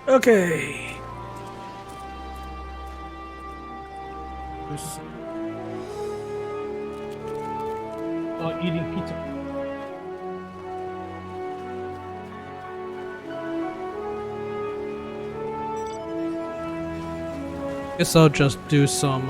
Okay. Eating pizza. Guess I'll just do some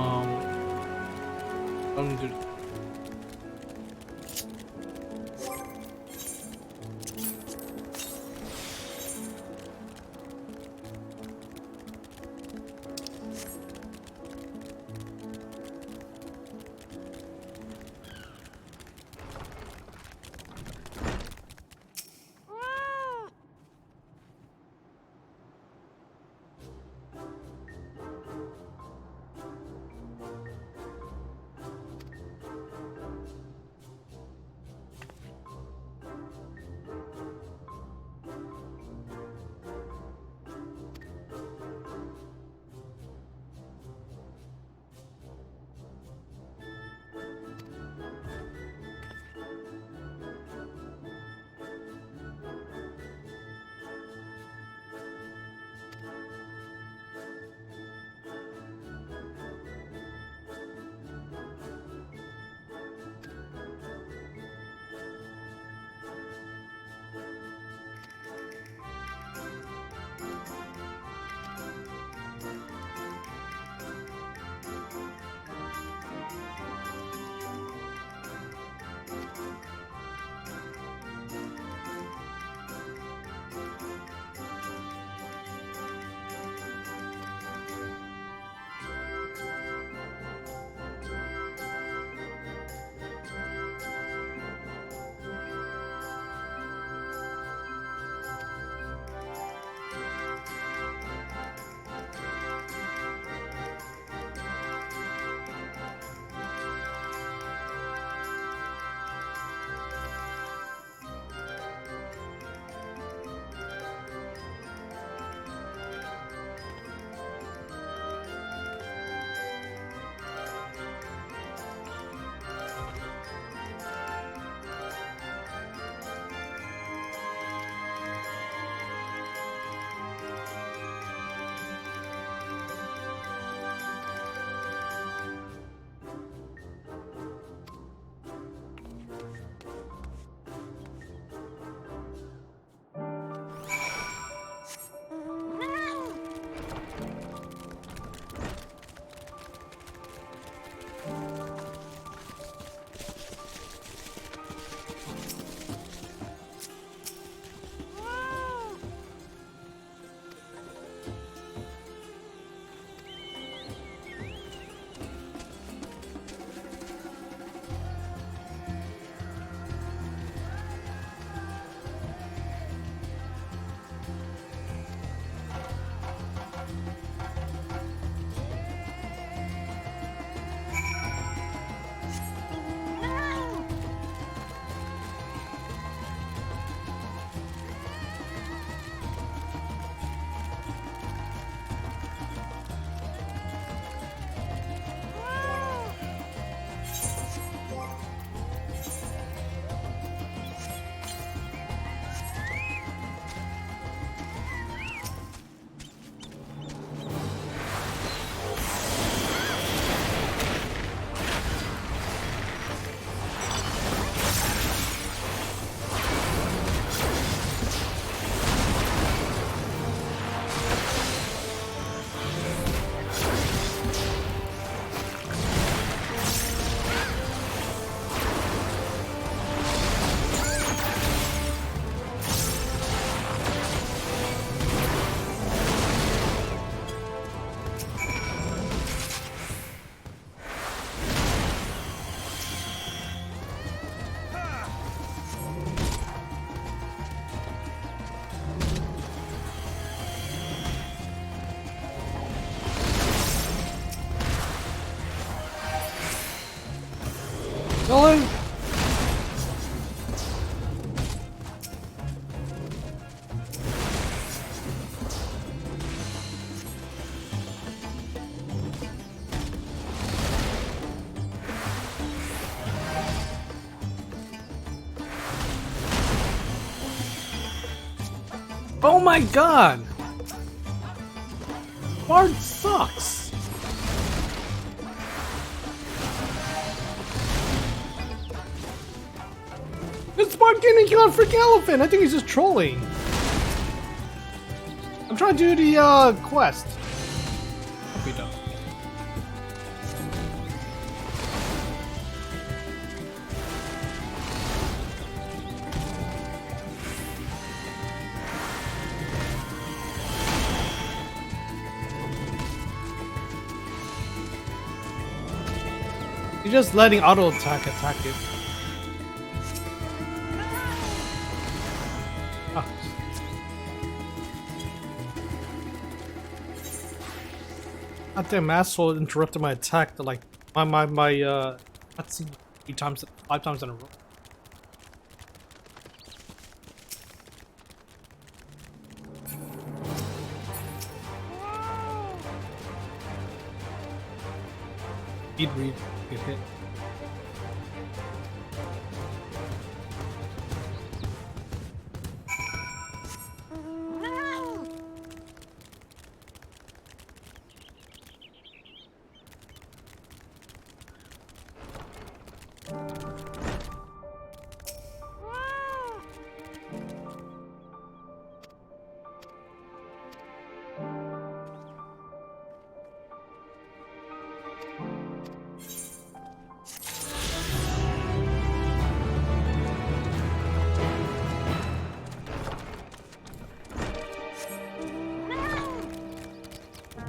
Really? Oh my god! Bard sucks. This Bard can't even kill a freaking elephant. I think he's just trolling. I'm trying to do the quest. Hope he don't. You're just letting auto attack it. Ah. God damn asshole interrupted my attack to like my cutscene 5 times in a row. Speed read, get hit.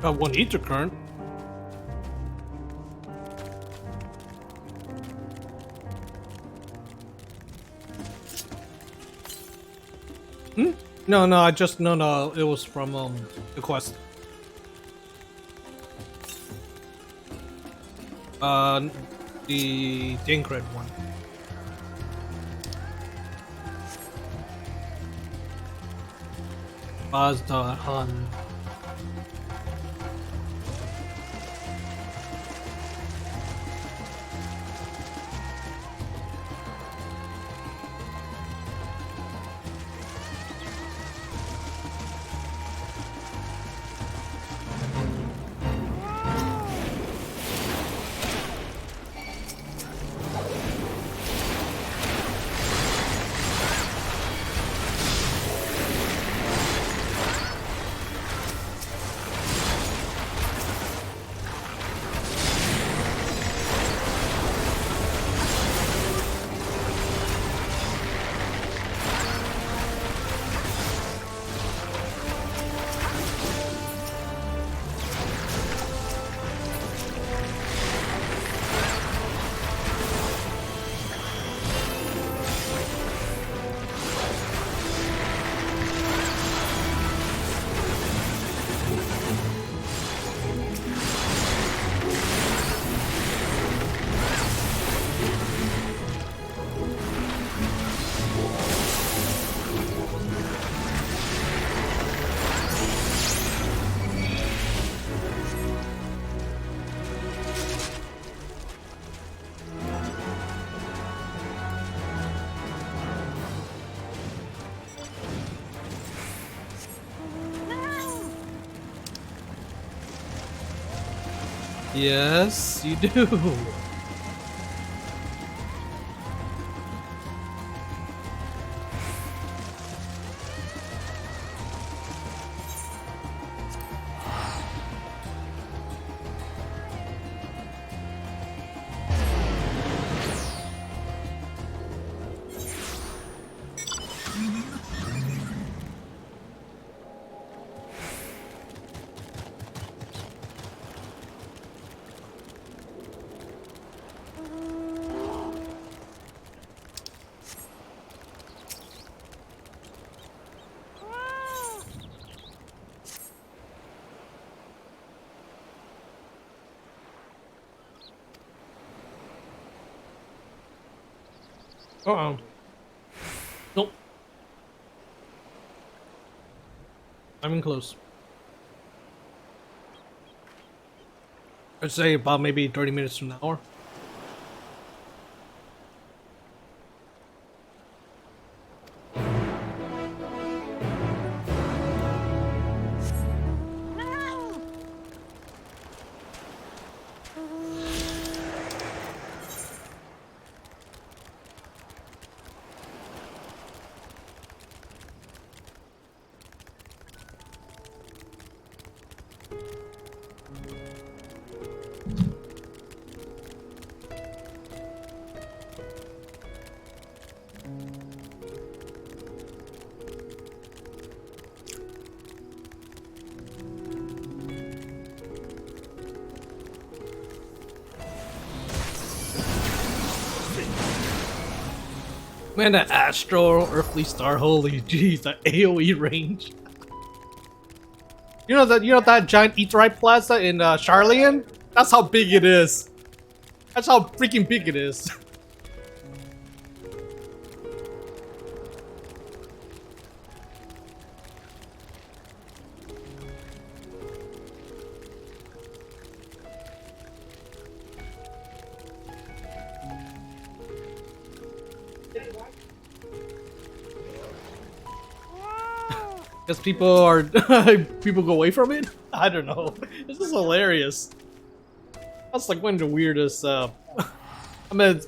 Got one ether current. Hmm? No, it was from the quest. The Dinkred one. Mazda Han. Yes, you do. Uh-oh. Nope. I'm in close. I'd say about maybe 30 minutes to an hour. Man, that astral earthly star, holy jeez, that AoE range. You know that giant Etherite plaza in Charlian? That's how big it is. That's how freaking big it is. Because people are people go away from it. I don't know. This is hilarious. That's like one of the weirdest. I mean,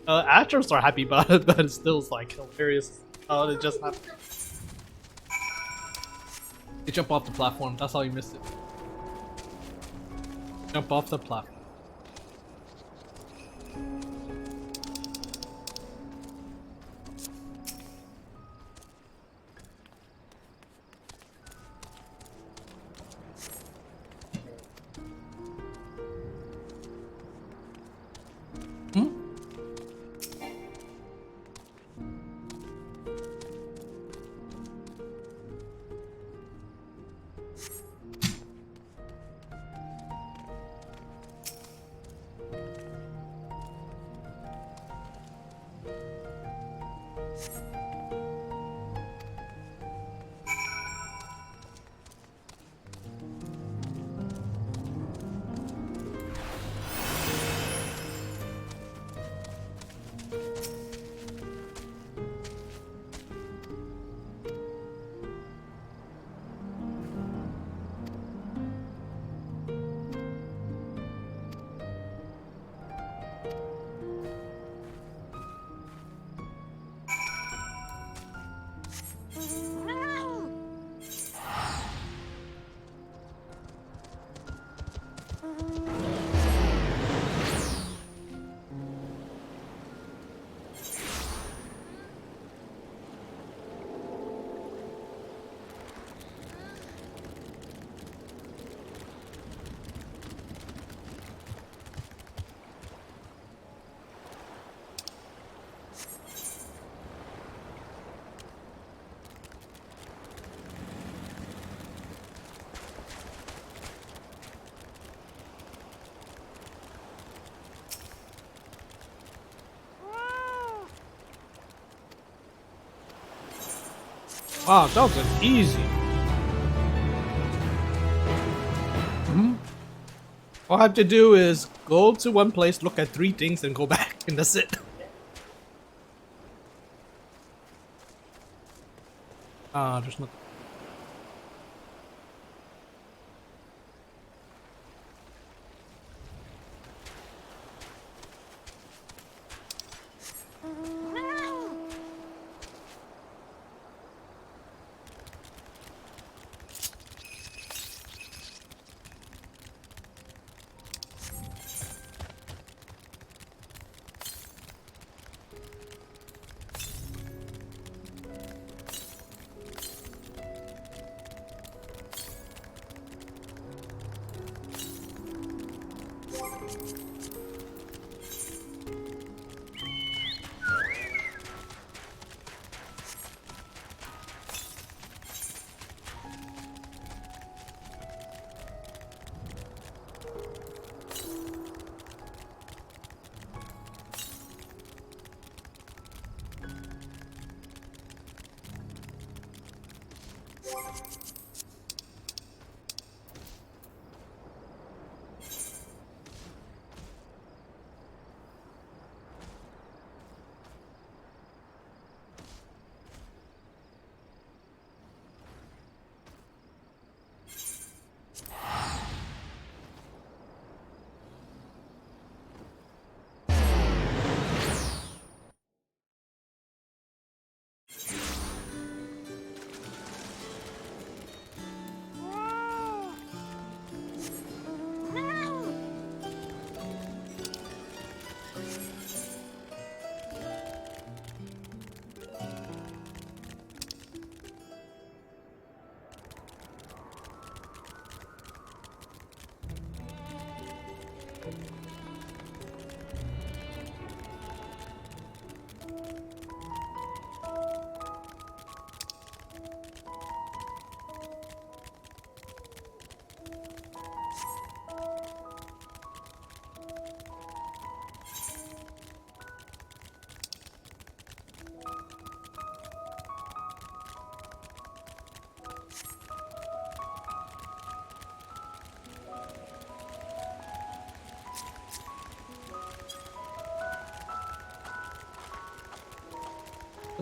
actors are happy about it, but it's still like hilarious how it just happened. You jump off the platform. That's how you missed it. Jump off the platform. Wow, that was an easy. All I have to do is go to one place, look at 3 things, and go back, and that's it. There's nothing.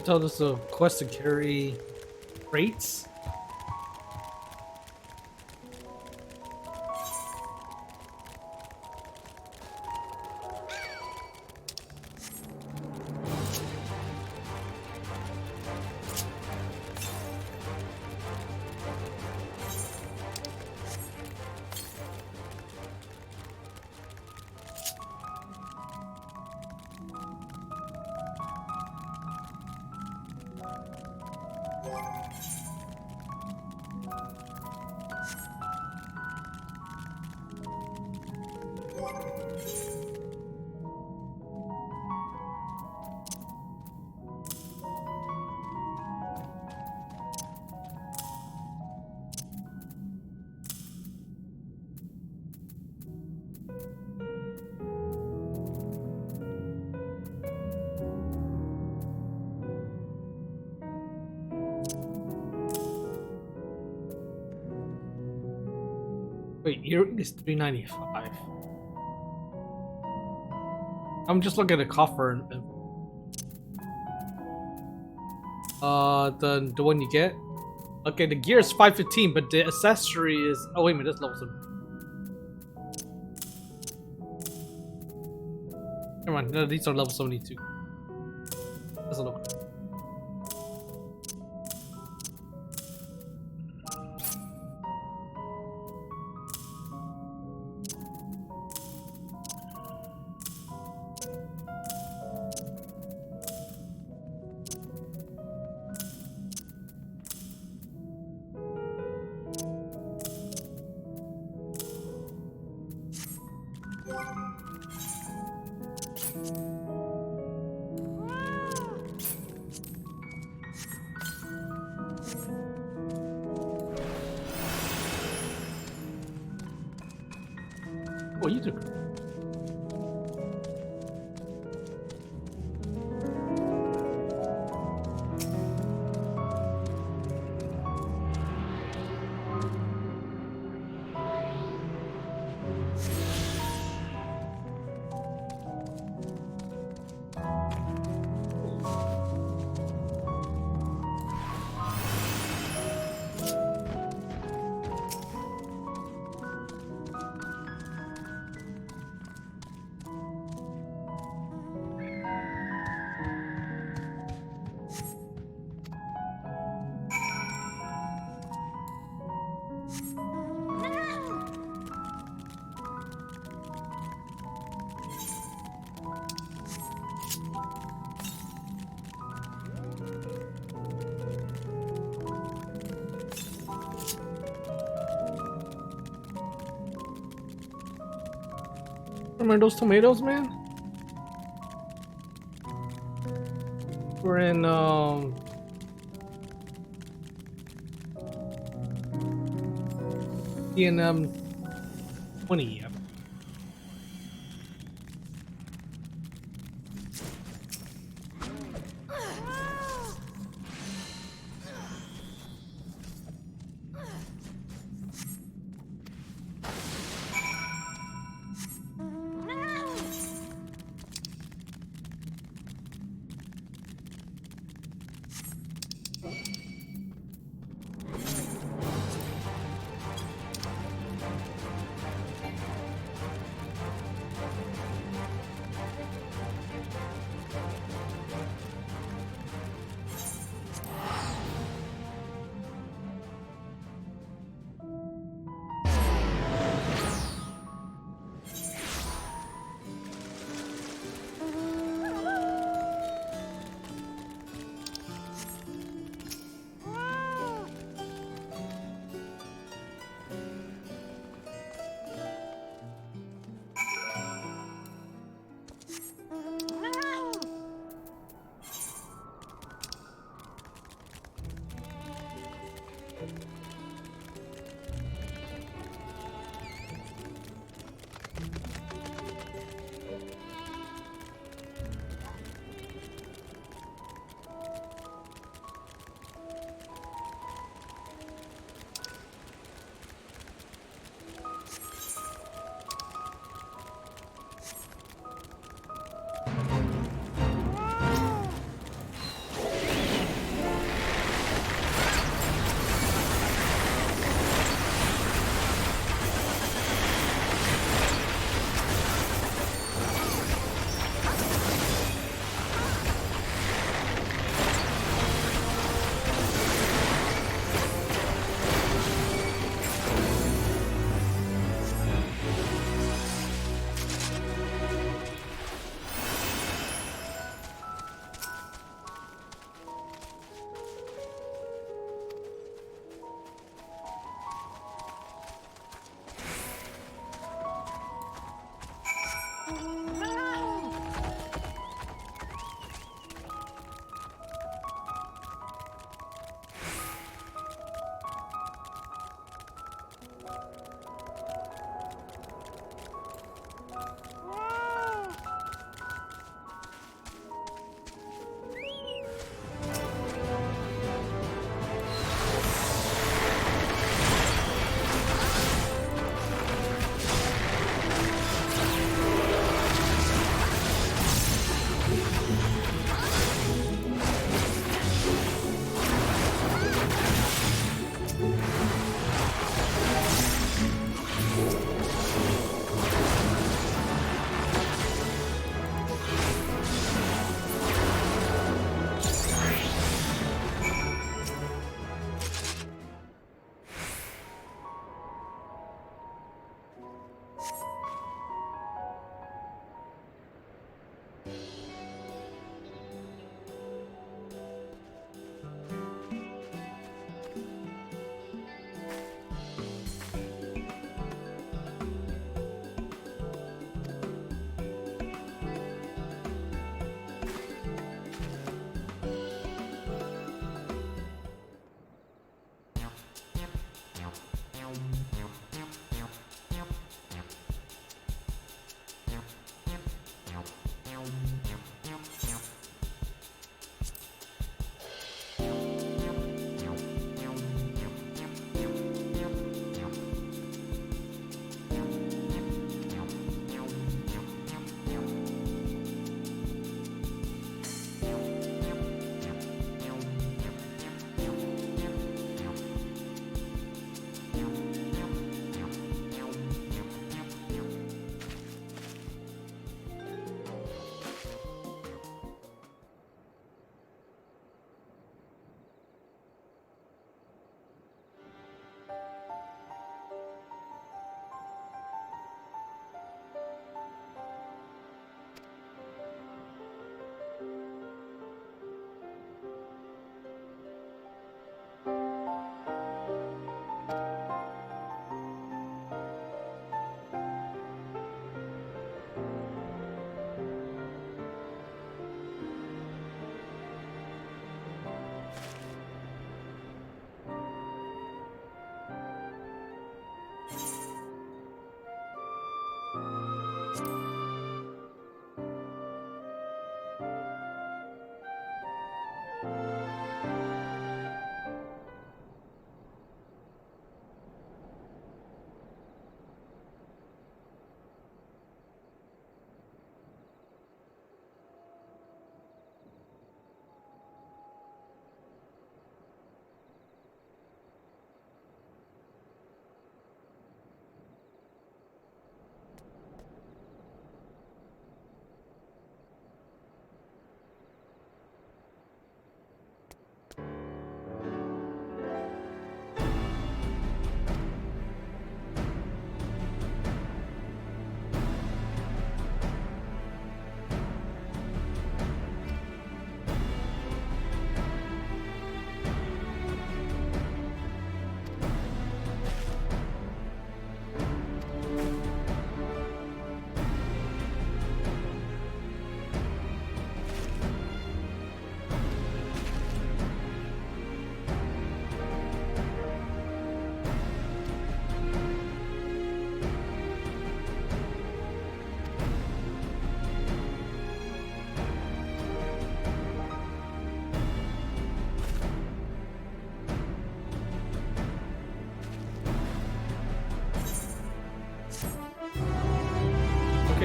tell this a quest to carry crates. Wait, earring is $3.95. I'm just looking at the coffer and the one you get. Okay, the gear is $5.15, but the accessory is wait a minute, that's level 7. Come on, no, these are level 72. Doesn't look. Oh, you took. Remember those tomatoes, man? We're in P&M 20.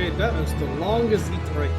Okay, that is the longest Easter egg.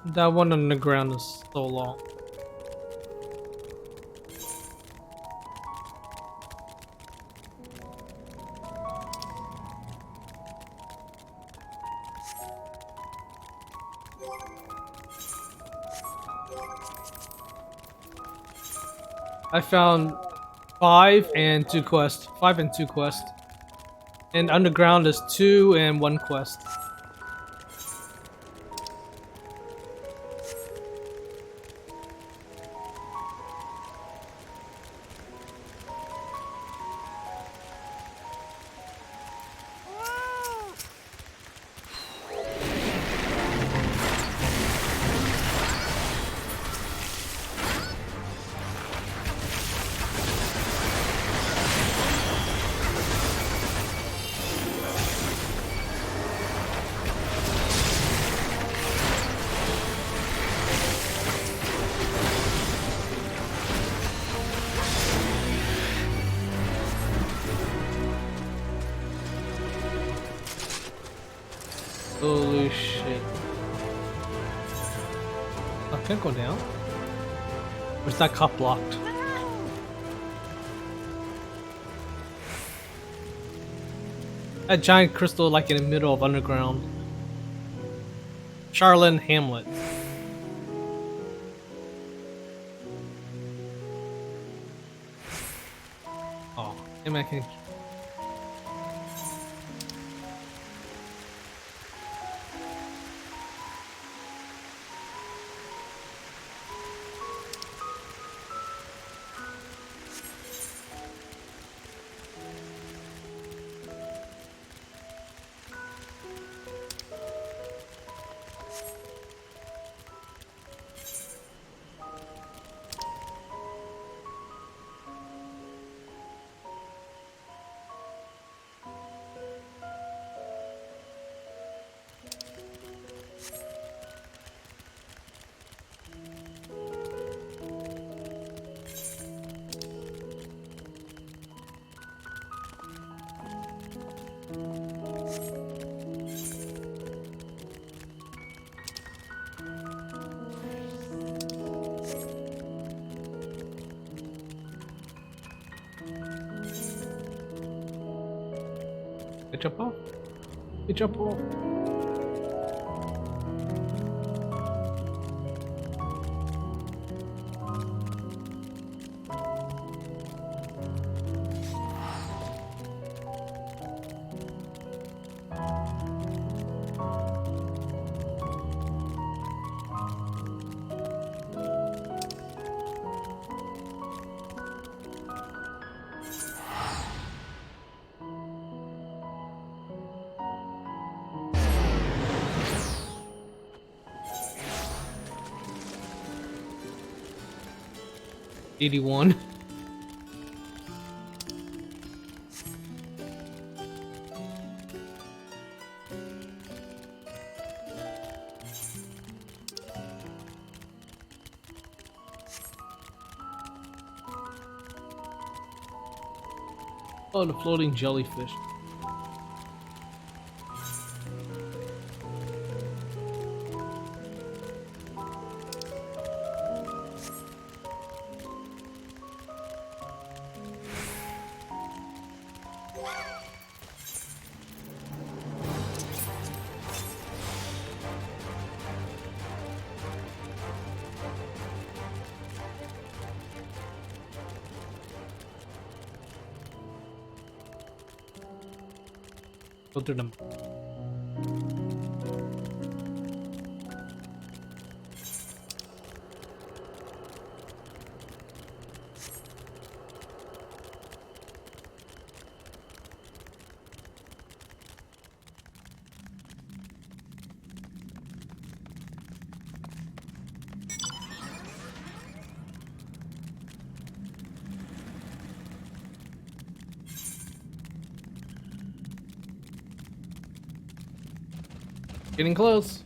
That one on the ground is so long. I found 5 and 2 quests. 5 and 2 quests. And underground is 2 and 1 quest. Holy shit. I can't go down? Or is that cup blocked? That giant crystal like in the middle of underground. Charlene Hamlet. Oh, damn, I can. Jump off. You jump off. '81. Oh, the floating jellyfish. Go through them. Getting close.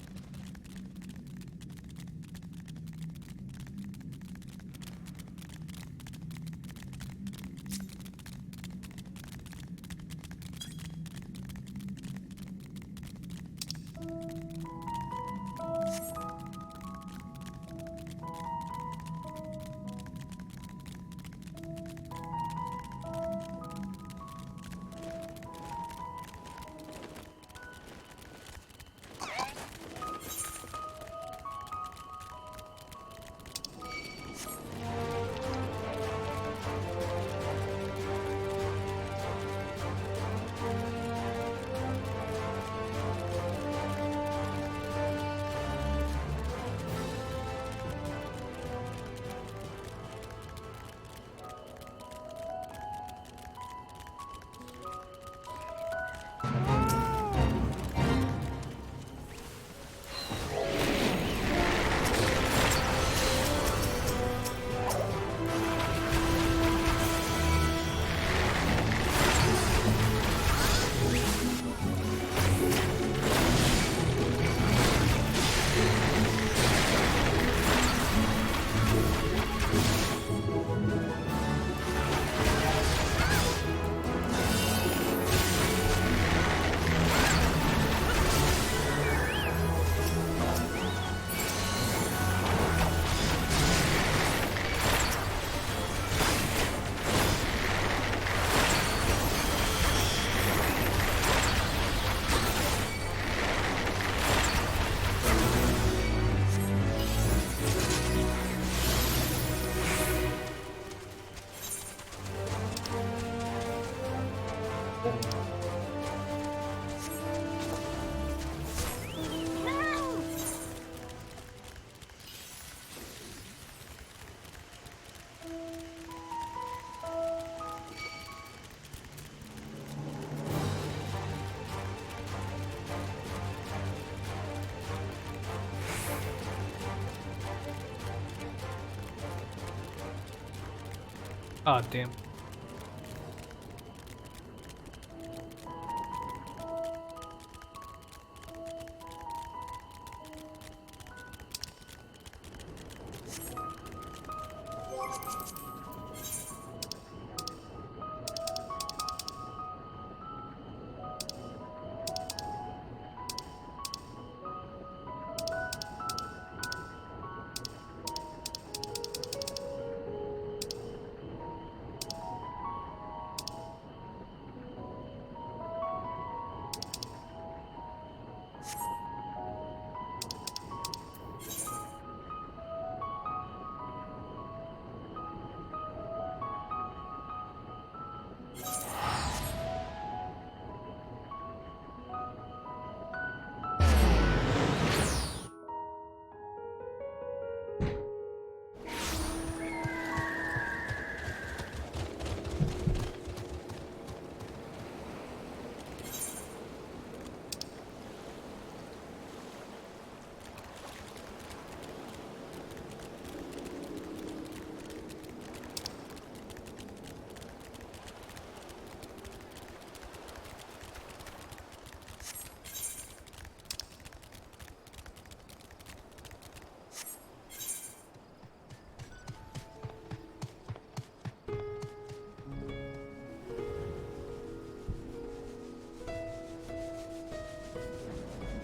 Ah, damn.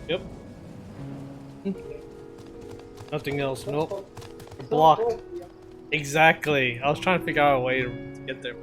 Yep. Nothing else. Nope. Blocked. Exactly. I was trying to figure out a way to get there.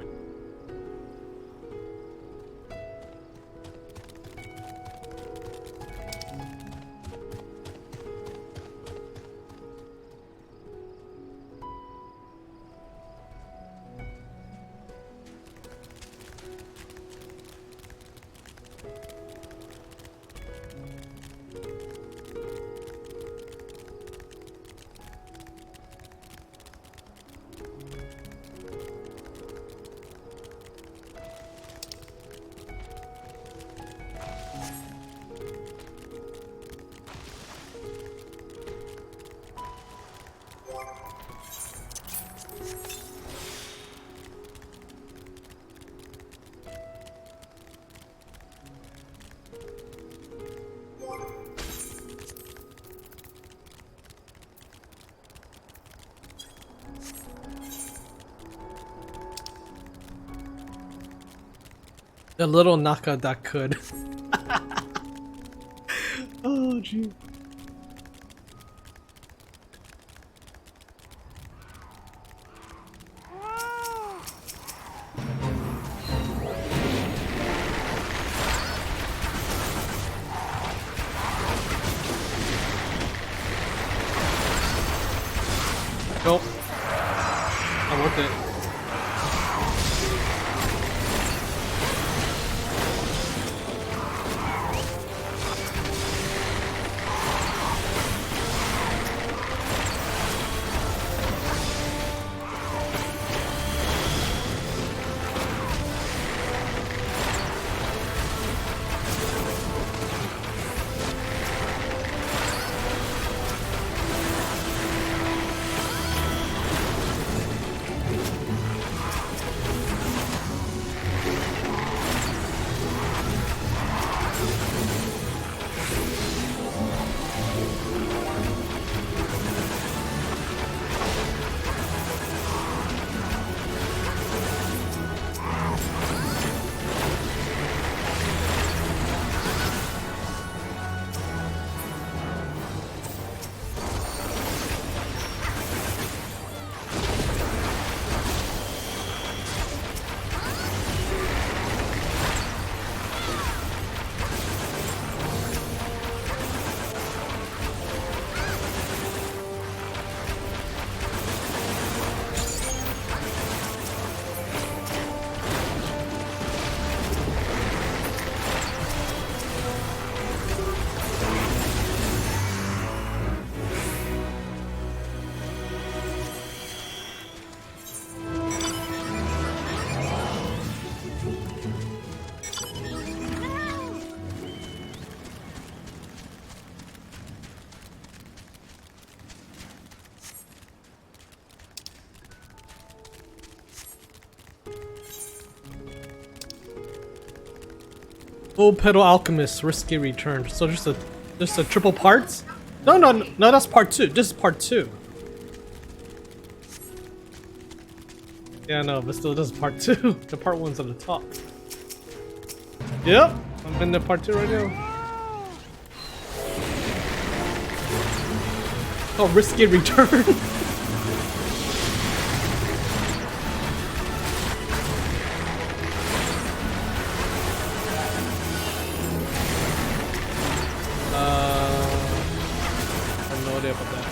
The little Naka that could. Oh, gee. Nope. Not worth it. Full Pedal Alchemist, Risky Return. So just a triple parts? No, that's part 2. This is part 2. Yeah, no, but still, this is part 2. The part 1's at the top. Yep, I'm in the part 2 right now. Oh, Risky Return. I have no idea about that.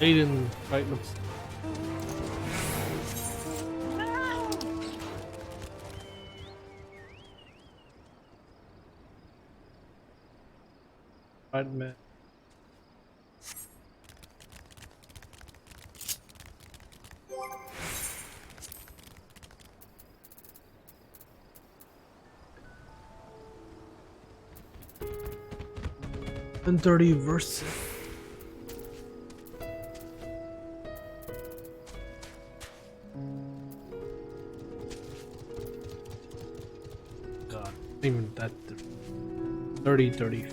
Aiden, right, looks. Right, man. And 30 verses. God, even that 30.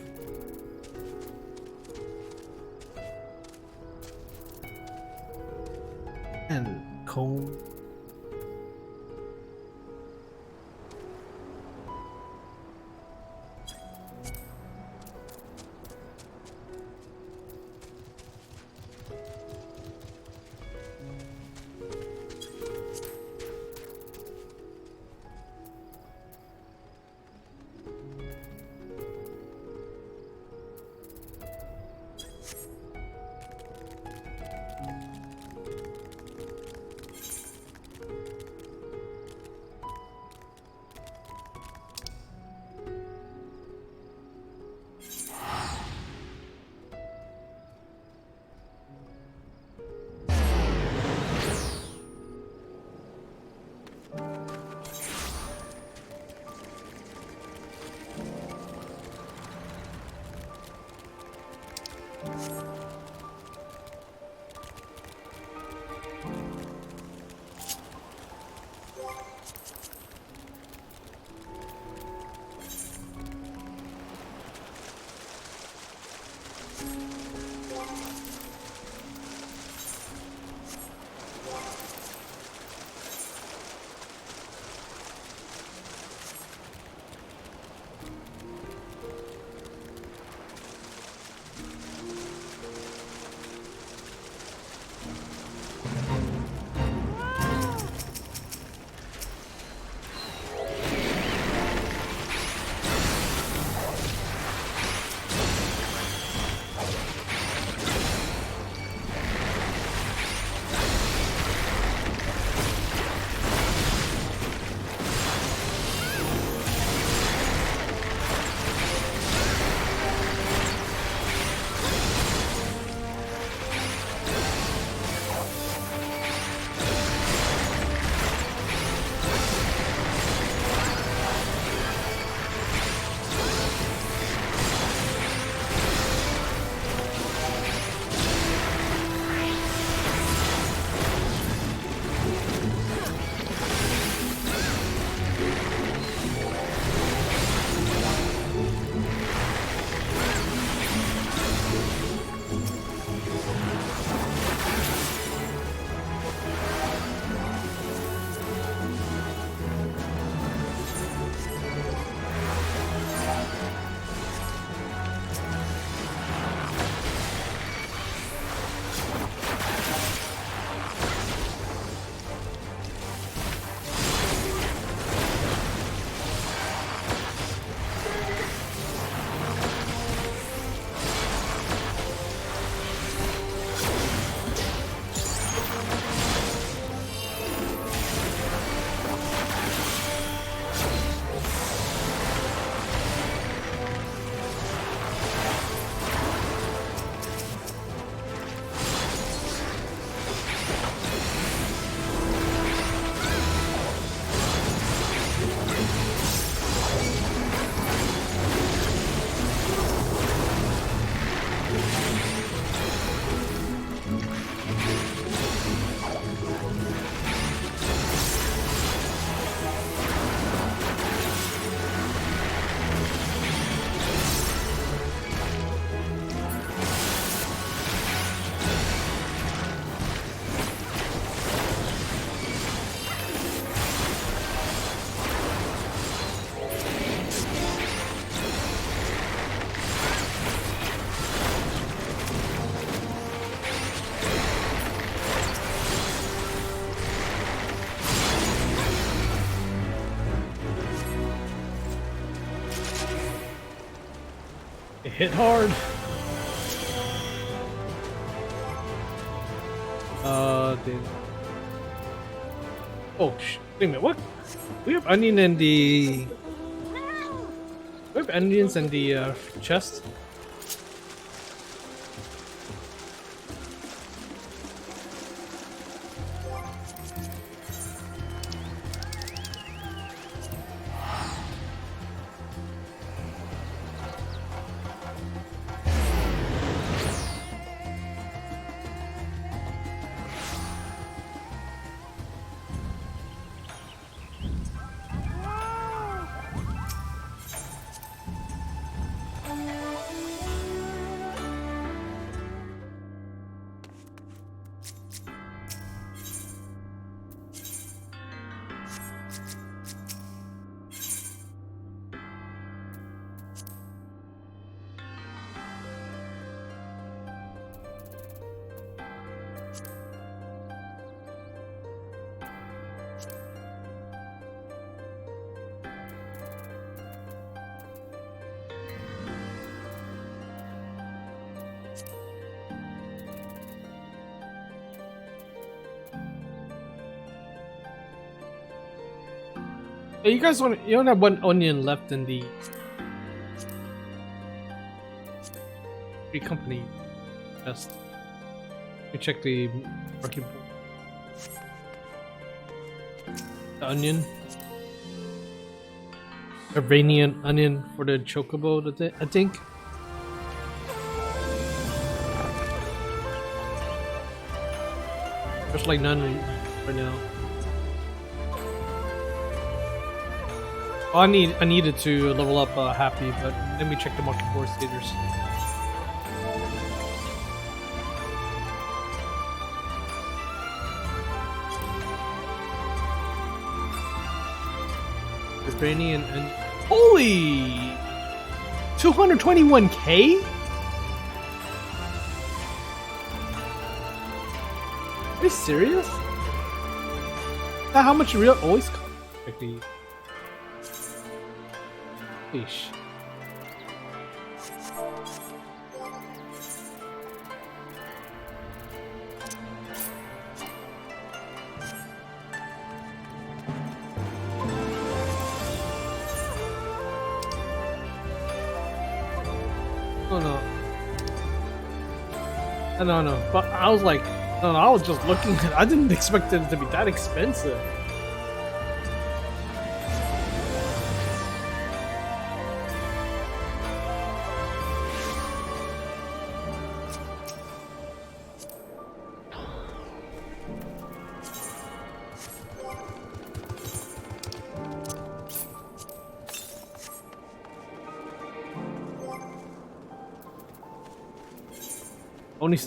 And comb. hit hard. Dude. Oh, wait a minute, what? We have onion in the... We have onions in the chest. Hey, you guys want? You don't have one onion left in the company chest. Let me check the market. The onion, Iranian onion for the chocobo. I think. There's like none right now. Oh, I needed to level up Happy, but let me check the market for skaters. Iranian and holy 221k. Are you serious? That how much real always cost? Sheesh. Oh no. No. But I was like, no, I was just looking. I didn't expect it to be that expensive. Only,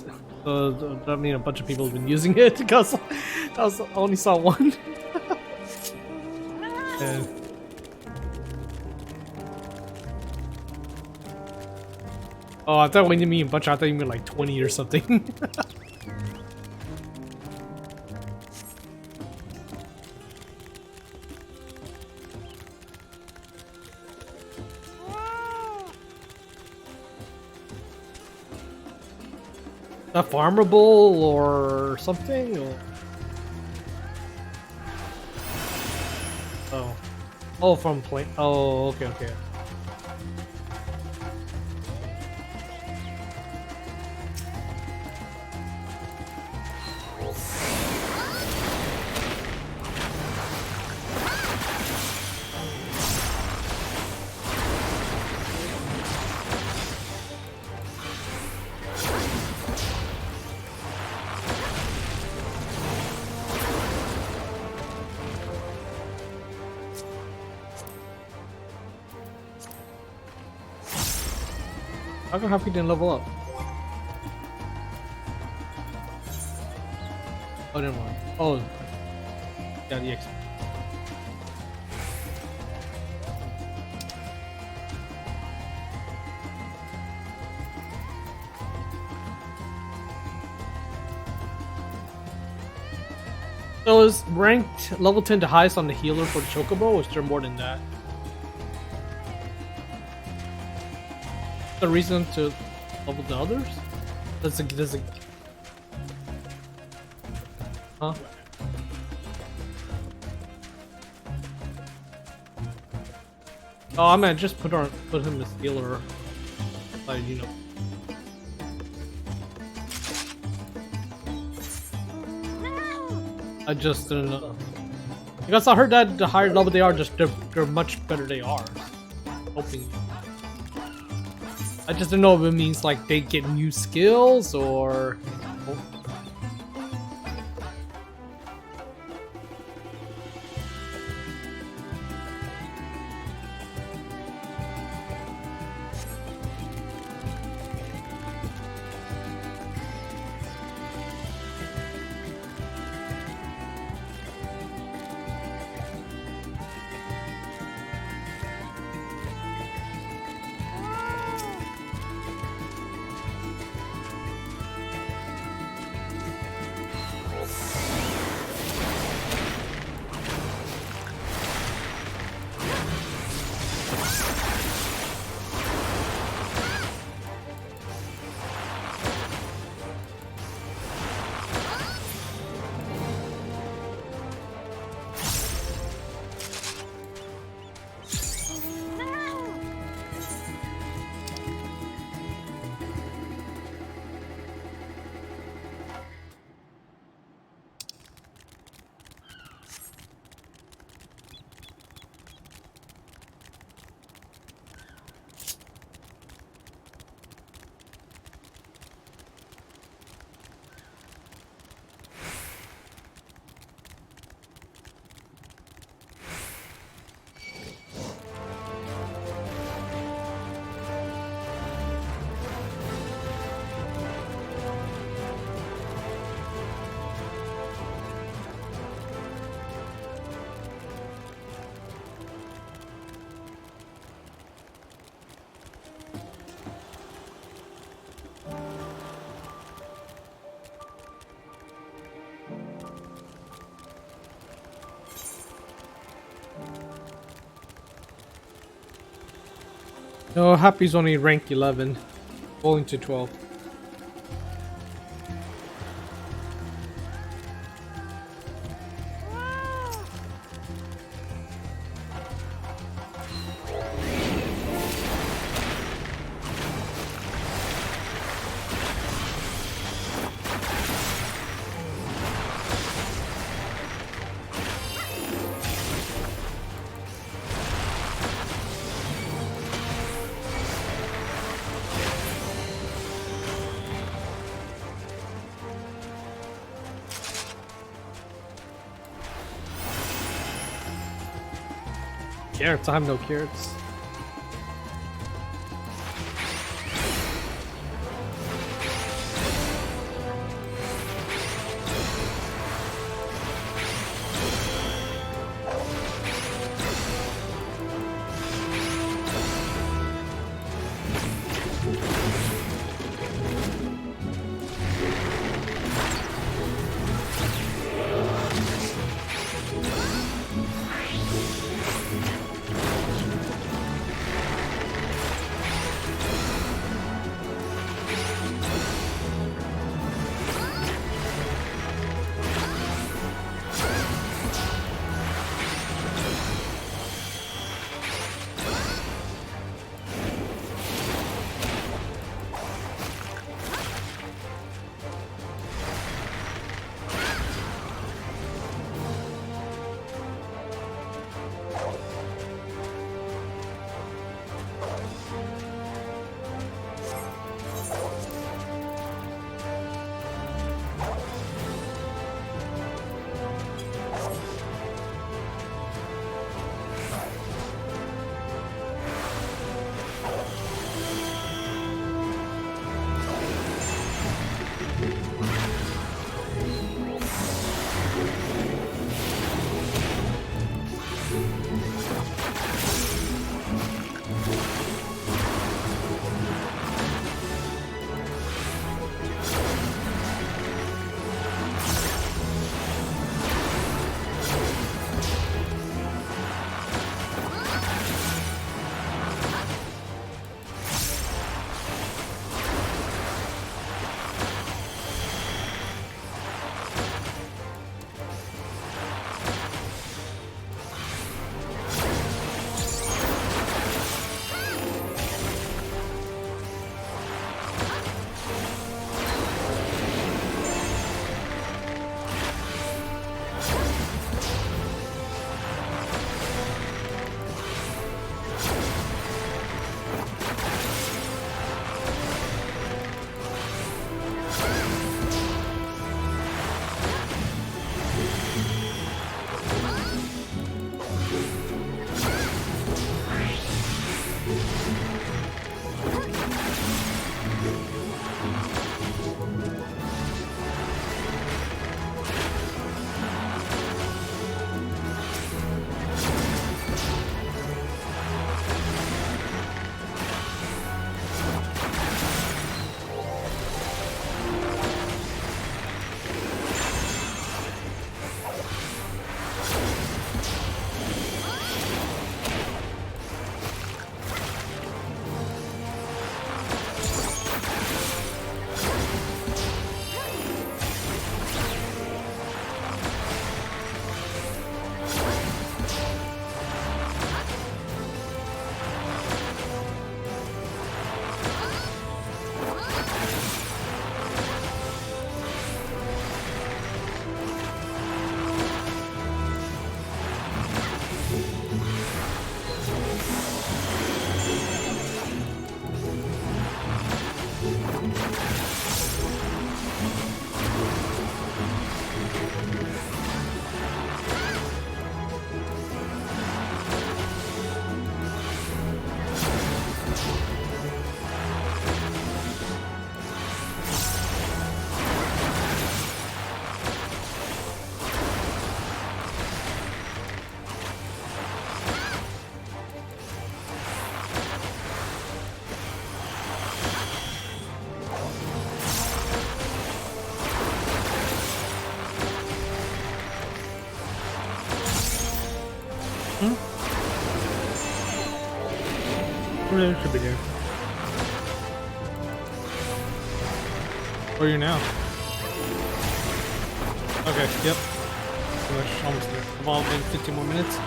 I mean, a bunch of people have been using it because I only saw one. And oh, I thought when you mean a bunch, I thought you meant like 20 or something. Not farmable or something? Or... Oh, from play. Oh, okay. How come Happy didn't level up? Oh, never mind. Oh, yeah, the X. So is ranked level 10 the highest on the healer for the Chocobo, or is there more than that? The reason to level the others? Does it... Huh? Oh, I mean, just put him as healer. Like, you know. I just didn't know. Because I heard that the higher level they are, they're much better they are. Hoping. I just didn't know if it means like they get new skills or. No, Happy's only rank 11, going to 12. Carrots, I have no carrots. Yeah, it should be here. Where are you now? Okay, yep. Pretty much almost there. About in 15 more minutes.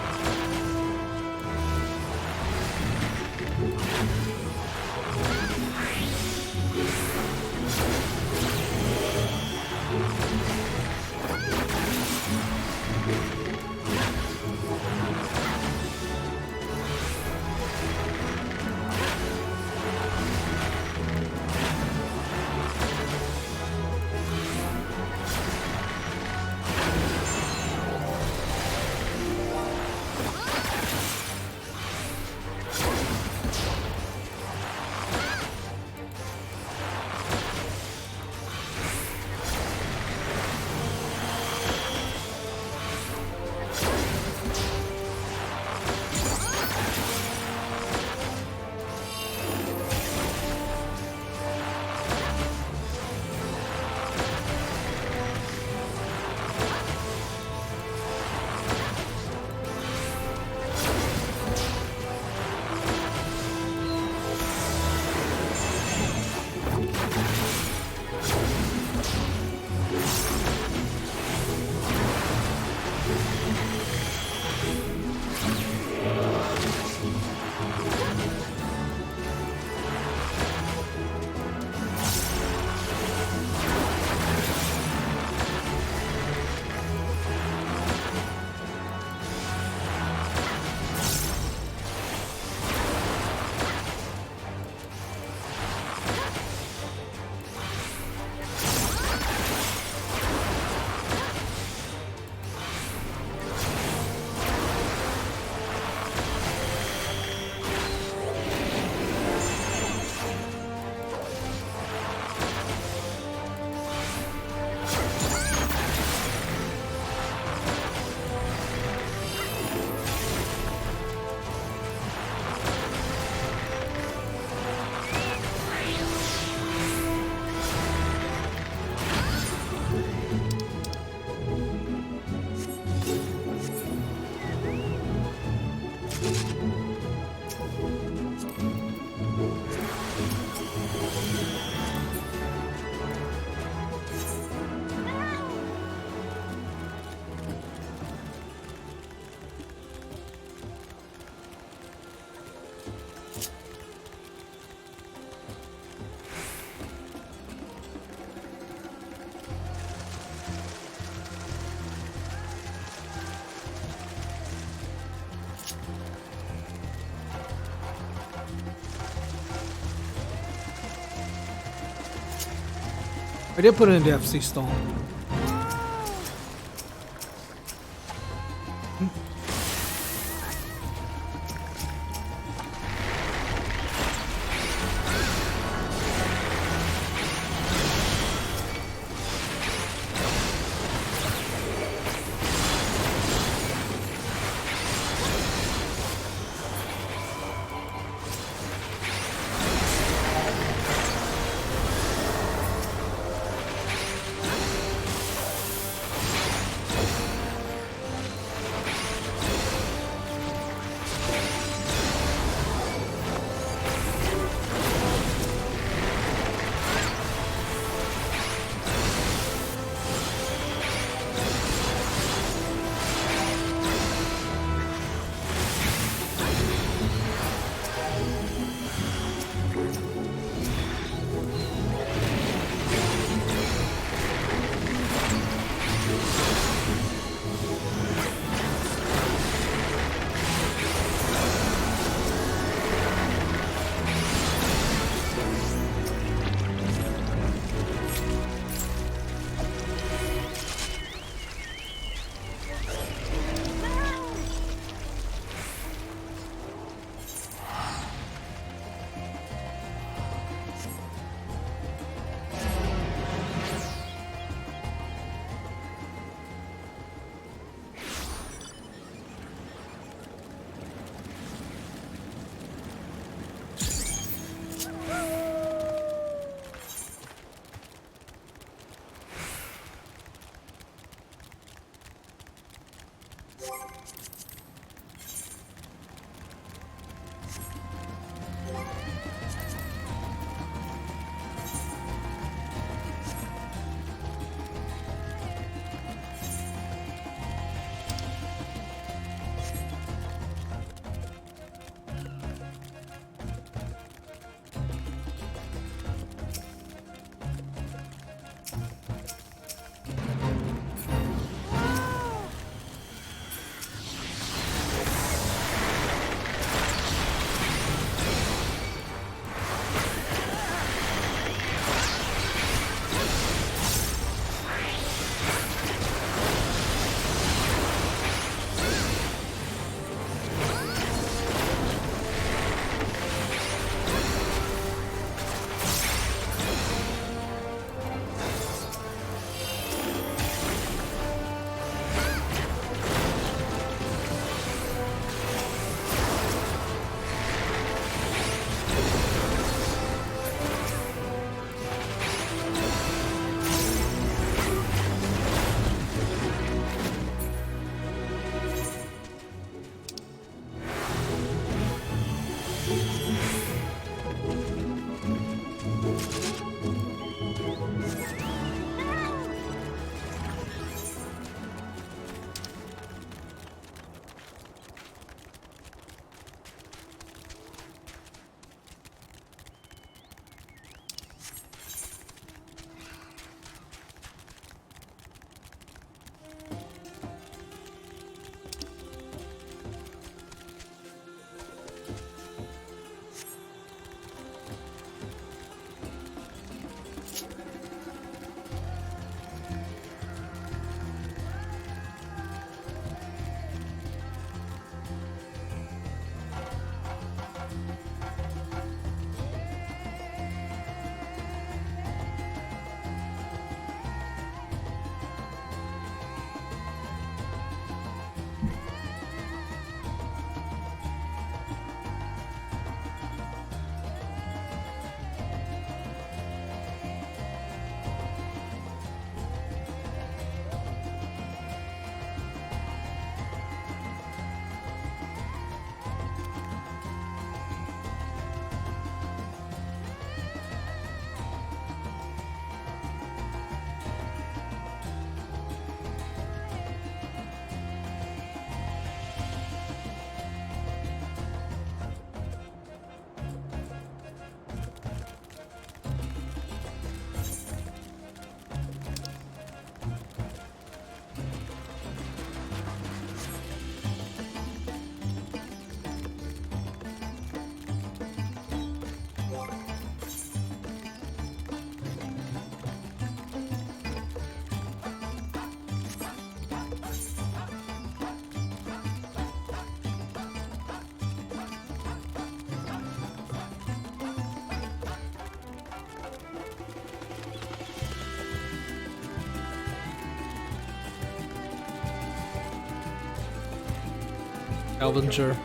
I did put it in the FC stall. Scavenger.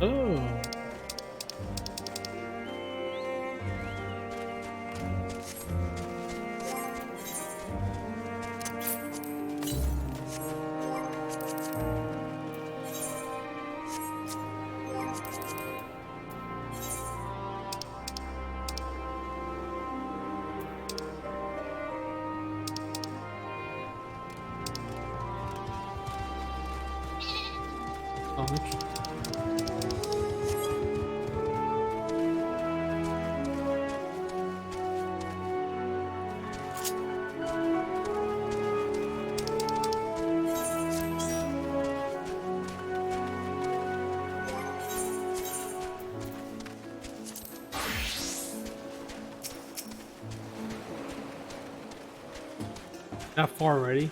Oh. Interesting. That far already?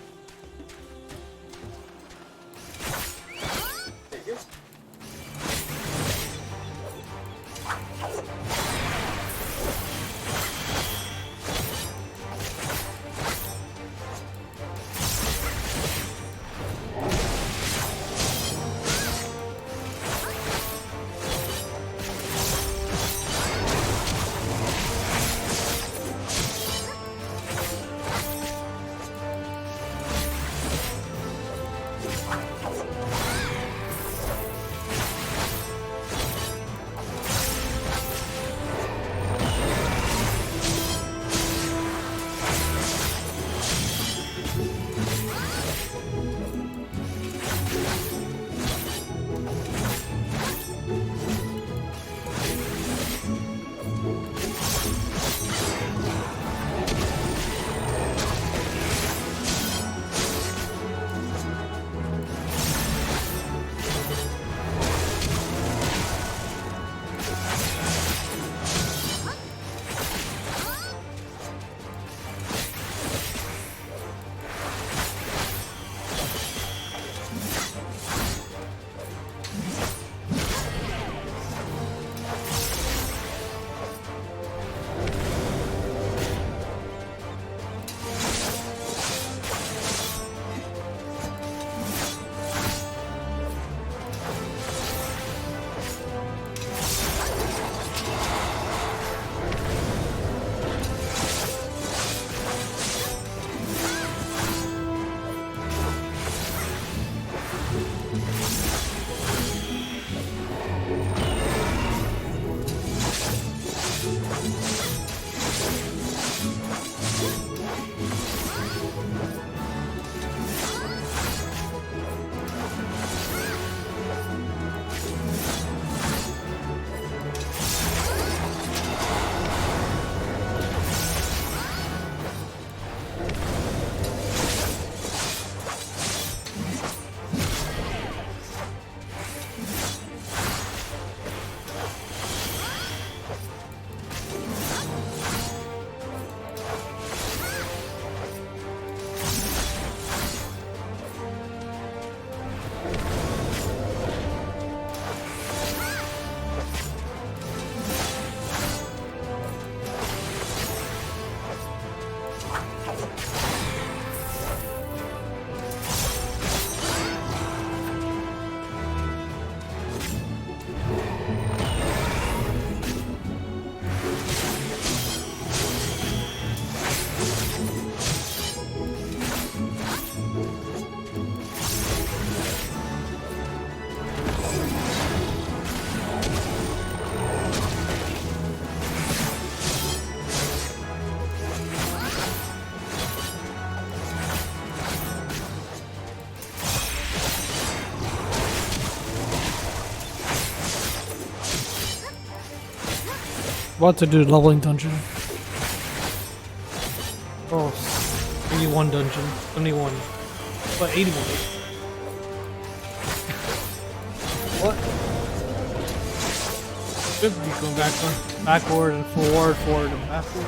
About to do the leveling dungeon. Oh, 71 dungeon. 71. But 81. What? Should be going backward and forward, forward and backward.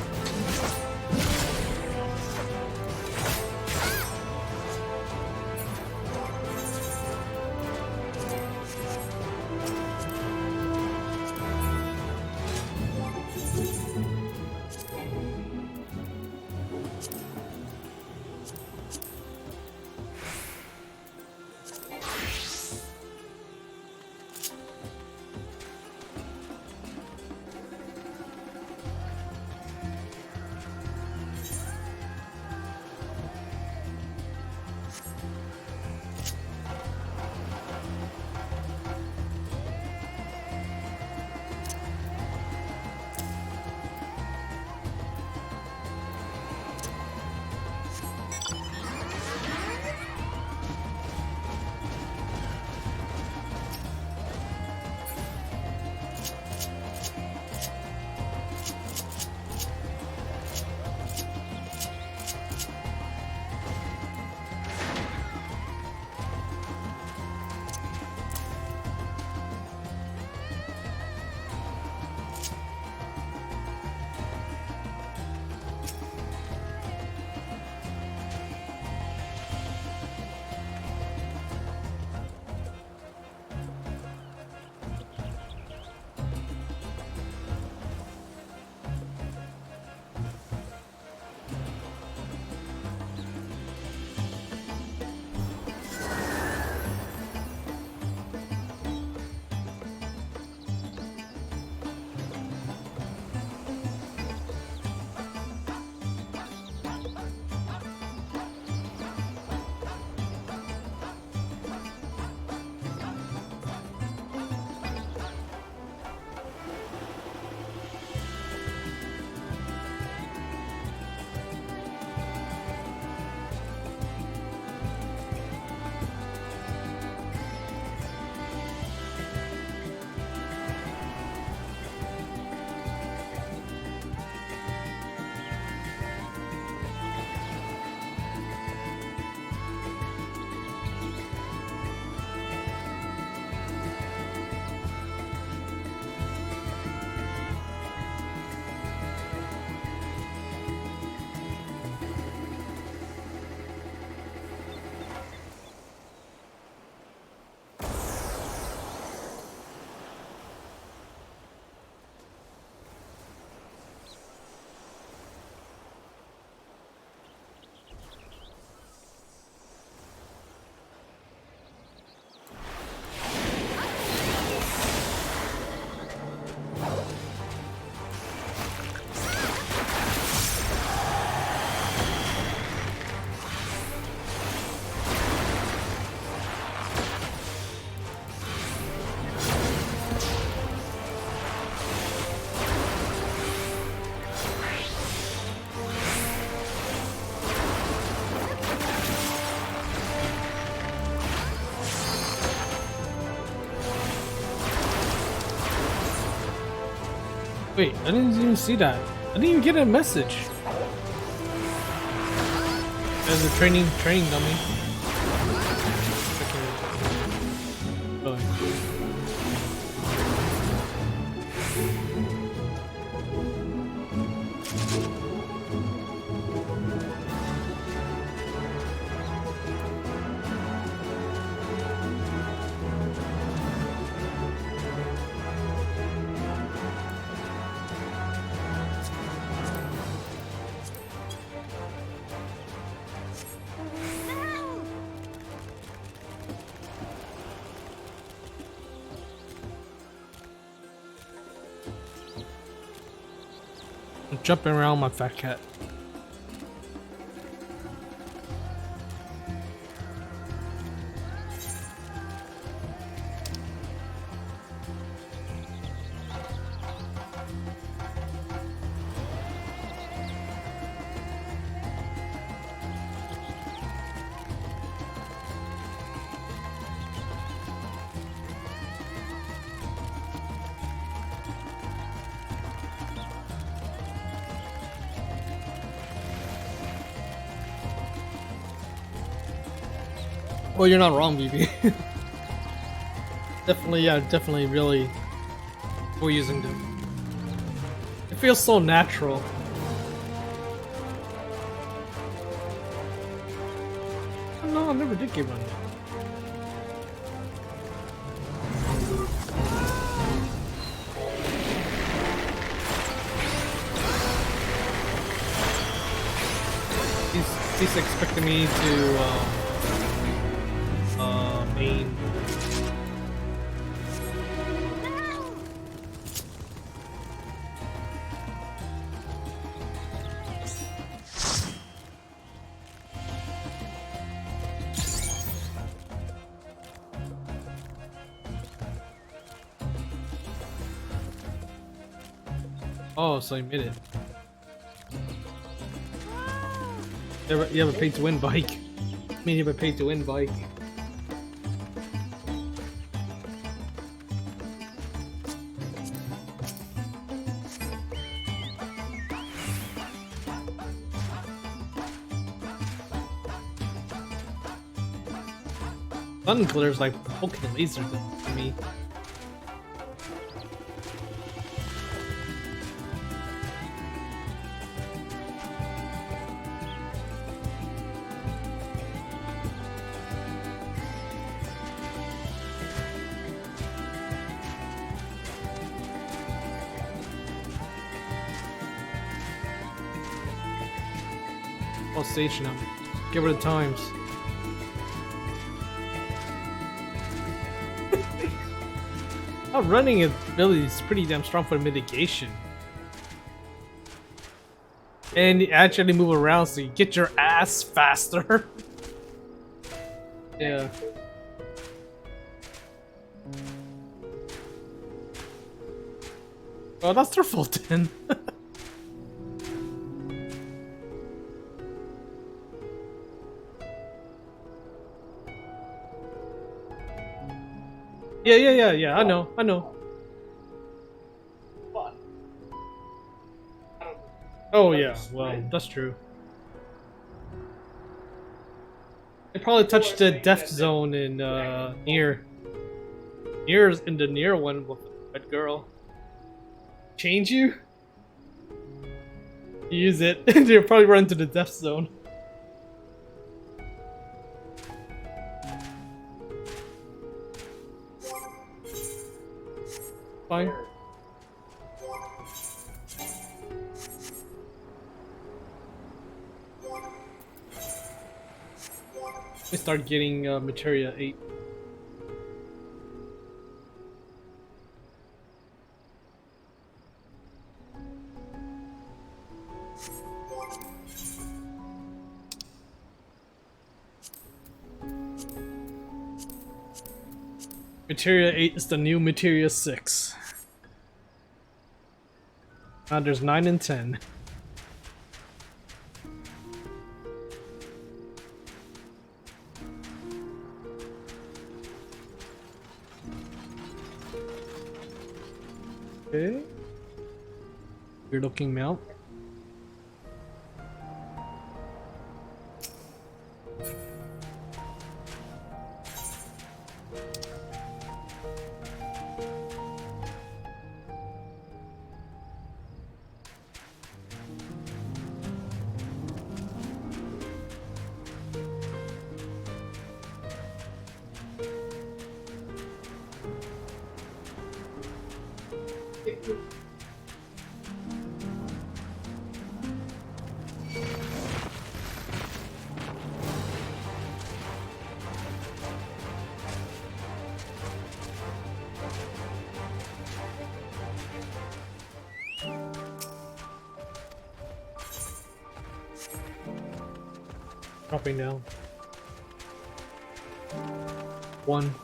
Wait, I didn't even see that. I didn't even get a message. As a training dummy. Okay. I'm jumping around my fat cat. Well, you're not wrong, BB. Definitely, yeah, definitely really we're using them. It feels so natural. Oh, no, I never did get one. He's expecting me to main. Oh, so you made it. You have a pay-to-win bike. I mean, you have a pay-to-win bike. Sun glitters like poking lasers at me. What station I'm? Give it the times. Running ability is pretty damn strong for mitigation. And you actually move around so you get your ass faster. Yeah. Oh, that's their fault then. Yeah. I know. What? Oh yeah, well, that's true. They probably touched the death zone in near in the near one with that girl. Change you? Use it. They'll probably run to the death zone. Fine. We start getting Materia 8. Materia 8 is the new Materia 6. There's 9 and 10. Okay. Weird looking mount. Dropping down. 1.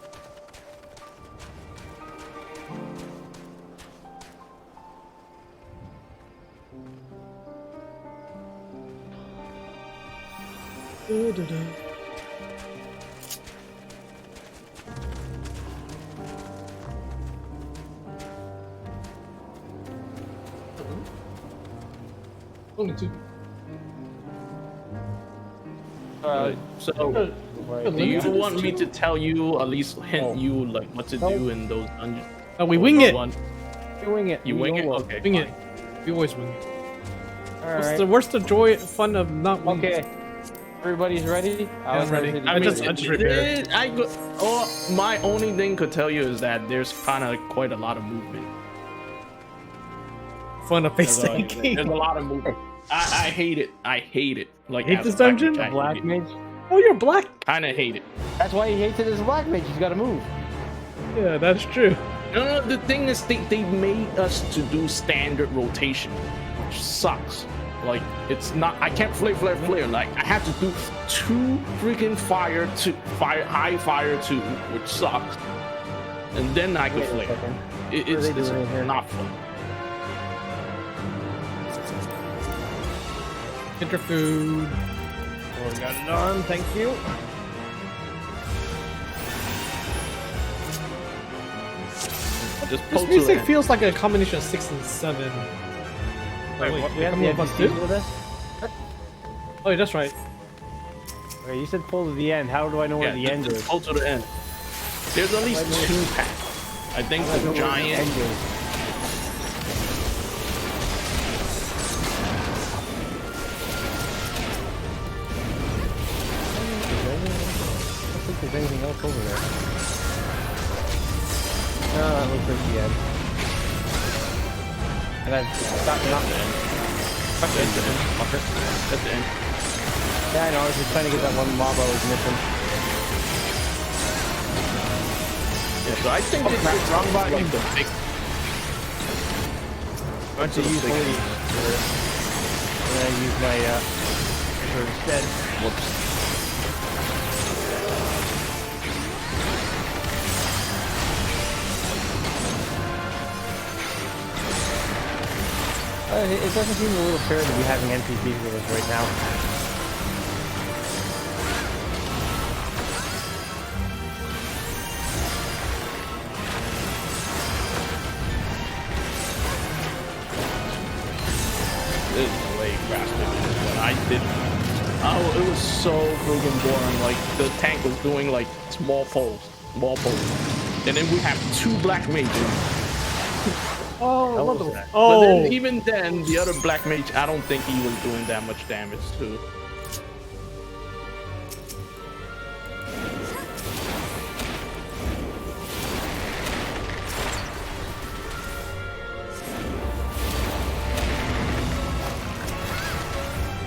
Only 2. So, Right. do you Limited want me district? to tell you, at least hint you like what to do in those dungeons? Oh, we wing it. You wing it. You wing it? Okay. Wing fine. it. We always wing it. Alright. What's the joy, fun of not winging? Okay. Everybody's ready? Yeah, I'm ready. I just repaired. My only thing could tell you is that there's kind of quite a lot of movement. Fun of face There's tanking. a lot of movement. I hate it. I hate it. Like Hate as this a black dungeon? mage, I Black hate it. mage. Oh, you're black. Kinda hate it. That's why he hates it as a black mage. He's got to move. Yeah, that's true. No, the thing is, they made us to do standard rotation, which sucks. Like, it's not, I can't flare. Like, I have to do 2 freaking high fire 2, which sucks. And then I can flare. It's not fun. Get your food. Oh, got it done. Thank you. Just This pull to music the end. feels like a combination of 6 and 7. Wait, wait, we have come the on, bus NPCs two? with us? Oh, yeah, that's right. Okay, you said pull to the end. How do I know where the end just is? pull to the end. There's at least 2 packs. I think How do I know the where the end giant. is? I don't think there's anything else over there. No, that looks like the end. And I've got nothing. That's the end. That's the end. Yeah, I know. I was just trying to get that one mob I was missing. Yeah, so I think it's wrong button. like the big. Bunch of use holy. And then I use my for instead. Whoops. It doesn't seem a little fair to be having NPCs with us right now. There's no way grasping it when I did. Oh, it was so friggin' boring. Like the tank was doing like small poles, and then we have 2 black mages. Oh, Hell what was the... that? But then, Oh, even then, the other black mage, I don't think he was doing that much damage too.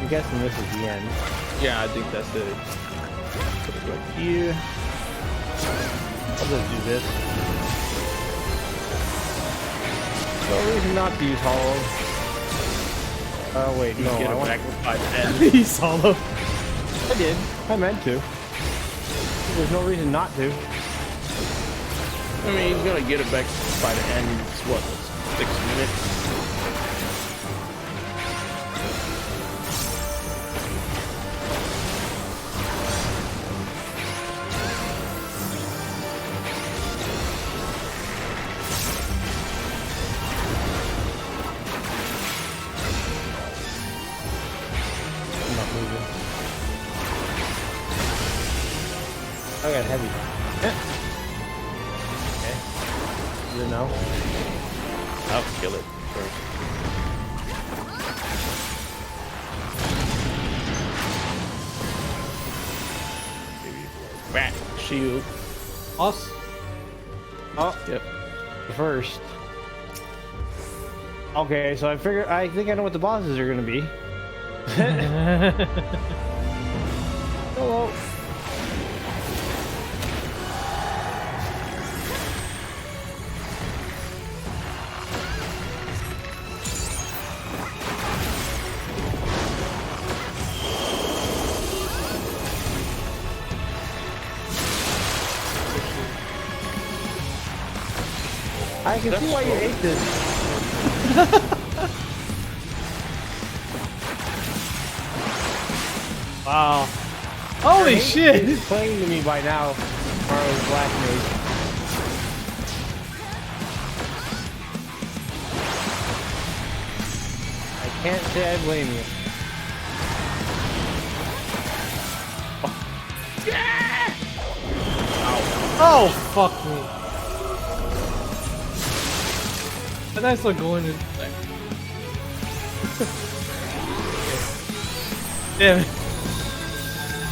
I'm guessing this is the end. Yeah, I think that's it. Put it right here. I'll just do this. No reason not to use hollow. Oh wait, no, Get I it want. back by the end. he's hollow. I did. I meant to. There's no reason not to. I mean, he's gonna get it back by the end. It's what, 6 minutes? I'm not moving. I got heavy. Okay. You know. I'll kill it first. Maybe back shield. Us? Oh, Yep. first. Okay, so I think I know what the bosses are gonna be. Hello. I can see why you hate this. Wow. Holy shit! He's playing to me by now. Marley's Black Mage. I can't say I blame you. Oh, fuck me. That guy's still going in. Damn it.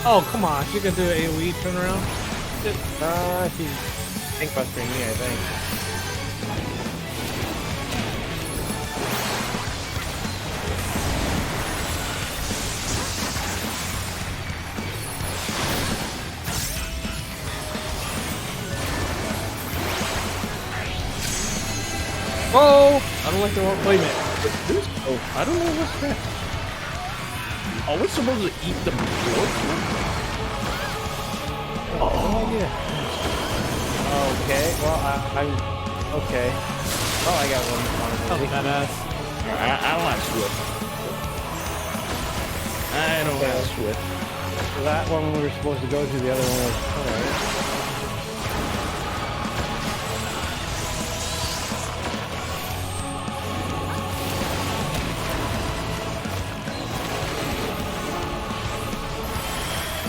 Oh, come on. She can do an AoE turnaround. She's tank bustering me, I think. Oh! I don't like the wrong playmate. Oh, I don't know what's that. Are we supposed to eat the board? Oh, yeah. Okay, well, I'm... Okay. Oh, I got one. Oh, badass. I don't have Swift. I don't have Swift. So that one we were supposed to go to, the other one was... Alright.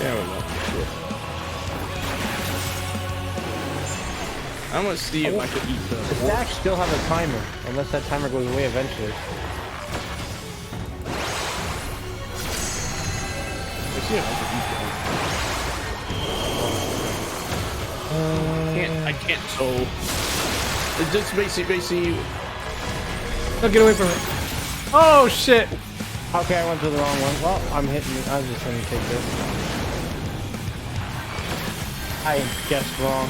There we go. Shit. I'm gonna see if I can eat The the stacks still have a timer, unless that timer goes away eventually. Let's see if I can eat them. I can't, so... It's just basically... Don't get away from it. Oh, shit! Okay, I went to the wrong one. Well, I'm hitting it. I was just gonna take this. I guessed wrong.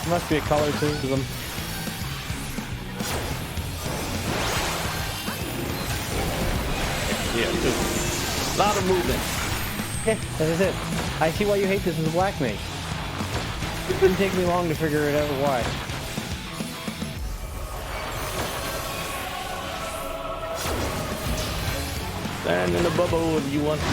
Must be a color to them. Yeah, just a lot of movement. Yeah, that is it. I see why you hate this as a black mage. It didn't take me long to figure it out why. Stand in the bubble if you want to.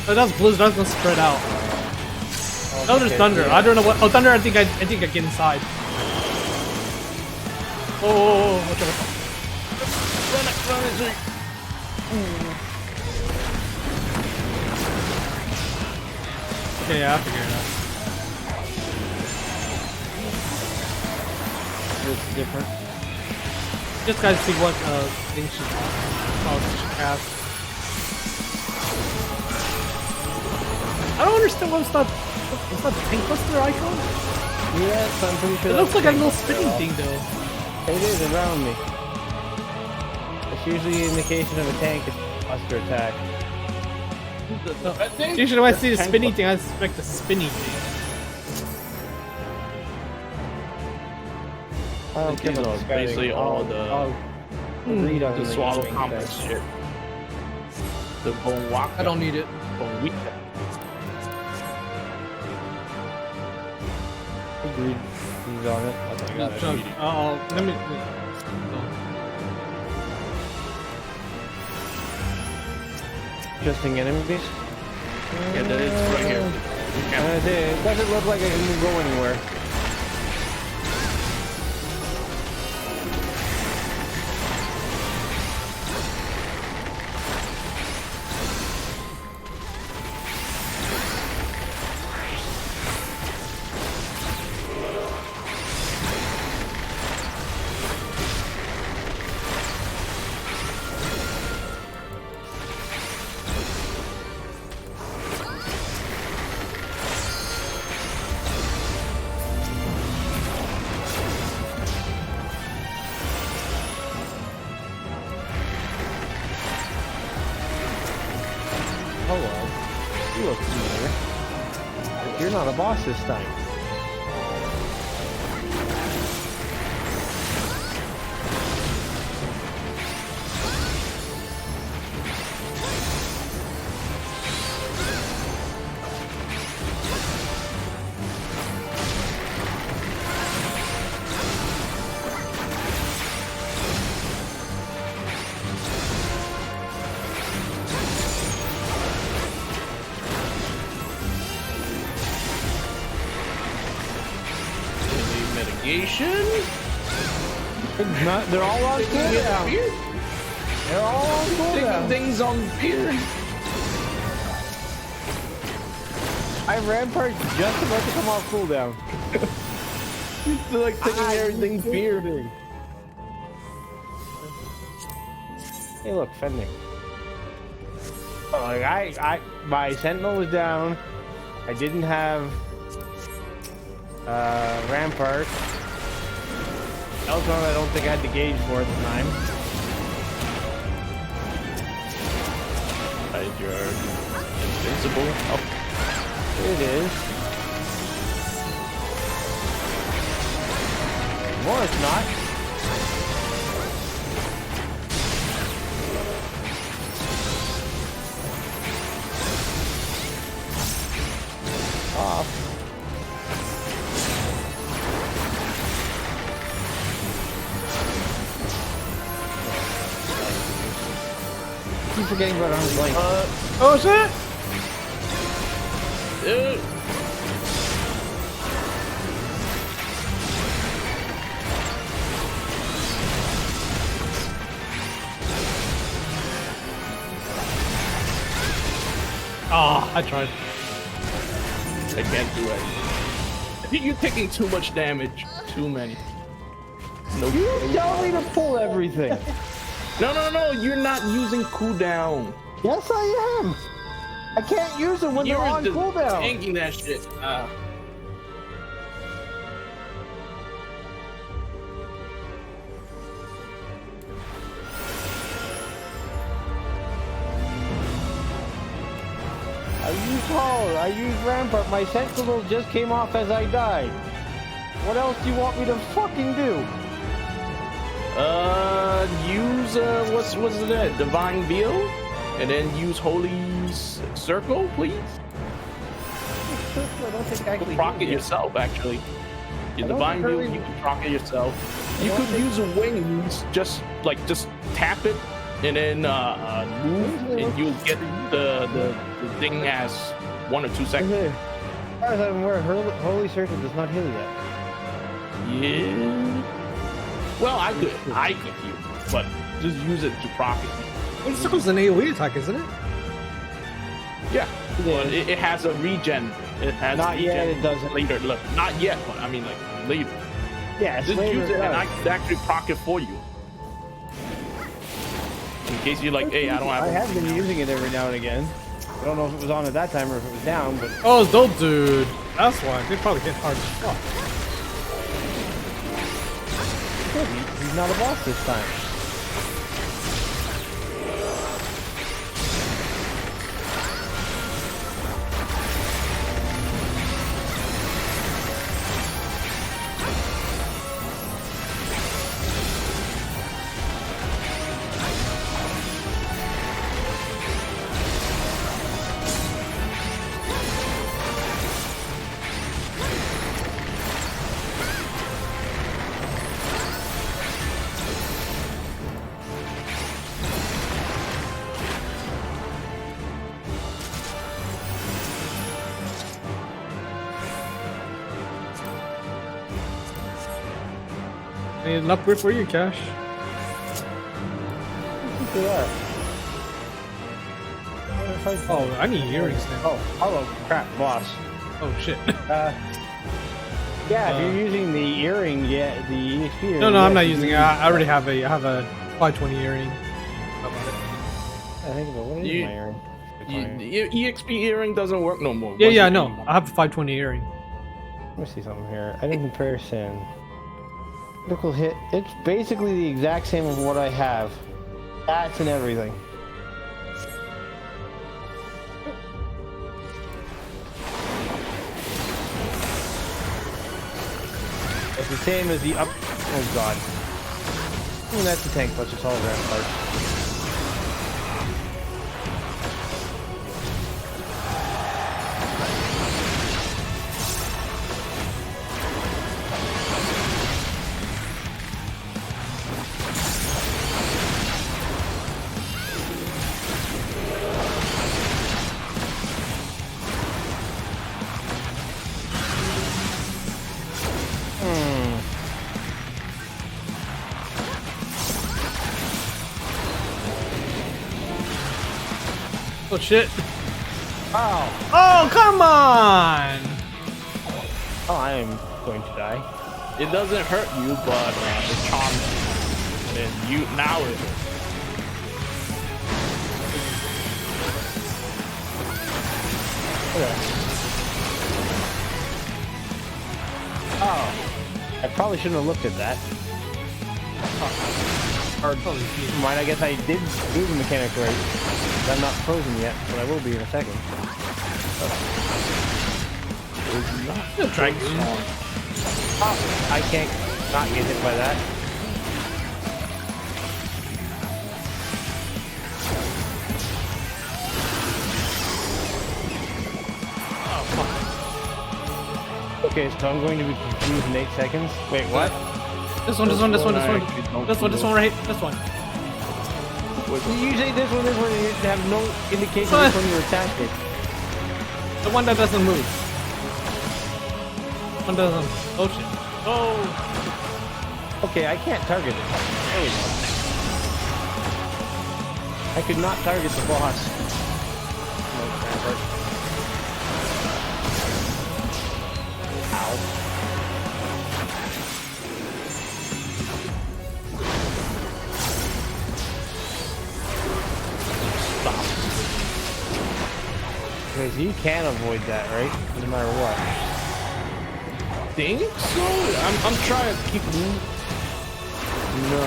Oh, that's Blizzard. That's gonna spread out. Oh, there's okay, Thunder. yeah. I don't know what. Oh, Thunder. I think I get inside. Oh, what the? Run it. Okay, yeah, I figured it out. It's different. Just gotta see what thing she cast. I don't understand what's that tank buster icon? Yes, I'm pretty sure. It looks like a little that's spinning thing though. It is around me. It's usually an indication of a tank buster attack. Usually when I see the spinning thing, I expect the spinning thing. I don't care These about are the basically all the read on the swallow complex shit. The bone walk. I don't need it. Bone weak. Agreed. He's on it. I got it. Let me. Interesting enemies. Yeah, that is right here. It doesn't look like I can go anywhere. Hello. You look familiar. But you're not a boss this time. Mitigation. They're all on cooldown. They're all on Taking cooldown. things on fear. I Rampart just about to come off cooldown. They're like taking everything fear. Hey, look, fending. Oh, like my sentinel was down. I didn't have Rampart. Eltron, I don't think I had the gauge for at the time. You're invincible. Oh. It is. More it's not. Off. Keep forgetting about arm's length. Oh shit! Oh, I tried. I can't do it. You're taking too much damage. Too many. No. You tell me to pull everything. No. You're not using cooldown. Yes, I am. I can't use them when they're You're on just cooldown. tanking that shit. I used Hull, I used Rampart, my sentinel just came off as I died. What else do you want me to fucking do? Use what's that? Divine Veil, and then use Holy Circle, please. I don't think I actually Proc it do yourself, actually. Your I don't Divine think Veil, really- you can proc it yourself. You don't could think- use wings, just tap it, and then move, and you'll get the thing as 1 or 2 seconds. Okay. As far as I'm aware, Holy Circle does not heal yet. Yeah. Well, I could heal, but just use it to proc it. Holy Circle's an AoE attack, isn't it? Yeah, but it has a regen. It has Not regen yet, it doesn't. later. Look, not yet, but I mean like later. Yes, Just later use it, it and I does. could actually proc it for you. In case you're like, hey, I don't have. I have been using it every now and again. I don't know if it was on at that time or if it was down, but Oh, it's dope, dude. That's why. They probably hit hard as fuck. he's not a boss this time. I need an upgrade for you, Cash. They are. Oh, I need earrings now. Oh, hello, crap, boss. Oh shit. Yeah, if you're using the earring, yeah, the EXP earring. No, I'm yes, not you using it. do- I already have a. I have a 520 earring. How about it? I think about what is You- my earring? Your EXP earring doesn't work no more. Yeah, Was yeah, I it? know. I have a 520 earring. Let me see something here. Item comparison. Critical hit. It's basically the exact same of what I have. Stats and everything. It's the same as the up. Oh god. That's the tank clutch. It's all Rampart. Oh shit! Oh, Oh come on! oh, I am going to die. It doesn't hurt you, but it charms you. And then you now it hurts. Okay. Oh, I probably shouldn't have looked at that. Or, never mind, I guess I did do the mechanic right. I'm not frozen yet, but I will be in a second. Dragoon. Oh, I can't not get hit by that. Okay, so I'm going to be confused in 8 seconds. Wait, what? This one right here. This one. You say this one, you have no indication which one you're attacking. The one that doesn't move. One doesn't. Oh shit. Oh. Okay, I can't target it. There we go. I could not target the boss. No, ow. Stop. Because you can avoid that, right? No matter what. Think so? I'm trying to keep moving. No.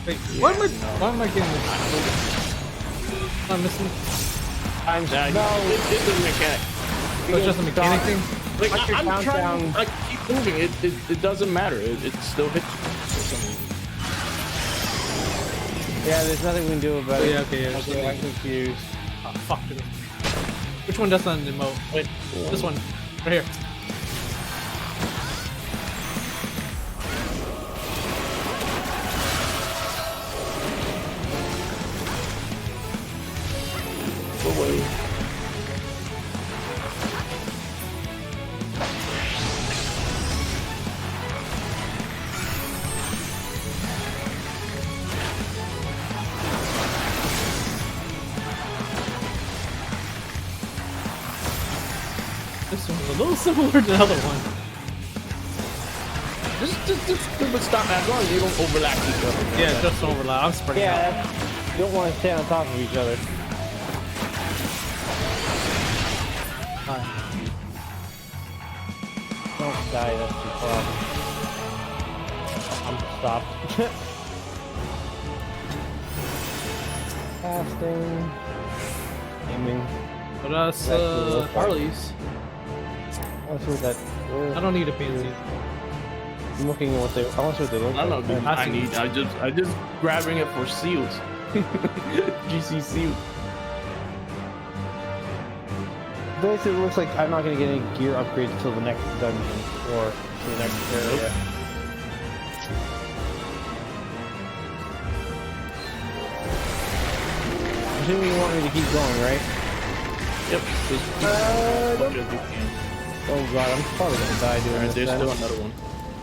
Wait, why am I getting this? I'm missing. I'm No, it's a mechanic. So it's just a mechanic thing? Like, Watch your I'm trying countdown. to like, keep moving. It doesn't matter. It still hits you for some reason. Yeah, there's nothing we can do about it. Yeah, okay, yeah. Okay, I'm confused. Oh, fuck. Which one doesn't emote? Wait, this one. Right here. Away. This one's a little similar to the other one. Just stop as long as you don't overlap each other. Yeah, just overlap. I'm spreading out. Yeah, you don't want to stay on top of each other. Don't die, that's your problem. I'm stopped. Casting. Aiming. But us, Harleys. Let's see what that. I don't need a pansy. I'm looking at what they. I want to see what they look I don't know, like. dude. I just grabbing it for seals. GC seal. Basically, it looks like I'm not going to get any gear upgrades until the next dungeon or the next area. Assuming you want me to keep going, right? Yep. Just keep as much as you can. Oh god, I'm probably going to die doing Alright, this. there's then. still another one.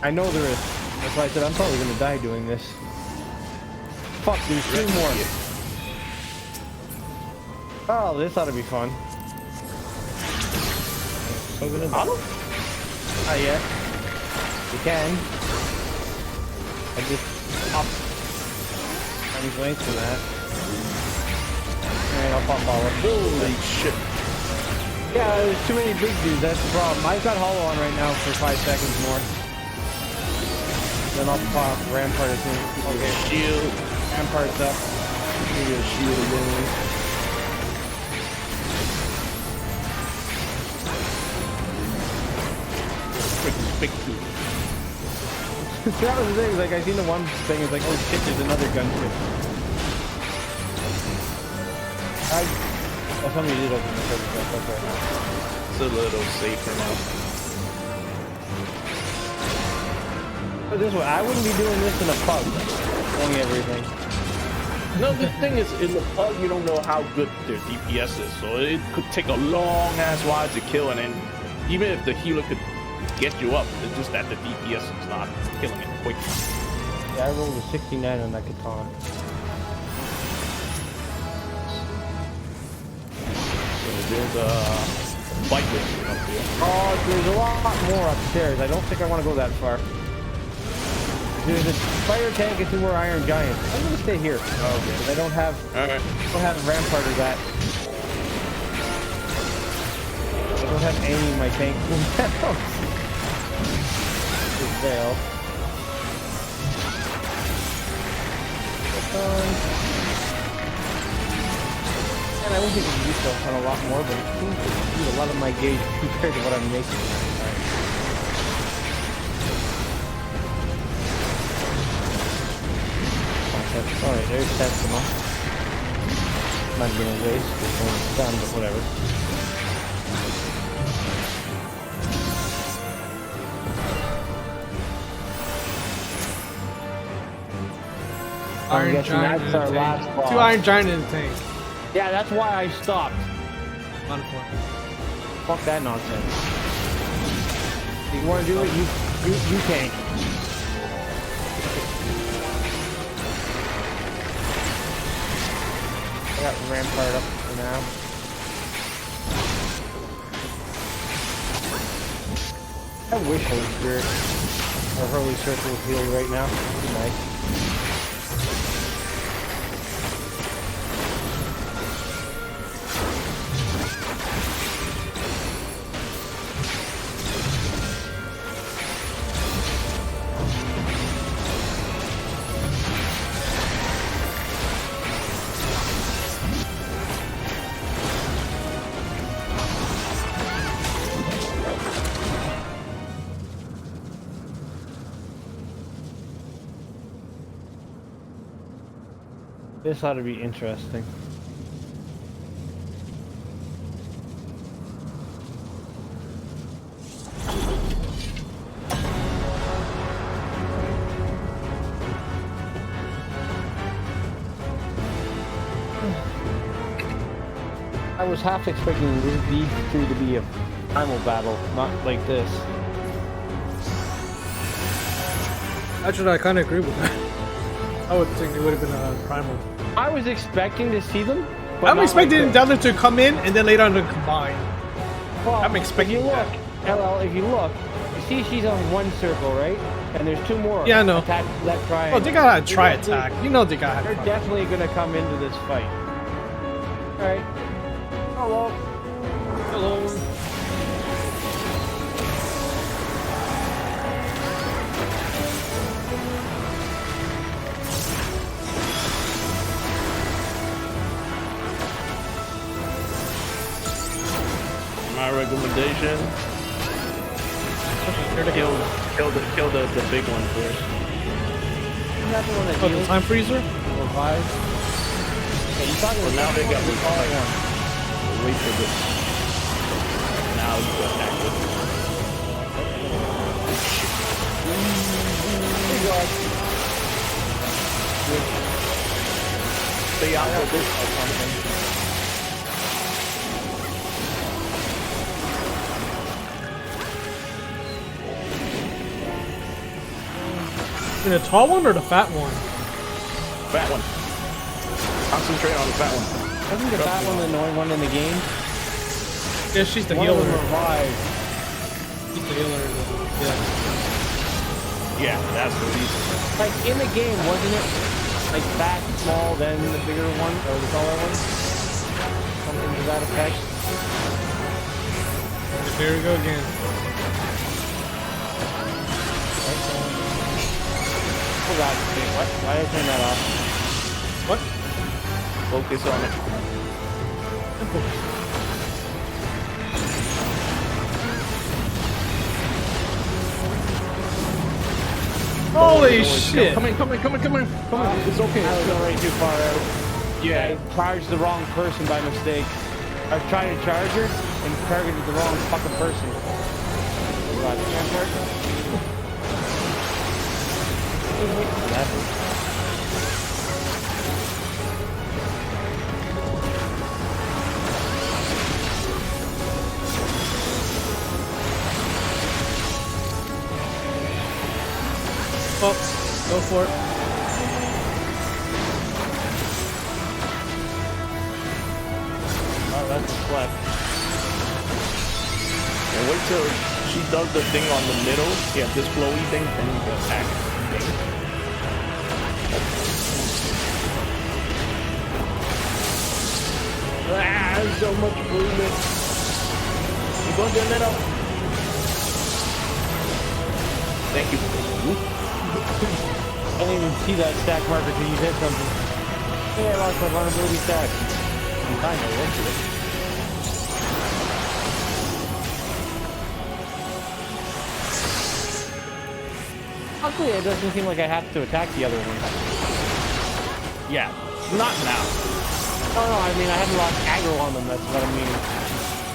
I know there is. That's why I said I'm probably going to die doing this. Fuck, there's 2 more. Oh, this ought to be fun. So gonna die. Ah, yeah. You can. I just popped. I'm going for that. Alright, I'll pop all of them. Holy shit. Yeah, there's too many big dudes, that's the problem. I've got Hollow on right now for 5 seconds more. Then I'll pop Rampart as soon as okay. Shield. Rampart's up. Maybe a shield again. Big two. That was the thing, like I seen the one thing, it's like, oh shit, there's another gunship. Oh, somebody did open the service, that's okay. It's a little safer now. But this way, I wouldn't be doing this in a pub, killing everything. No, the thing is, in the pub, you don't know how good their DPS is, so it could take a long ass while to kill, and then even if the healer could get you up, it's just that the DPS is not killing it quick. Yeah, I rolled a 69 on that katana. there's a Waifus up here. Oh, there's a lot more upstairs. I don't think I want to go that far. There's a fire tank and 2 more iron giants. I'm gonna stay here. Oh, okay. I don't have Alright. I don't have rampart or that. I don't have any of my tanks. Fail. And I wish I could use stuff on a lot more, but it seems to use a lot of my gauge compared to what I'm making. Alright, there's Testament. Not gonna waste, it's only done, but whatever. Iron guessing Giant that's in our the last tank. boss. 2 Iron Giant in the tank. Yeah, that's why I stopped. Wonderful. Fuck that nonsense. If you want to do it, you tank. I got rampart up for now. I wish Holy Spirit or Holy Circle was healed right now. That'd be nice. This ought to be interesting. I was half expecting these 2 to be a primal battle, not like this. Actually, I kind of agree with that. I would think it would have been a primal. I was expecting to see them, but I'm not expecting like the other to come in and then later on to combine. well, I'm expecting if you look, that. LL, if you look, you see she's on 1 circle, right? And there's 2 more. Yeah, I know. Attached to that triangle. Oh, they gotta try They're attack. You know they gotta They're try. definitely gonna come into this fight. Alright. Hello. Hello. My recommendation: kill the big one first. Isn't that the one that Oh, the heals time freezer? or revives? Yeah, you talking Well, about now they got the smaller one. Wait for this. Now you attack it. Hey, God. Stay out of this or something. In the tall one or the fat one? Fat one. Concentrate on the fat one. Wasn't the fat one the annoying one in the game? Yeah, she's the One of healer. them revived. She's the healer. Yeah. Yeah, that's the reason. Like, in the game, wasn't it? Like, fat, small, then the bigger one, or the taller one? Something to that effect. There we go again. Oh god, wait, what? Why did I turn that off? What? Focus on it. Holy shit! Come in. It's okay. I was already too far out. Yeah. I charged the wrong person by mistake. I was trying to charge her and targeted the wrong fucking person. Oh god, can't charge her? That hurt. Oh, go for it. Oh, that's a flex. And wait till she does the thing on the middle. Yeah, this flowy thing, then you can attack. Ah, so much movement. You go to the middle. Thank you. I didn't even see that stack marker till you hit something. Hey, I lost my vulnerability stack. I'm kind of into it. Luckily, it doesn't seem like I have to attack the other one. Yeah, not now. No, I mean, I haven't lost aggro on them, that's what I mean.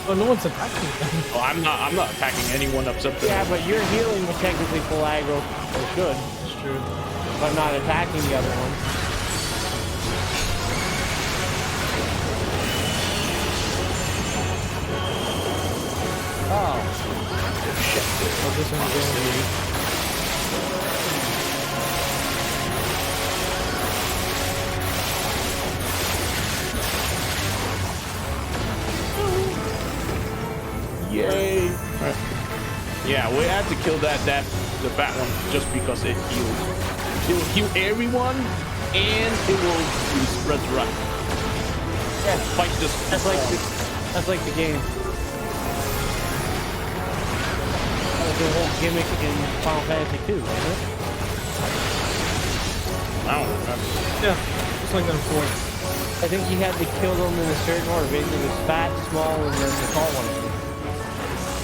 Oh, no one's attacking them. Oh, I'm not attacking anyone except for Yeah, but you're healing with technically full aggro, or should. It's true. But I'm not attacking the other one. Oh. Oh, this one's going to be... Yay! Yeah, we had to kill the fat one just because it heals. It will heal everyone, and it will resurrect. Yeah, Fight this. that's like the game. That was the whole gimmick in Final Fantasy 2, wasn't it? I don't remember. Yeah, just like them before. I think you had to kill them in a certain order. Basically, it was fat, small, and then the tall one.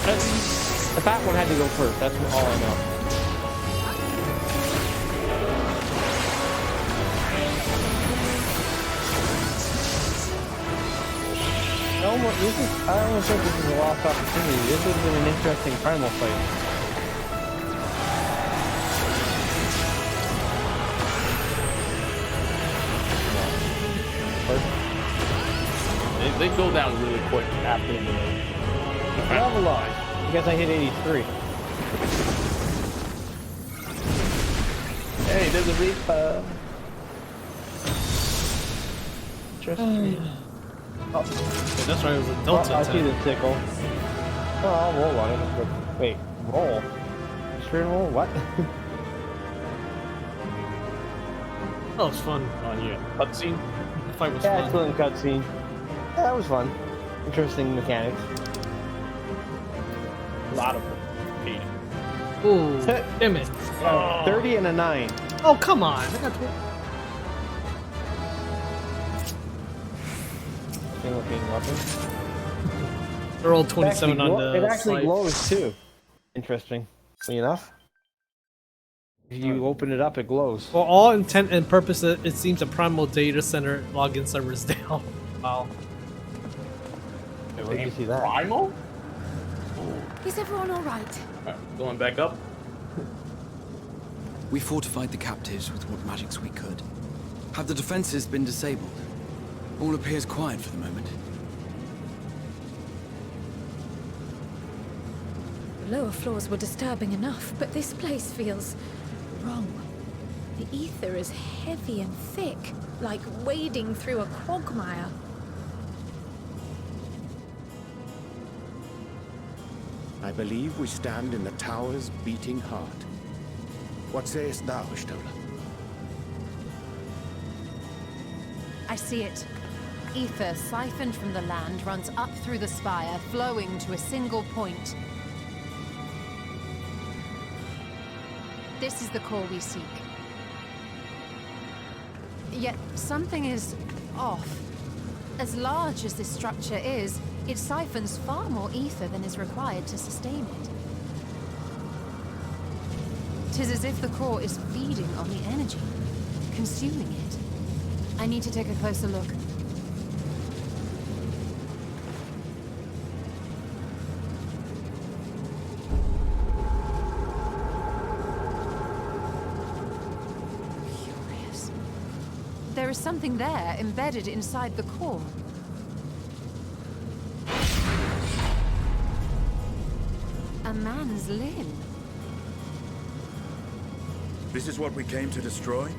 The fat one had to go first. That's all I know. I almost think this is a lost opportunity. This would have been an interesting primal fight. They go down really quick after the Level up. I guess I hit 83. Hey, there's a Reaper. Interesting. Yeah, that's right, it was a delta I see attack. the sickle. Oh, I'll roll on it. Wait, roll? Straight roll? What? That was fun. On you. Cutscene. The fight was Yeah, fun. excellent cutscene. Yeah, that was fun. Interesting mechanics. A lot of them. Ooh, damn it. 30 and a 9. Oh, come on. I got 20. Looking weapon. They're all 27 on the It actually side. glows too. Interesting. Enough. If you open it up, it glows. For all intent and purposes, it seems a primal data center login server is down. Wow. Where did you see that? Primal? Is everyone all right? Going back up. We fortified the captives with what magics we could. Have the defenses been disabled? All appears quiet for the moment. The lower floors were disturbing enough, but this place feels wrong. The ether is heavy and thick, like wading through a quagmire. I believe we stand in the tower's beating heart. What sayest thou, Stola? I see it. Ether siphoned from the land runs up through the spire, flowing to a single point. This is the core we seek. Yet something is off. As large as this structure is, it siphons far more ether than is required to sustain it. 'Tis as if the core is feeding on the energy, consuming it. I need to take a closer look. Curious. There is something there embedded inside the core. A man's limb. This is what we came to destroy?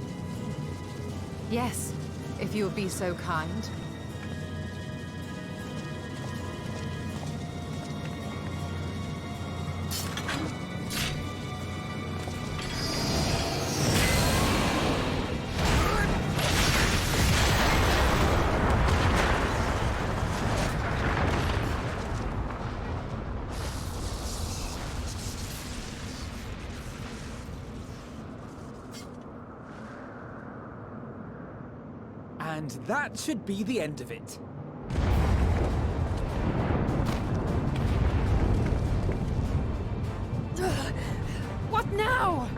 Yes, if you would be so kind. And that should be the end of it. What now?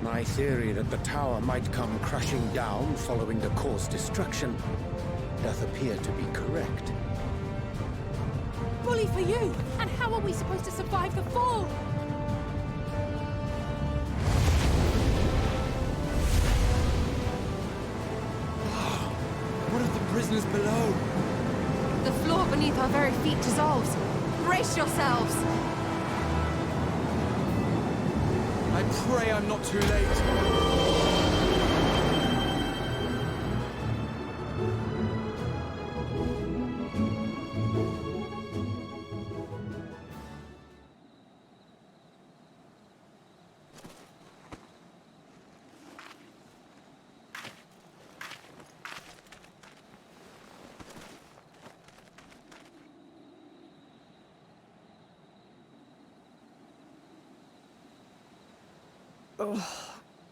My theory that the tower might come crashing down following the core's destruction doth appear to be correct. Bully for you! And how are we supposed to survive the fall? What of the prisoners below? The floor beneath our very feet dissolves. Brace yourselves! I pray I'm not too late.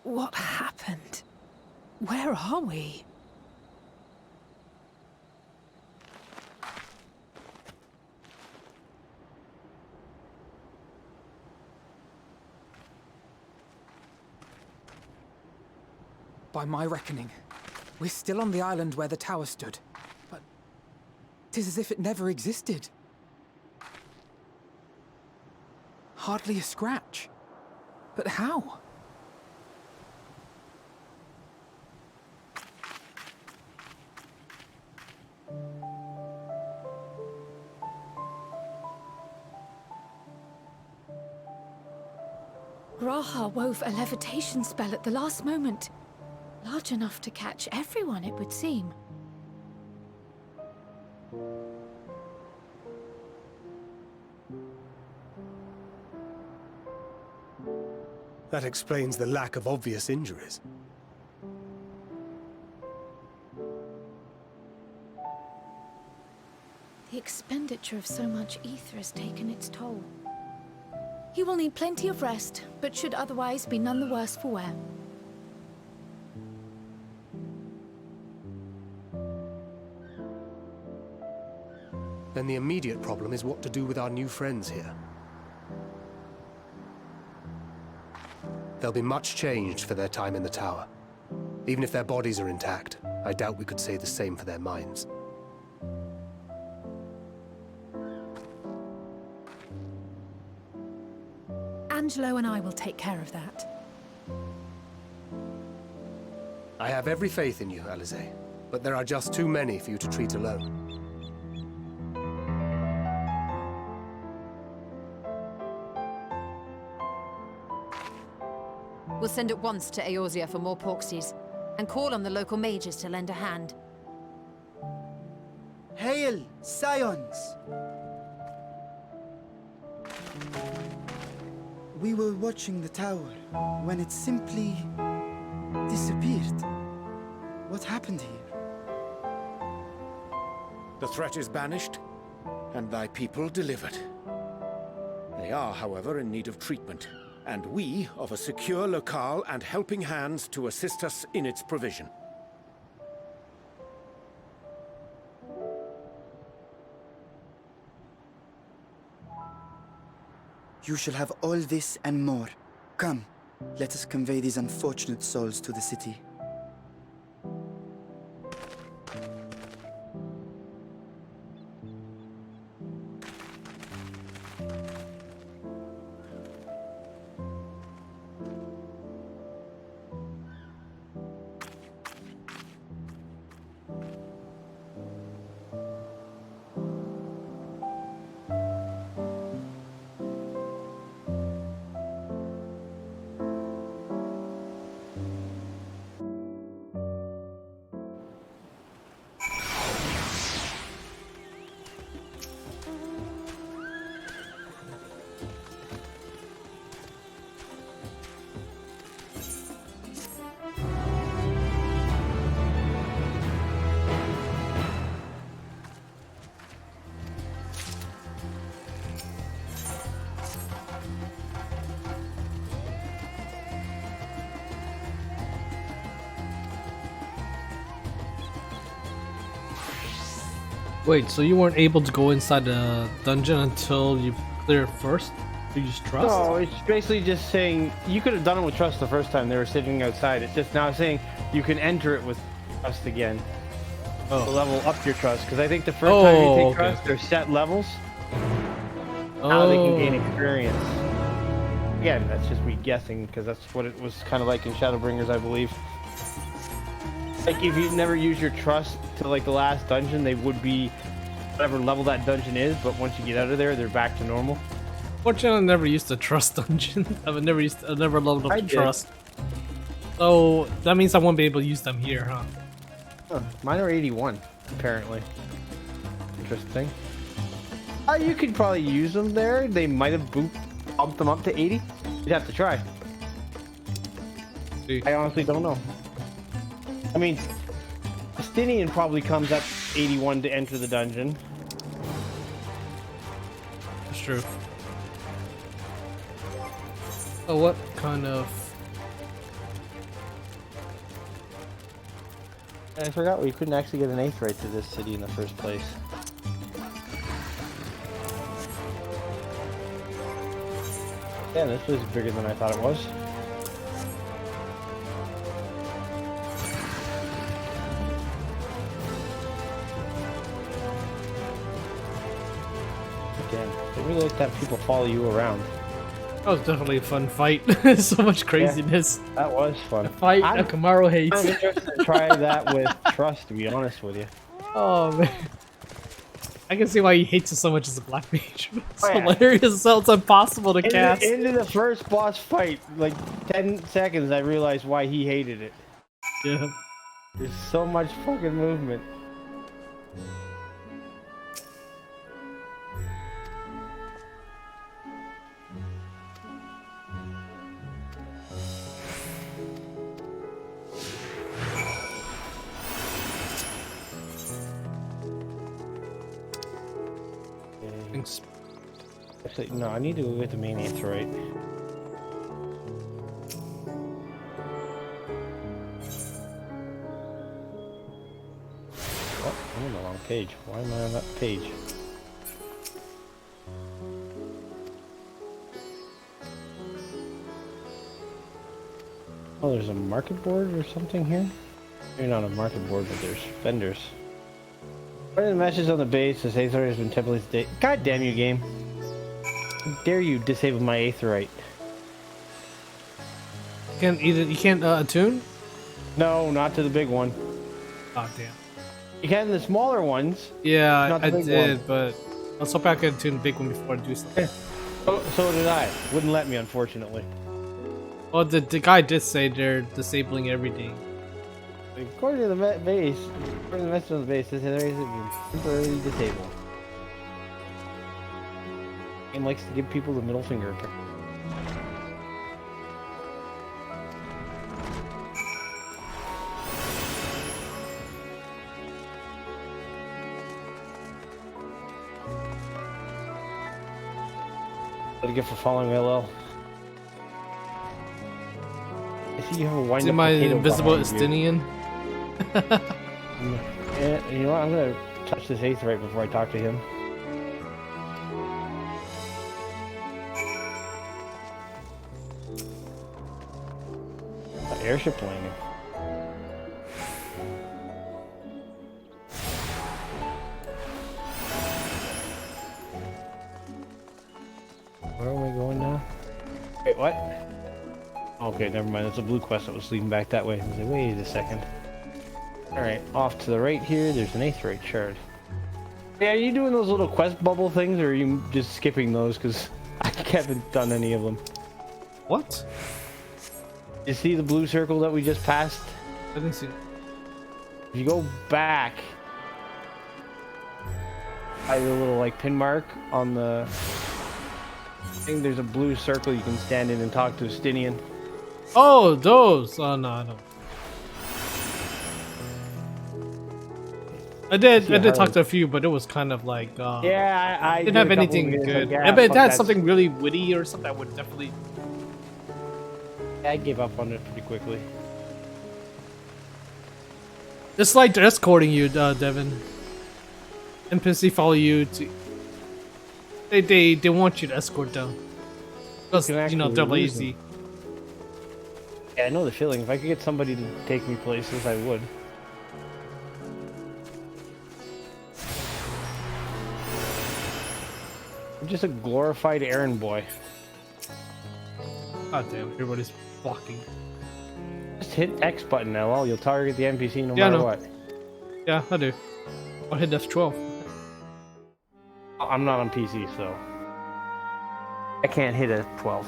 What happened? Where are we? By my reckoning, we're still on the island where the tower stood. But 'tis as if it never existed. Hardly a scratch. But how? Raha wove a levitation spell at the last moment. Large enough to catch everyone, it would seem. That explains the lack of obvious injuries. The expenditure of so much ether has taken its toll. He will need plenty of rest, but should otherwise be none the worse for wear. Then the immediate problem is what to do with our new friends here. They'll be much changed for their time in the tower. Even if their bodies are intact, I doubt we could say the same for their minds. Angelo and I will take care of that. I have every faith in you, Alize, but there are just too many for you to treat alone. We'll send at once to Eorzea for more porksies, and call on the local mages to lend a hand. Hail, Scions! We were watching the tower when it simply disappeared. What happened here? The threat is banished, and thy people delivered. They are, however, in need of treatment, and we of a secure locale and helping hands to assist us in its provision. You shall have all this and more. Come, let us convey these unfortunate souls to the city. Wait, so you weren't able to go inside the dungeon until you clear it first? You just trust? No, it's basically just saying you could have done it with trust the first time they were sitting outside. It's just now saying you can enter it with trust again. To level up your trust, because I think the first time you take trust, there's set levels. Now they can gain experience. Again, that's just me guessing, because that's what it was kind of like in Shadowbringers, I believe. Like, if you never use your trust to, like, the last dungeon, they would be whatever level that dungeon is, but once you get out of there, they're back to normal. Fortunately, I never used the trust dungeon. I've never leveled up I to did. trust. So, that means I won't be able to use them here, huh? Huh, mine are 81, apparently. Interesting. You could probably use them there. They might have bumped them up to 80. You'd have to try. I honestly don't know. I mean, Stinian probably comes up 81 to enter the dungeon. That's true. Oh, what kind of... I forgot we couldn't actually get an aetheryte to this city in the first place. Yeah, this was bigger than I thought it was. Damn, they really like to have people follow you around. That was definitely a fun fight. So much craziness. Yeah, that was fun. A fight that Kamaru hates. I'm interested to try that with trust, to be honest with you. Oh man. I can see why he hates it so much as a black mage. It's Oh, yeah. hilarious, so it's impossible to cast. Into the first boss fight, like 10 seconds, I realized why he hated it. Yeah. There's so much fucking movement. Thanks. Actually, no, I need to go get the main aetheryte. Oh, I'm on the wrong page. Why am I on that page? Oh, there's a market board or something here? Maybe not a market board, but there's vendors. Writing the message on the base, this aetheryte has been temporarily stayed. God damn you, game. How dare you disable my aetheryte? You can't attune? No, not to the big one. Oh damn. You can the smaller ones. Yeah, not the I big did, one. but I was hoping I could attune the big one before I do something. So did I. Wouldn't let me, unfortunately. Well, the guy did say they're disabling everything. According to the base, according to the message on the base, this aetheryte has been temporarily disabled. Game likes to give people the middle finger. What do you get for following LL? I see you have a wind See up my potato invisible behind you. Estinian? Yeah, you know what? I'm gonna touch this aetheryte before I talk to him. Airship landing. Where am I going now? Wait, what? Okay, never mind. It's a blue quest that was leading back that way. I was like, wait a second. Alright, off to the right here, there's an aetheryte shard. Yeah, are you doing those little quest bubble things, or are you just skipping those? Because I haven't done any of them. What? You see the blue circle that we just passed? I didn't see it. If you go back by the little like pin mark on the thing, there's a blue circle you can stand in and talk to Stinian. Oh, those! Oh, no, I don't. I did talk to a few, but it was kind of like, yeah, I didn't did have a couple anything videos, good. like, yeah, If it fuck had that. something really witty or something, I would definitely... I gave up on it pretty quickly. It's like dress coding you, Devin. NPC follow you to. They want you to escort them. Because, you know, they're lazy. Yeah, I know the feeling. If I could get somebody to take me places, I would. I'm just a glorified errand boy. God damn, everybody's blocking. Just hit X button, LL. You'll target the NPC no matter what. Yeah, I do. I'll hit F12. I'm not on PC, so I can't hit F12.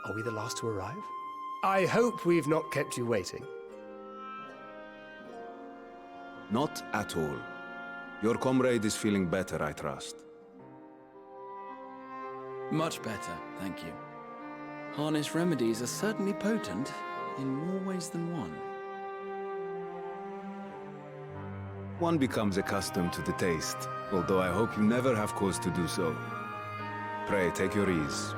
Are we the last to arrive? I hope we've not kept you waiting. Not at all. Your comrade is feeling better, I trust. Much better, thank you. Harness remedies are certainly potent, in more ways than one. One becomes accustomed to the taste, although I hope you never have cause to do so. Pray, take your ease.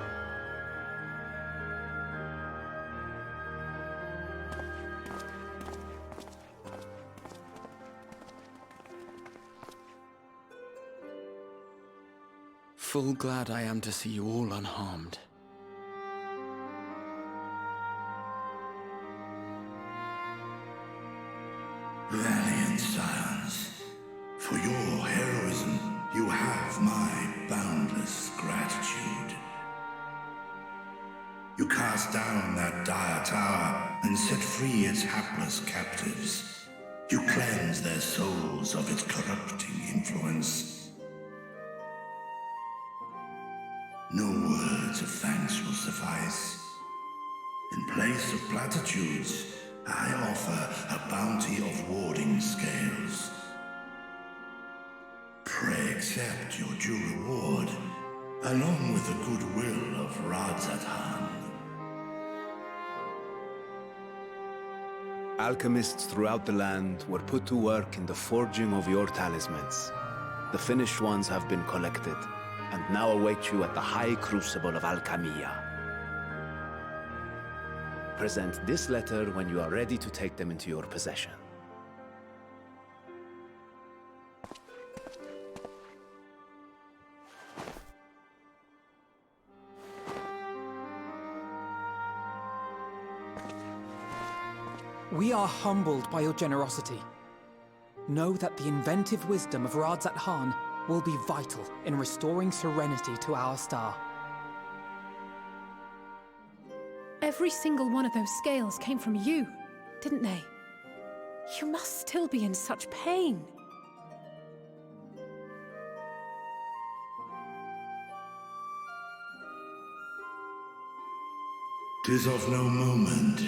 Full glad I am to see you all unharmed. Valiant scions, for your heroism, you have my boundless gratitude. You cast down that dire tower and set free its hapless captives. You cleanse their souls of its corrupting influence. No words of thanks will suffice. In place of platitudes, I offer a bounty of warding scales. Pray accept your due reward, along with the goodwill of Radzat-Han. Alchemists throughout the land were put to work in the forging of your talismans. The finished ones have been collected, and now await you at the High Crucible of Alchemia. Present this letter when you are ready to take them into your possession. We are humbled by your generosity. Know that the inventive wisdom of Radzat-Han will be vital in restoring serenity to our star. Every single one of those scales came from you, didn't they? You must still be in such pain. "'Tis of no moment.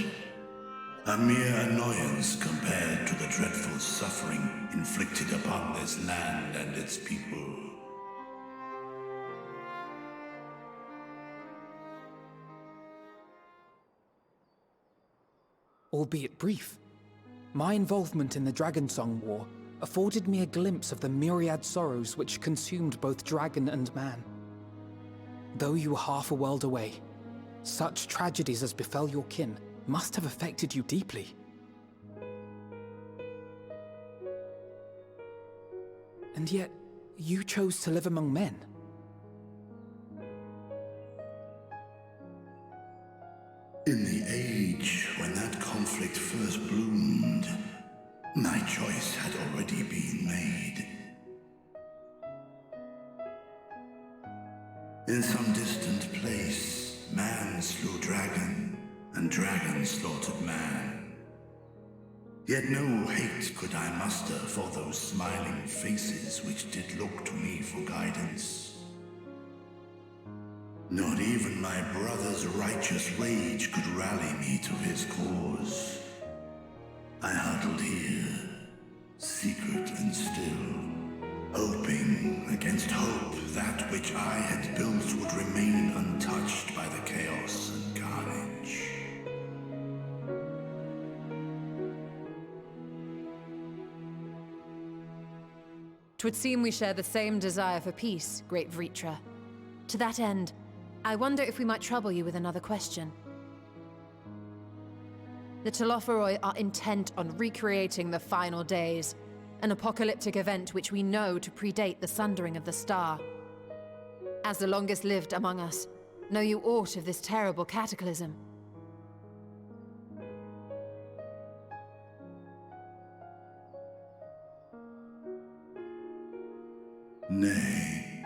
A mere annoyance compared to the dreadful suffering inflicted upon this land and its people. Albeit brief, my involvement in the Dragonsong War afforded me a glimpse of the myriad sorrows which consumed both dragon and man. Though you were half a world away, such tragedies as befell your kin must have affected you deeply. And yet, you chose to live among men. In the age when that conflict first bloomed, my choice had already been made. In some distant place, man slew dragon, and dragon slaughtered man. Yet no hate could I muster for those smiling faces which did look to me for guidance. Not even my brother's righteous rage could rally me to his cause. I huddled here, secret and still, hoping against hope that which I had built would remain untouched by the chaos and carnage. Twould seem we share the same desire for peace, great Vritra. To that end, I wonder if we might trouble you with another question. The Telophoroi are intent on recreating the final days, an apocalyptic event which we know to predate the sundering of the star. As the longest lived among us, know you aught of this terrible cataclysm? Nay.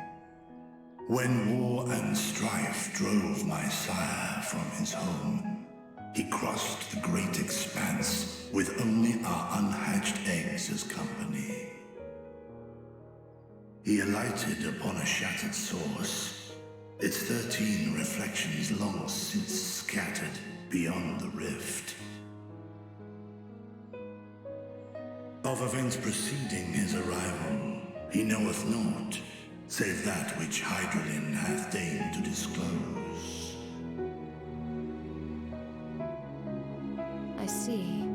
When war and strife drove my sire from his home, he crossed the great expanse with only our unhatched eggs as company. He alighted upon a shattered source, its 13 reflections long since scattered beyond the rift. Of events preceding his arrival, he knoweth naught, save that which Hydralin hath deigned to disclose. I see.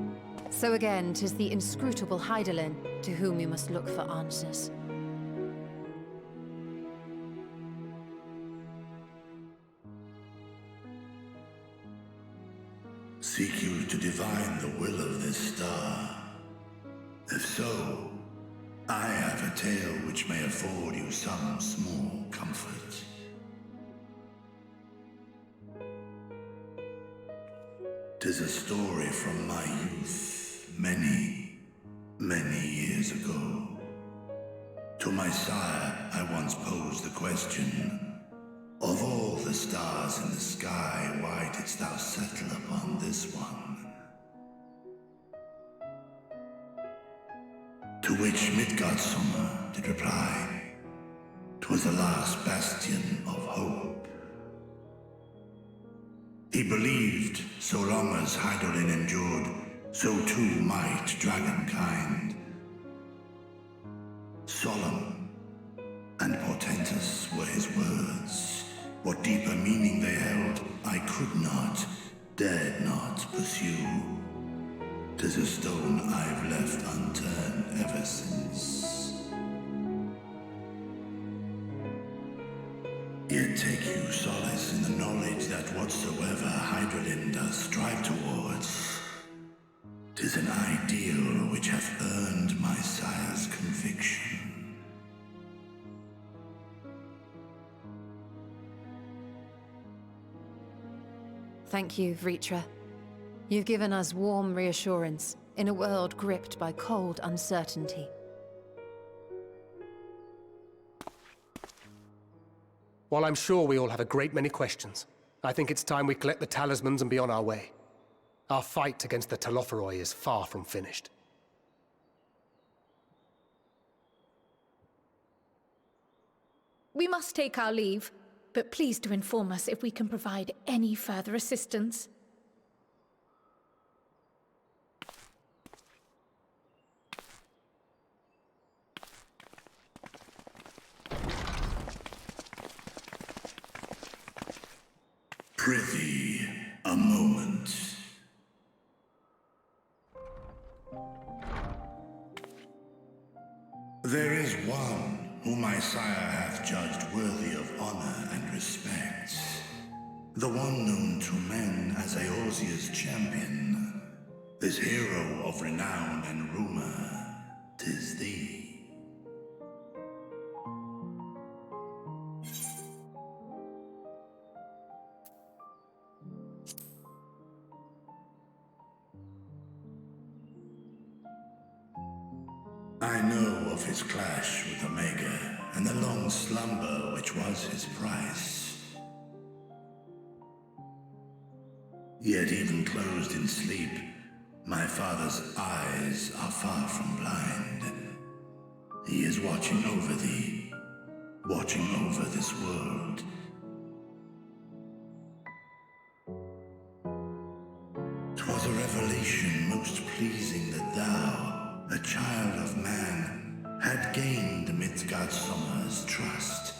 So again, 'tis the inscrutable Hydralin to whom you must look for answers. Seek you to divine the will of this star? If so, I have a tale which may afford you some small comfort. 'Tis a story from my youth, many, many years ago. To my sire, I once posed the question, of all the stars in the sky, why didst thou settle upon this one? To which Midgardsormr did reply, 'twas the last bastion of hope. He believed so long as Hydralin endured, so too might dragonkind. Solemn and portentous were his words. What deeper meaning they held, I could not, dared not pursue. 'Tis a stone I've left unturned ever since. Yet take you solace in the knowledge that whatsoever Hydralin does strive towards, 'tis an ideal which hath earned my sire's conviction. Thank you, Vritra. You've given us warm reassurance in a world gripped by cold uncertainty. While I'm sure we all have a great many questions, I think it's time we collect the talismans and be on our way. Our fight against the Telophoroi is far from finished. We must take our leave, but please do inform us if we can provide any further assistance. Prithee, a moment. There is one whom my sire hath judged worthy of honor and respect. The one known to men as Eorzea's champion. This hero of renown and rumor, 'tis thee. I know of his clash with Omega, and the long slumber which was his price. Yet even closed in sleep, my father's eyes are far from blind. He is watching over thee, watching over this world. 'Twas a revelation most pleasing that thou, a child of man, had gained Midgardsonger's trust,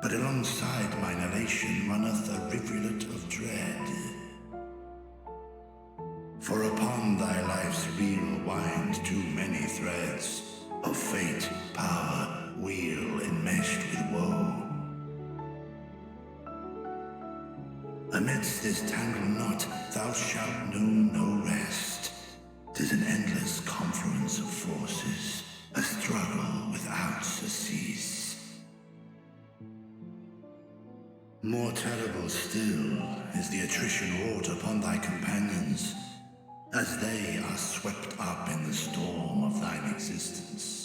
but alongside mine elation runneth a rivulet of dread. For upon thy life's reel wind too many threads of fate, power, wheel enmeshed with woe. Amidst this tangled knot thou shalt know no rest. 'Tis an endless confluence of forces, a struggle without surcease. More terrible still is the attrition wrought upon thy companions, as they are swept up in the storm of thine existence.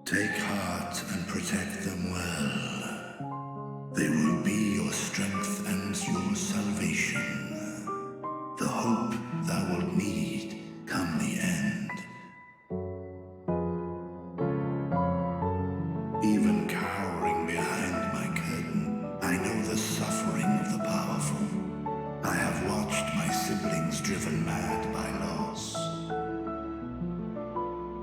Take heart and protect them well. They will be your strength and your salvation. The hope thou wilt need come the end. Even cowering behind my curtain, I know the suffering of the powerful. I have watched my siblings driven mad by loss.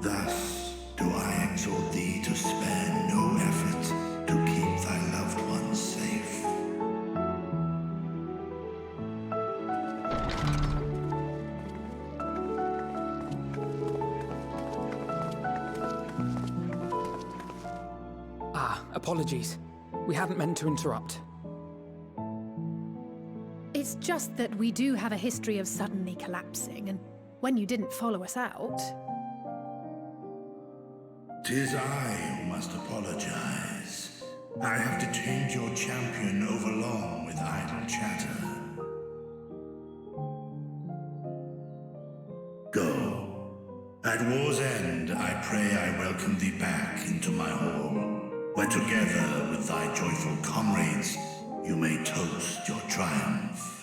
Thus, do I exhort thee to spare no effort to keep thy loved ones safe. Apologies. We hadn't meant to interrupt. It's just that we do have a history of suddenly collapsing, and when you didn't follow us out... 'Tis I who must apologize. I have detained your champion overlong with idle chatter. Go. At war's end, I pray I welcome thee back into my hall, where together with thy joyful comrades, you may toast your triumph.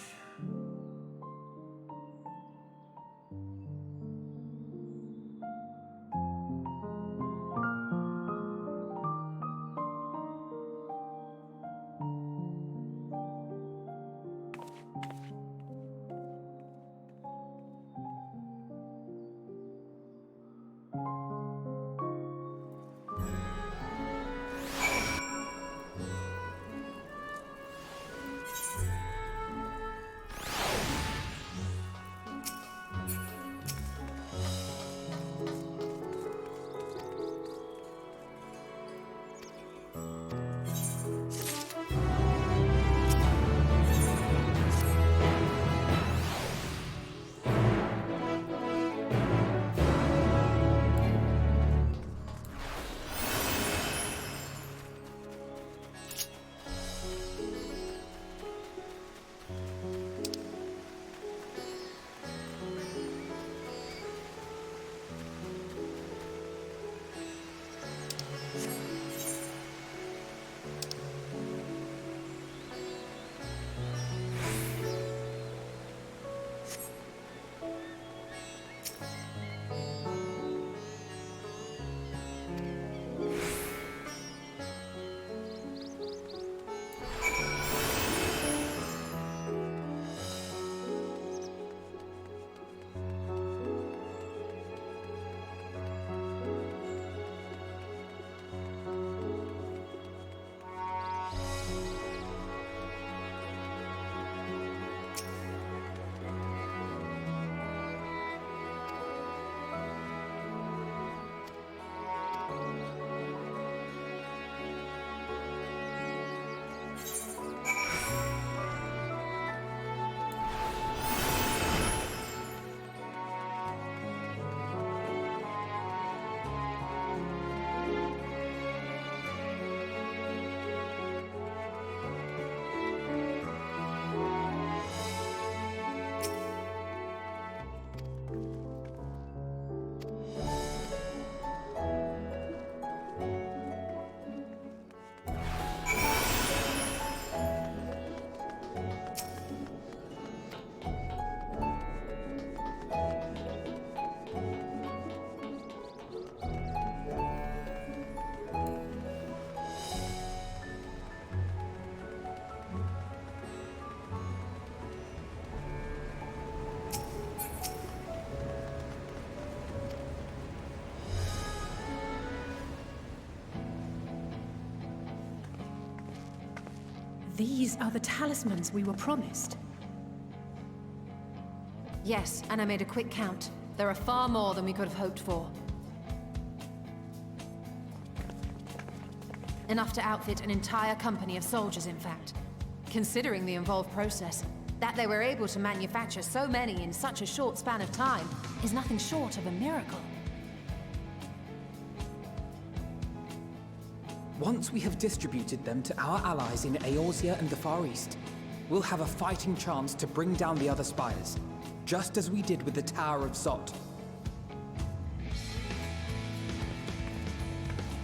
these are the talismans we were promised. Yes, and I made a quick count. There are far more than we could have hoped for. Enough to outfit an entire company of soldiers, in fact. Considering the involved process, that they were able to manufacture so many in such a short span of time is nothing short of a miracle. Once we have distributed them to our allies in Eorzea and the Far East, we'll have a fighting chance to bring down the other spires, just as we did with the Tower of Zot.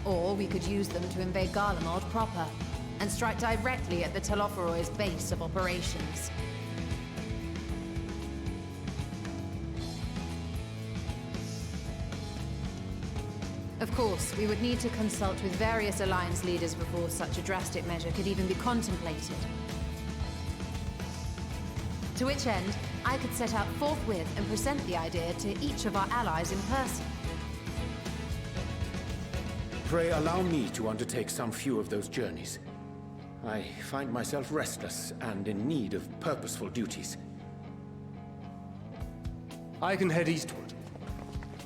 Or we could use them to invade Garlemald proper, and strike directly at the Telophoroid's base of operations. Of course, we would need to consult with various Alliance leaders before such a drastic measure could even be contemplated. To which end, I could set out forthwith and present the idea to each of our allies in person. Pray allow me to undertake some few of those journeys. I find myself restless and in need of purposeful duties. I can head eastward.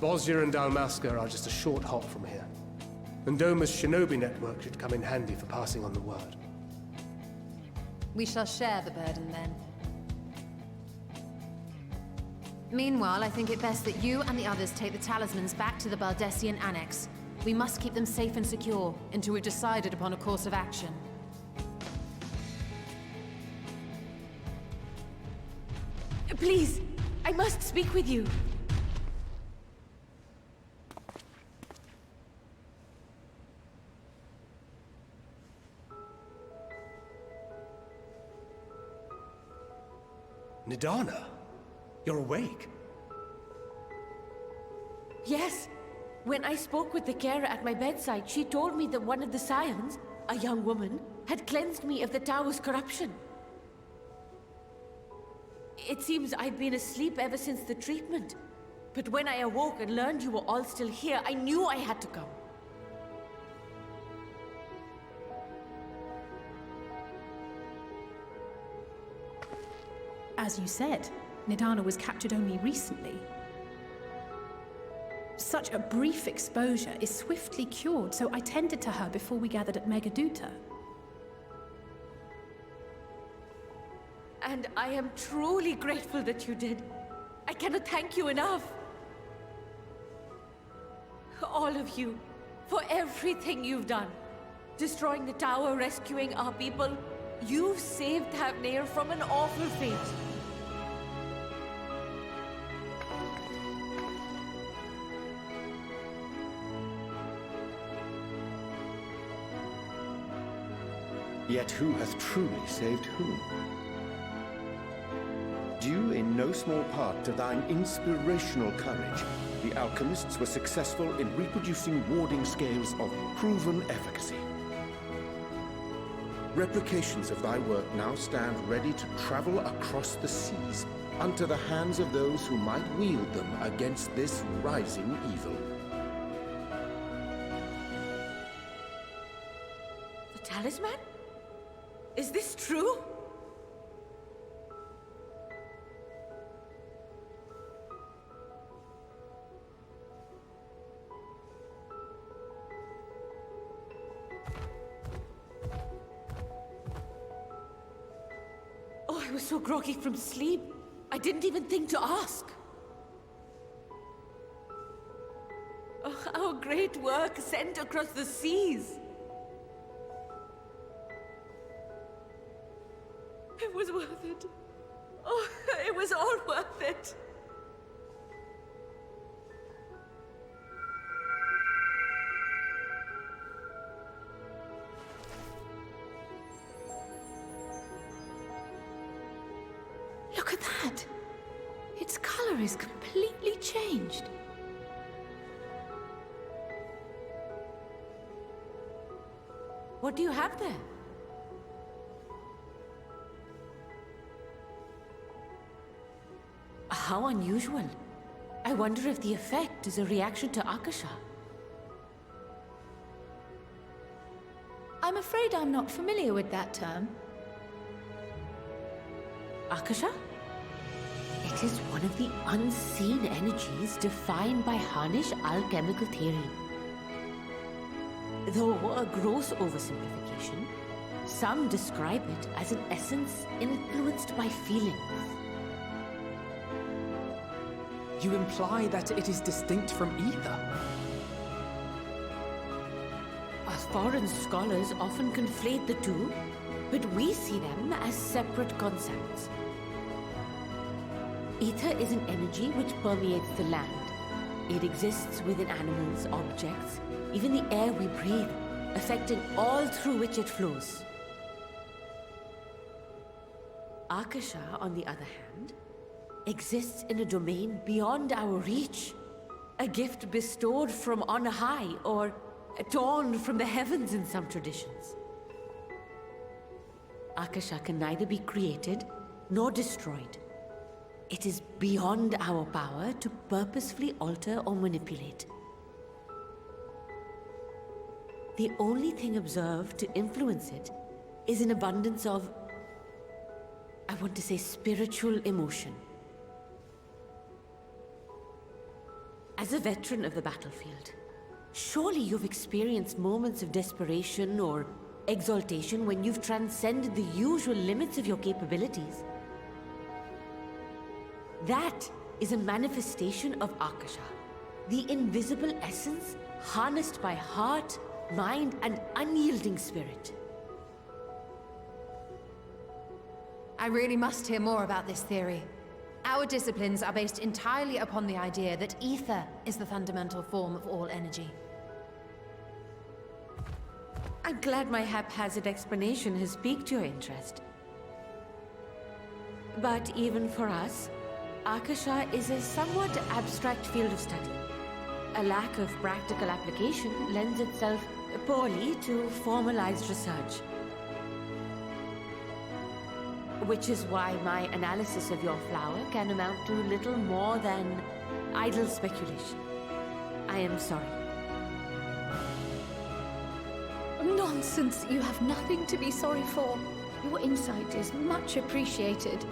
Bosnia and Dalmasca are just a short hop from here. And Doma's shinobi network should come in handy for passing on the word. We shall share the burden then. Meanwhile, I think it best that you and the others take the talismans back to the Baldessian Annex. We must keep them safe and secure until we've decided upon a course of action. Please, I must speak with you. Nidana, you're awake. Yes. When I spoke with the carer at my bedside, she told me that one of the scions, a young woman, had cleansed me of the tower's corruption. It seems I'd been asleep ever since the treatment. But when I awoke and learned you were all still here, I knew I had to come. As you said, Nidana was captured only recently. Such a brief exposure is swiftly cured, so I tended to her before we gathered at Megaduta. And I am truly grateful that you did. I cannot thank you enough. All of you, for everything you've done. Destroying the tower, rescuing our people. You've saved Thavnair from an awful fate. Yet who hath truly saved whom? Due in no small part to thine inspirational courage, the alchemists were successful in reproducing warding scales of proven efficacy. Replications of thy work now stand ready to travel across the seas, unto the hands of those who might wield them against this rising evil. The talisman? Is this true? Oh, I was so groggy from sleep. I didn't even think to ask. Oh, our great work sent across the seas. It was worth it. Oh, it was all worth it. Look at that! Its color is completely changed. What do you have there? How unusual. I wonder if the effect is a reaction to Akasha. I'm afraid I'm not familiar with that term. Akasha? It is one of the unseen energies defined by Harnish alchemical theory. Though a gross oversimplification, some describe it as an essence influenced by feelings. You imply that it is distinct from ether? Foreign scholars often conflate the two, but we see them as separate concepts. Ether is an energy which permeates the land. It exists within animals, objects, even the air we breathe, affecting all through which it flows. Akasha, on the other hand, exists in a domain beyond our reach. A gift bestowed from on high, or torn from the heavens in some traditions. Akasha can neither be created nor destroyed. It is beyond our power to purposefully alter or manipulate. The only thing observed to influence it is an abundance of, I want to say, spiritual emotion. As a veteran of the battlefield, surely you've experienced moments of desperation or exaltation when you've transcended the usual limits of your capabilities. That is a manifestation of Akasha, the invisible essence harnessed by heart, mind, and unyielding spirit. I really must hear more about this theory. Our disciplines are based entirely upon the idea that ether is the fundamental form of all energy. I'm glad my haphazard explanation has piqued your interest. But even for us, Akasha is a somewhat abstract field of study. A lack of practical application lends itself poorly to formalized research. Which is why my analysis of your flower can amount to little more than idle speculation. I am sorry. Nonsense! You have nothing to be sorry for. Your insight is much appreciated.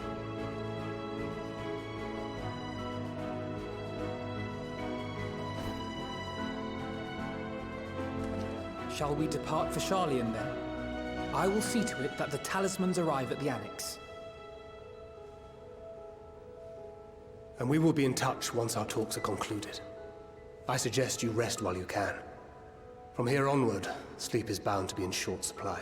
Shall we depart for Charlian then? I will see to it that the talismans arrive at the Annex. And we will be in touch once our talks are concluded. I suggest you rest while you can. From here onward, sleep is bound to be in short supply.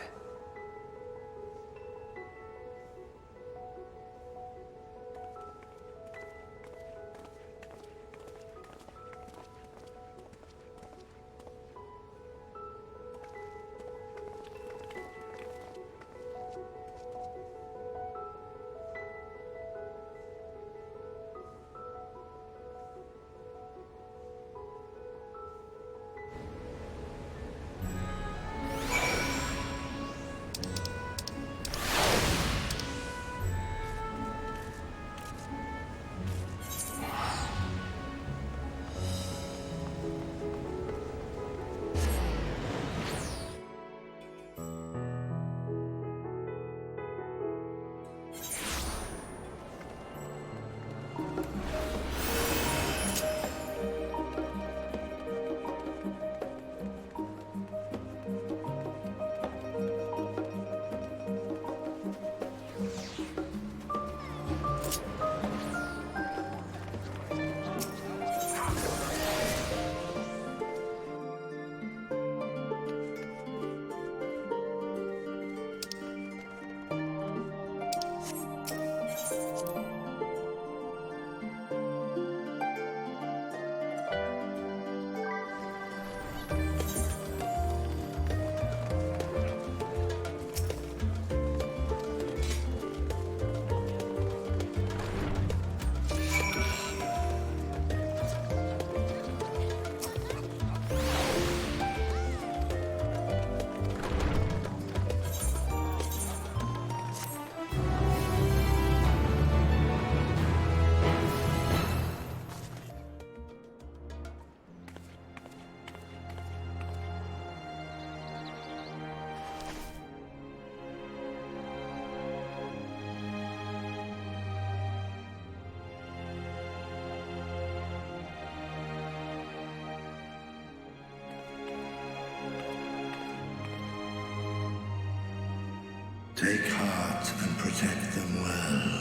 Take heart and protect them well.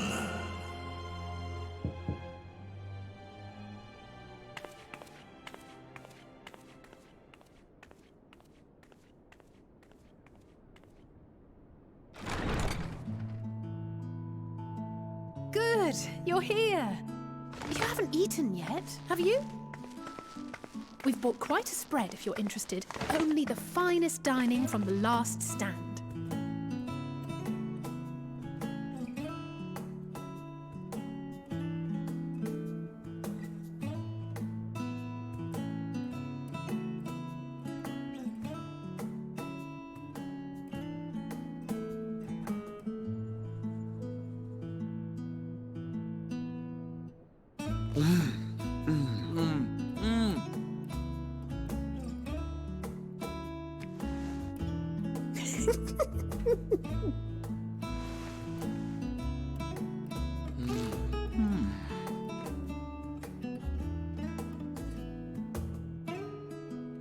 Good, you're here. You haven't eaten yet, have you? We've bought quite a spread if you're interested. Only the finest dining from the last stand.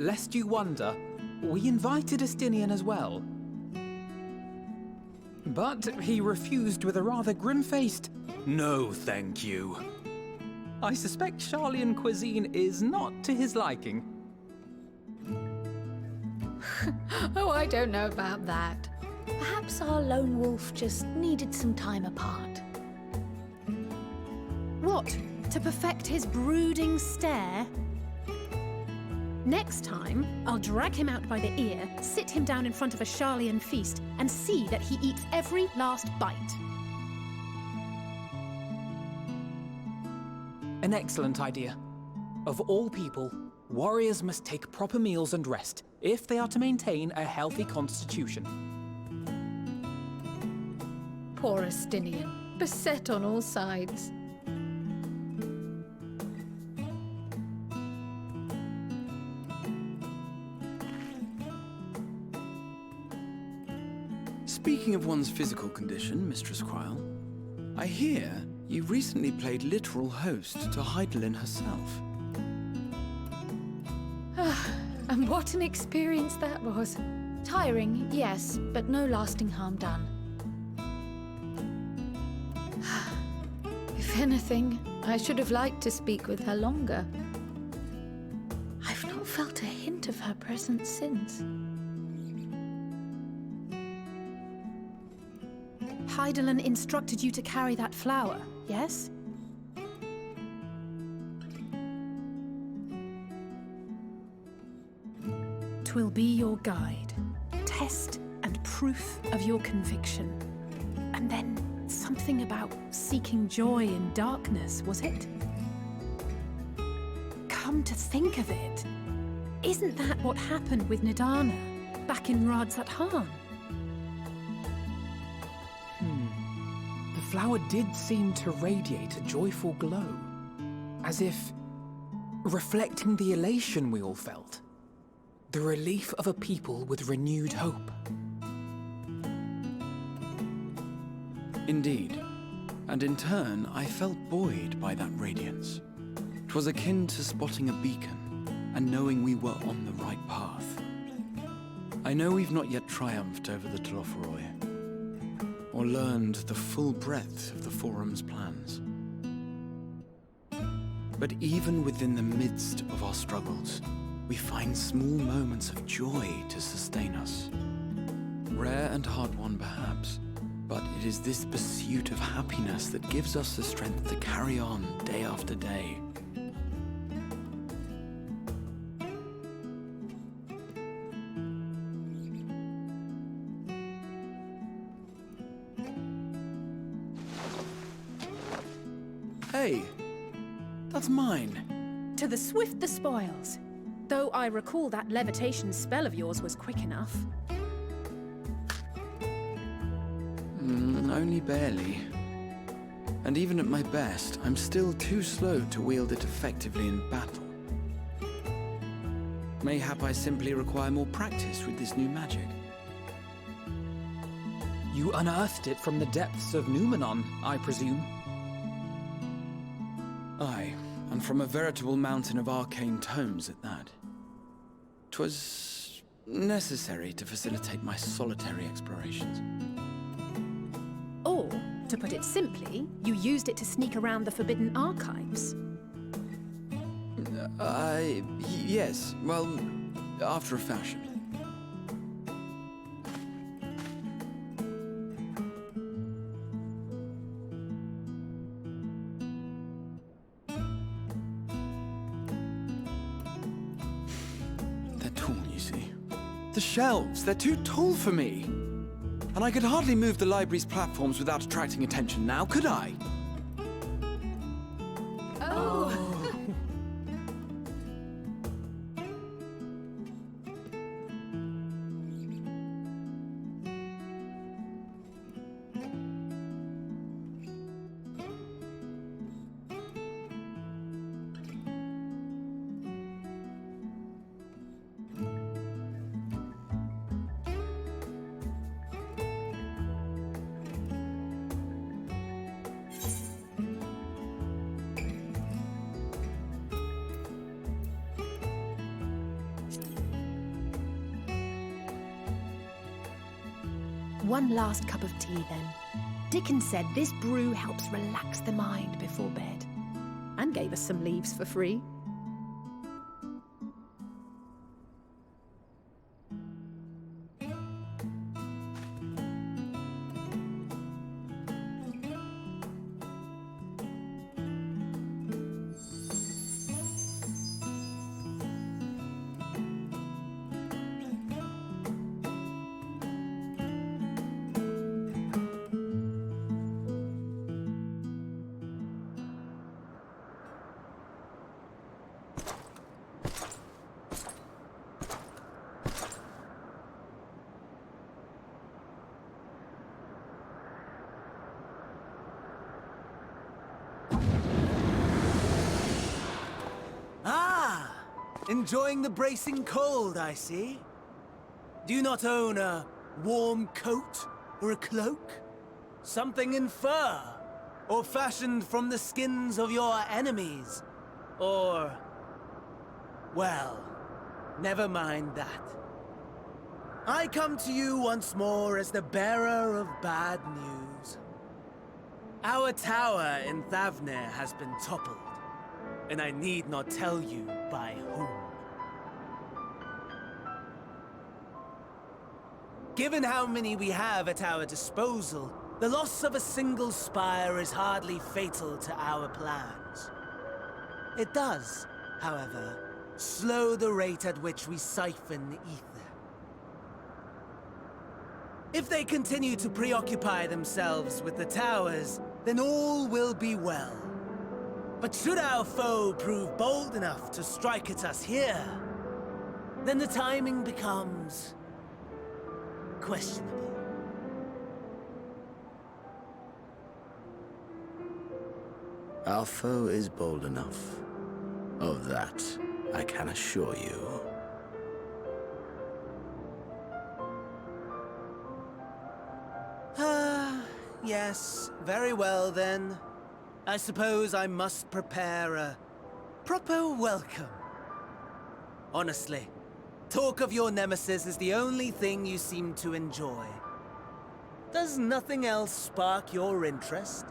Lest you wonder, we invited Estinian as well. But he refused with a rather grim-faced, "No, thank you." I suspect Charlian cuisine is not to his liking. Oh, I don't know about that. Perhaps our lone wolf just needed some time apart. What? To perfect his brooding stare? Next time, I'll drag him out by the ear, sit him down in front of a Charlian feast, and see that he eats every last bite. An excellent idea. Of all people, warriors must take proper meals and rest if they are to maintain a healthy constitution. Poor Estinian, beset on all sides. Speaking of one's physical condition, Mistress Cryle, I hear you recently played literal host to Heidelin herself. And what an experience that was. Tiring, yes, but no lasting harm done. If anything, I should have liked to speak with her longer. I've not felt a hint of her presence since. Heidelin instructed you to carry that flower, yes? Twill be your guide, test and proof of your conviction. And then something about seeking joy in darkness, was it? Come to think of it, isn't that what happened with Nidana back in Radzat-Han? The flower did seem to radiate a joyful glow, as if reflecting the elation we all felt, the relief of a people with renewed hope. Indeed, and in turn, I felt buoyed by that radiance. 'Twas akin to spotting a beacon and knowing we were on the right path. I know we've not yet triumphed over the Telophoroi, or learned the full breadth of the Forum's plans. But even within the midst of our struggles, we find small moments of joy to sustain us. Rare and hard-won perhaps, but it is this pursuit of happiness that gives us the strength to carry on day after day. Hey, that's mine. To the swift the spoils. Though I recall that levitation spell of yours was quick enough. Only barely. And even at my best, I'm still too slow to wield it effectively in battle. Mayhap I simply require more practice with this new magic. You unearthed it from the depths of Numenon, I presume? Aye, and from a veritable mountain of arcane tomes at that. 'Twas necessary to facilitate my solitary explorations. To put it simply, you used it to sneak around the Forbidden Archives. Yes. Well, after a fashion. They're tall, you see. The shelves, they're too tall for me. And I could hardly move the library's platforms without attracting attention now, could I? Oh! One last cup of tea, then. Dickens said this brew helps relax the mind before bed. And gave us some leaves for free. Enjoying the bracing cold, I see. Do you not own a warm coat or a cloak? Something in fur? Or fashioned from the skins of your enemies? Or... well, never mind that. I come to you once more as the bearer of bad news. Our tower in Thavnir has been toppled, and I need not tell you by whom. Given how many we have at our disposal, the loss of a single spire is hardly fatal to our plans. It does, however, slow the rate at which we siphon the ether. If they continue to preoccupy themselves with the towers, then all will be well. But should our foe prove bold enough to strike at us here, then the timing becomes questionable. Our foe is bold enough. Of that, I can assure you. Yes, very well then. I suppose I must prepare a proper welcome. Honestly, talk of your nemesis is the only thing you seem to enjoy. Does nothing else spark your interest?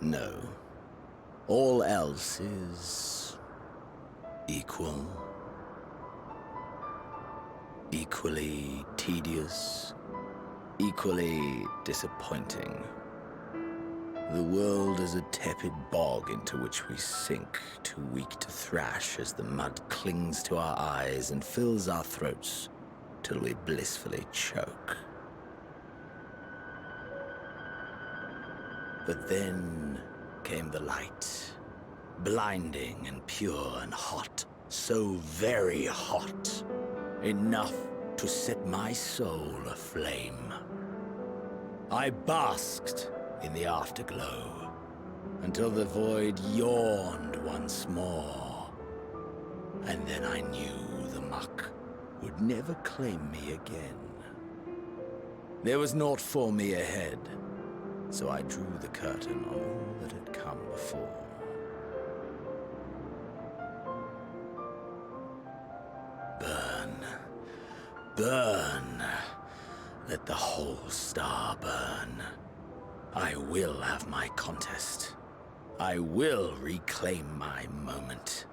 No. All else is... equal. Equally tedious. Equally disappointing. The world is a tepid bog into which we sink, too weak to thrash as the mud clings to our eyes and fills our throats till we blissfully choke. But then came the light, blinding and pure and hot, so very hot, enough to set my soul aflame. I basked in the afterglow until the void yawned once more. And then I knew the muck would never claim me again. There was naught for me ahead, so I drew the curtain on all that had come before. Burn. Burn. Let the whole star burn. I will have my contest. I will reclaim my moment.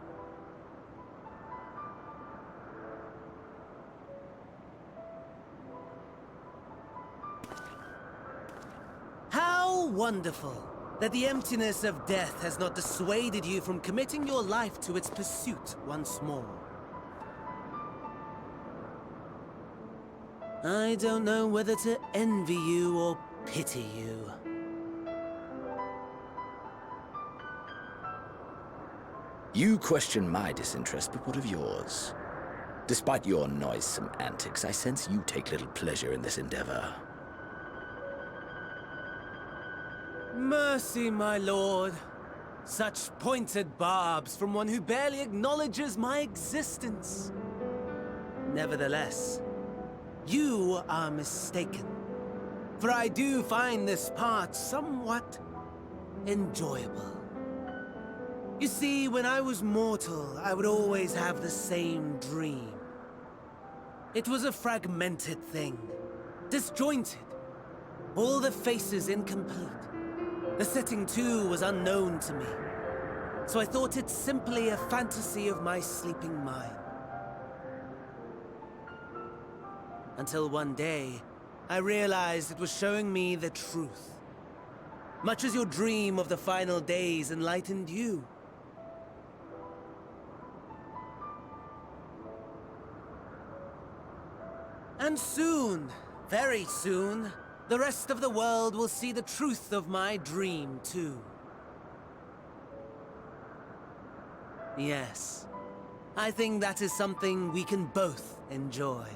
How wonderful that the emptiness of death has not dissuaded you from committing your life to its pursuit once more. I don't know whether to envy you or pity you. You question my disinterest, but what of yours? Despite your noisome antics, I sense you take little pleasure in this endeavor. Mercy, my lord. Such pointed barbs from one who barely acknowledges my existence. Nevertheless, you are mistaken. For I do find this part somewhat enjoyable. You see, when I was mortal, I would always have the same dream. It was a fragmented thing, disjointed, all the faces incomplete. The setting, too, was unknown to me, so I thought it simply a fantasy of my sleeping mind. Until one day, I realized it was showing me the truth. Much as your dream of the final days enlightened you. And soon, very soon, the rest of the world will see the truth of my dream, too. Yes, I think that is something we can both enjoy.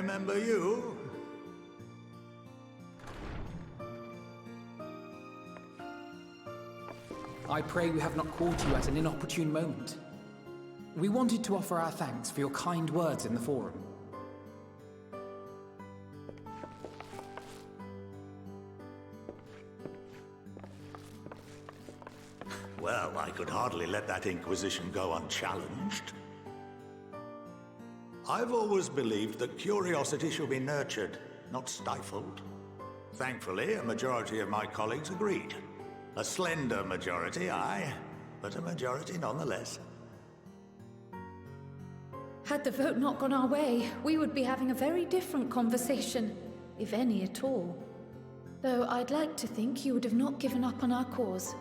remember you. I pray we have not caught you at an inopportune moment. We wanted to offer our thanks for your kind words in the forum. Well, I could hardly let that inquisition go unchallenged. I've always believed that curiosity should be nurtured, not stifled. Thankfully, a majority of my colleagues agreed. A slender majority, aye, but a majority nonetheless. Had the vote not gone our way, we would be having a very different conversation, if any at all. Though I'd like to think you would have not given up on our cause.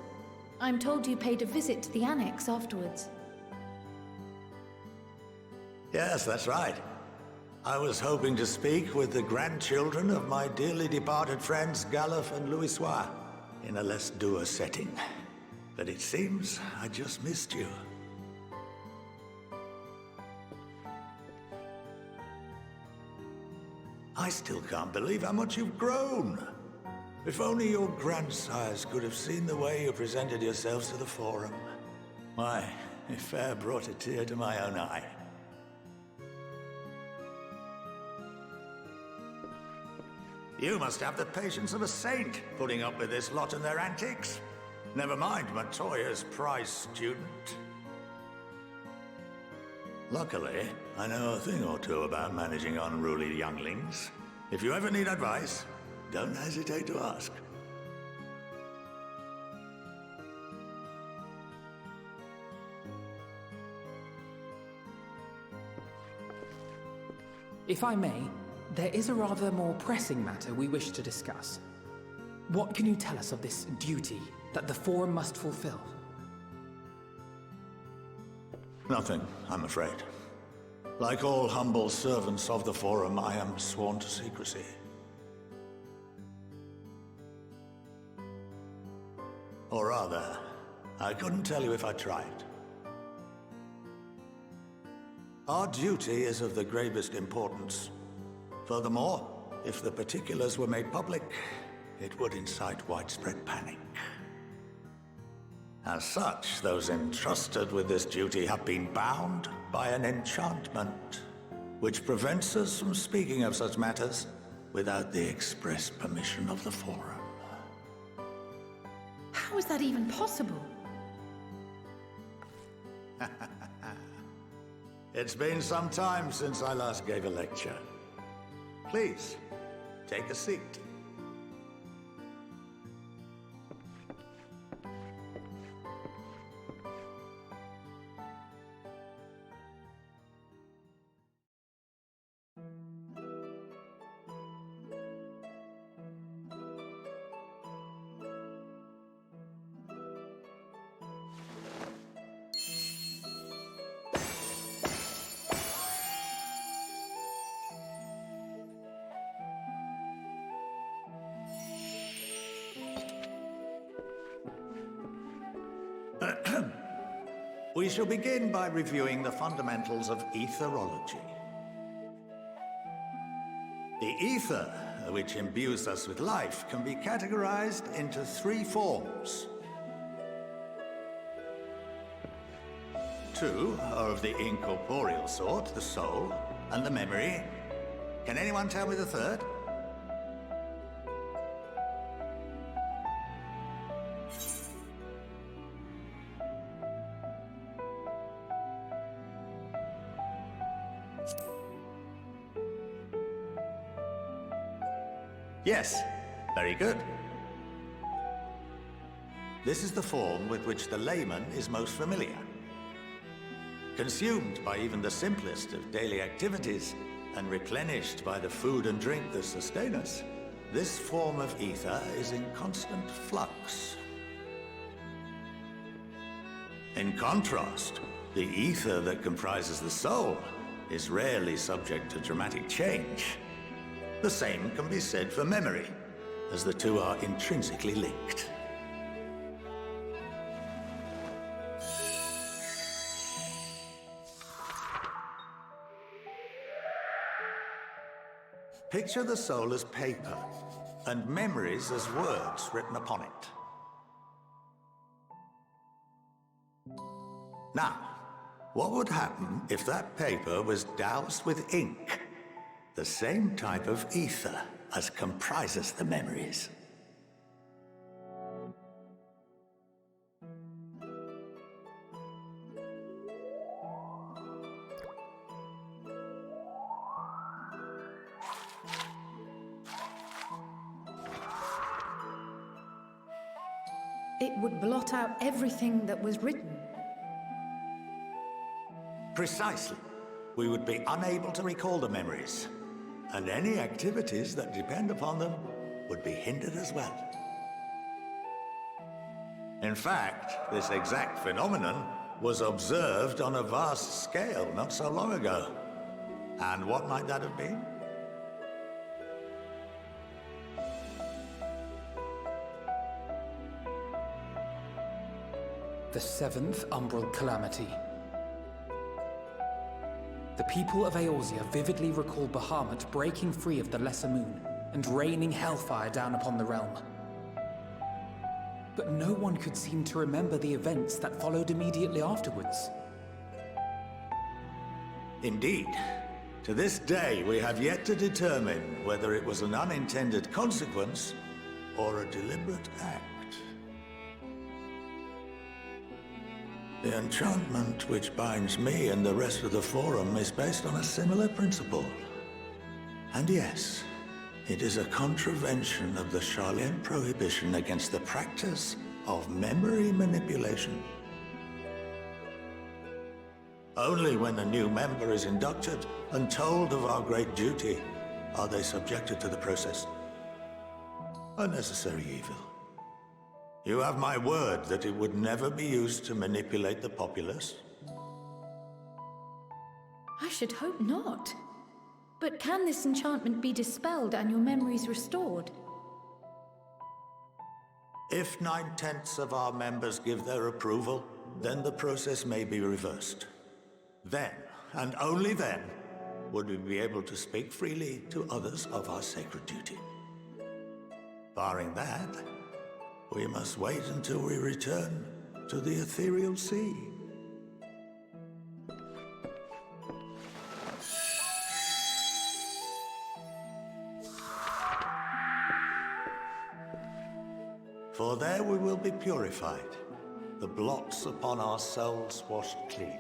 I'm told you paid a visit to the annex afterwards. Yes, that's right. I was hoping to speak with the grandchildren of my dearly departed friends Galuf and Louisoix in a less dour setting. But it seems I just missed you. I still can't believe how much you've grown. If only your grandsires could have seen the way you presented yourselves to the Forum. Why, it fair brought a tear to my own eye. You must have the patience of a saint, putting up with this lot and their antics. Never mind Matoya's prize student. Luckily, I know a thing or two about managing unruly younglings. If you ever need advice, don't hesitate to ask. If I may, there is a rather more pressing matter we wish to discuss. What can you tell us of this duty that the Forum must fulfill? Nothing, I'm afraid. Like all humble servants of the Forum, I am sworn to secrecy. Or rather, I couldn't tell you if I tried. Our duty is of the gravest importance. Furthermore, if the particulars were made public, it would incite widespread panic. As such, those entrusted with this duty have been bound by an enchantment, which prevents us from speaking of such matters without the express permission of the Forum. How is that even possible? It's been some time since I last gave a lecture. Please, take a seat. We shall begin by reviewing the fundamentals of etherology. The ether, which imbues us with life, can be categorized into three forms. Two are of the incorporeal sort, the soul and the memory. Can anyone tell me the third? Yes, very good. This is the form with which the layman is most familiar. Consumed by even the simplest of daily activities and replenished by the food and drink that sustain us, this form of ether is in constant flux. In contrast, the ether that comprises the soul is rarely subject to dramatic change. The same can be said for memory, as the two are intrinsically linked. Picture the soul as paper, and memories as words written upon it. Now, what would happen if that paper was doused with ink? The same type of ether as comprises the memories. It would blot out everything that was written. Precisely. We would be unable to recall the memories, and any activities that depend upon them would be hindered as well. In fact, this exact phenomenon was observed on a vast scale not so long ago. And what might that have been? The 7th Umbral Calamity. The people of Eorzea vividly recall Bahamut breaking free of the Lesser Moon and raining hellfire down upon the realm. But no one could seem to remember the events that followed immediately afterwards. Indeed. To this day, we have yet to determine whether it was an unintended consequence or a deliberate act. The enchantment which binds me and the rest of the Forum is based on a similar principle. And yes, it is a contravention of the Sharlayan prohibition against the practice of memory manipulation. Only when a new member is inducted and told of our great duty are they subjected to the process. A necessary evil. You have my word that it would never be used to manipulate the populace? I should hope not. But can this enchantment be dispelled and your memories restored? If 9/10 of our members give their approval, then the process may be reversed. Then, and only then, would we be able to speak freely to others of our sacred duty. Barring that, we must wait until we return to the ethereal sea. For there we will be purified, the blots upon our souls washed clean.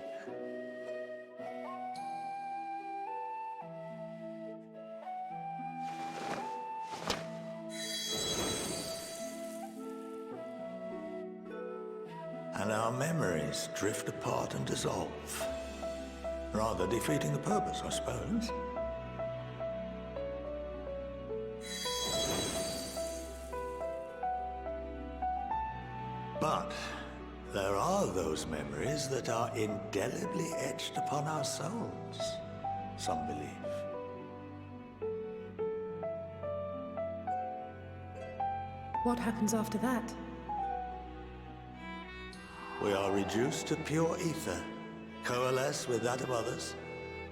And our memories drift apart and dissolve. Rather defeating the purpose, I suppose. But there are those memories that are indelibly etched upon our souls, some believe. What happens after that? We are reduced to pure ether, coalesce with that of others,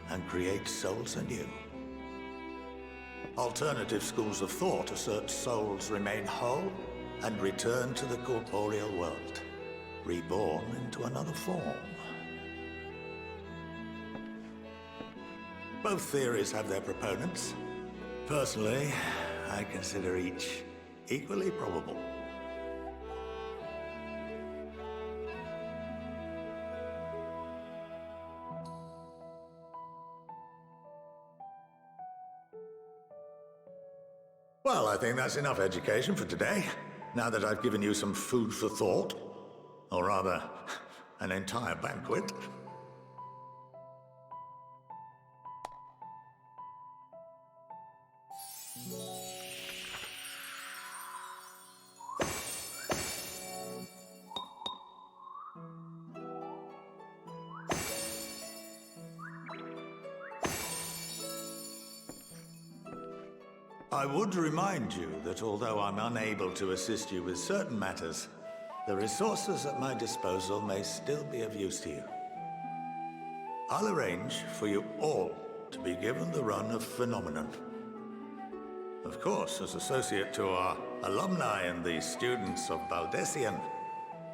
and create souls anew. Alternative schools of thought assert souls remain whole and return to the corporeal world, reborn into another form. Both theories have their proponents. Personally, I consider each equally probable. Well, I think that's enough education for today, now that I've given you some food for thought. Or rather, an entire banquet. I would remind you that although I'm unable to assist you with certain matters, the resources at my disposal may still be of use to you. I'll arrange for you all to be given the run of Phenomenon. Of course, as associate to our alumni and the students of Baldessian,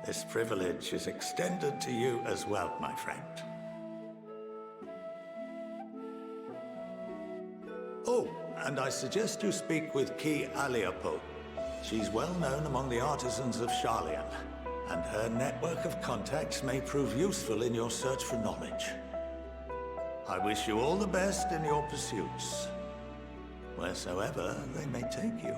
this privilege is extended to you as well, my friend. Oh, and I suggest you speak with Ki Aliapo. She's well known among the artisans of Sharlayan, and her network of contacts may prove useful in your search for knowledge. I wish you all the best in your pursuits, wheresoever they may take you.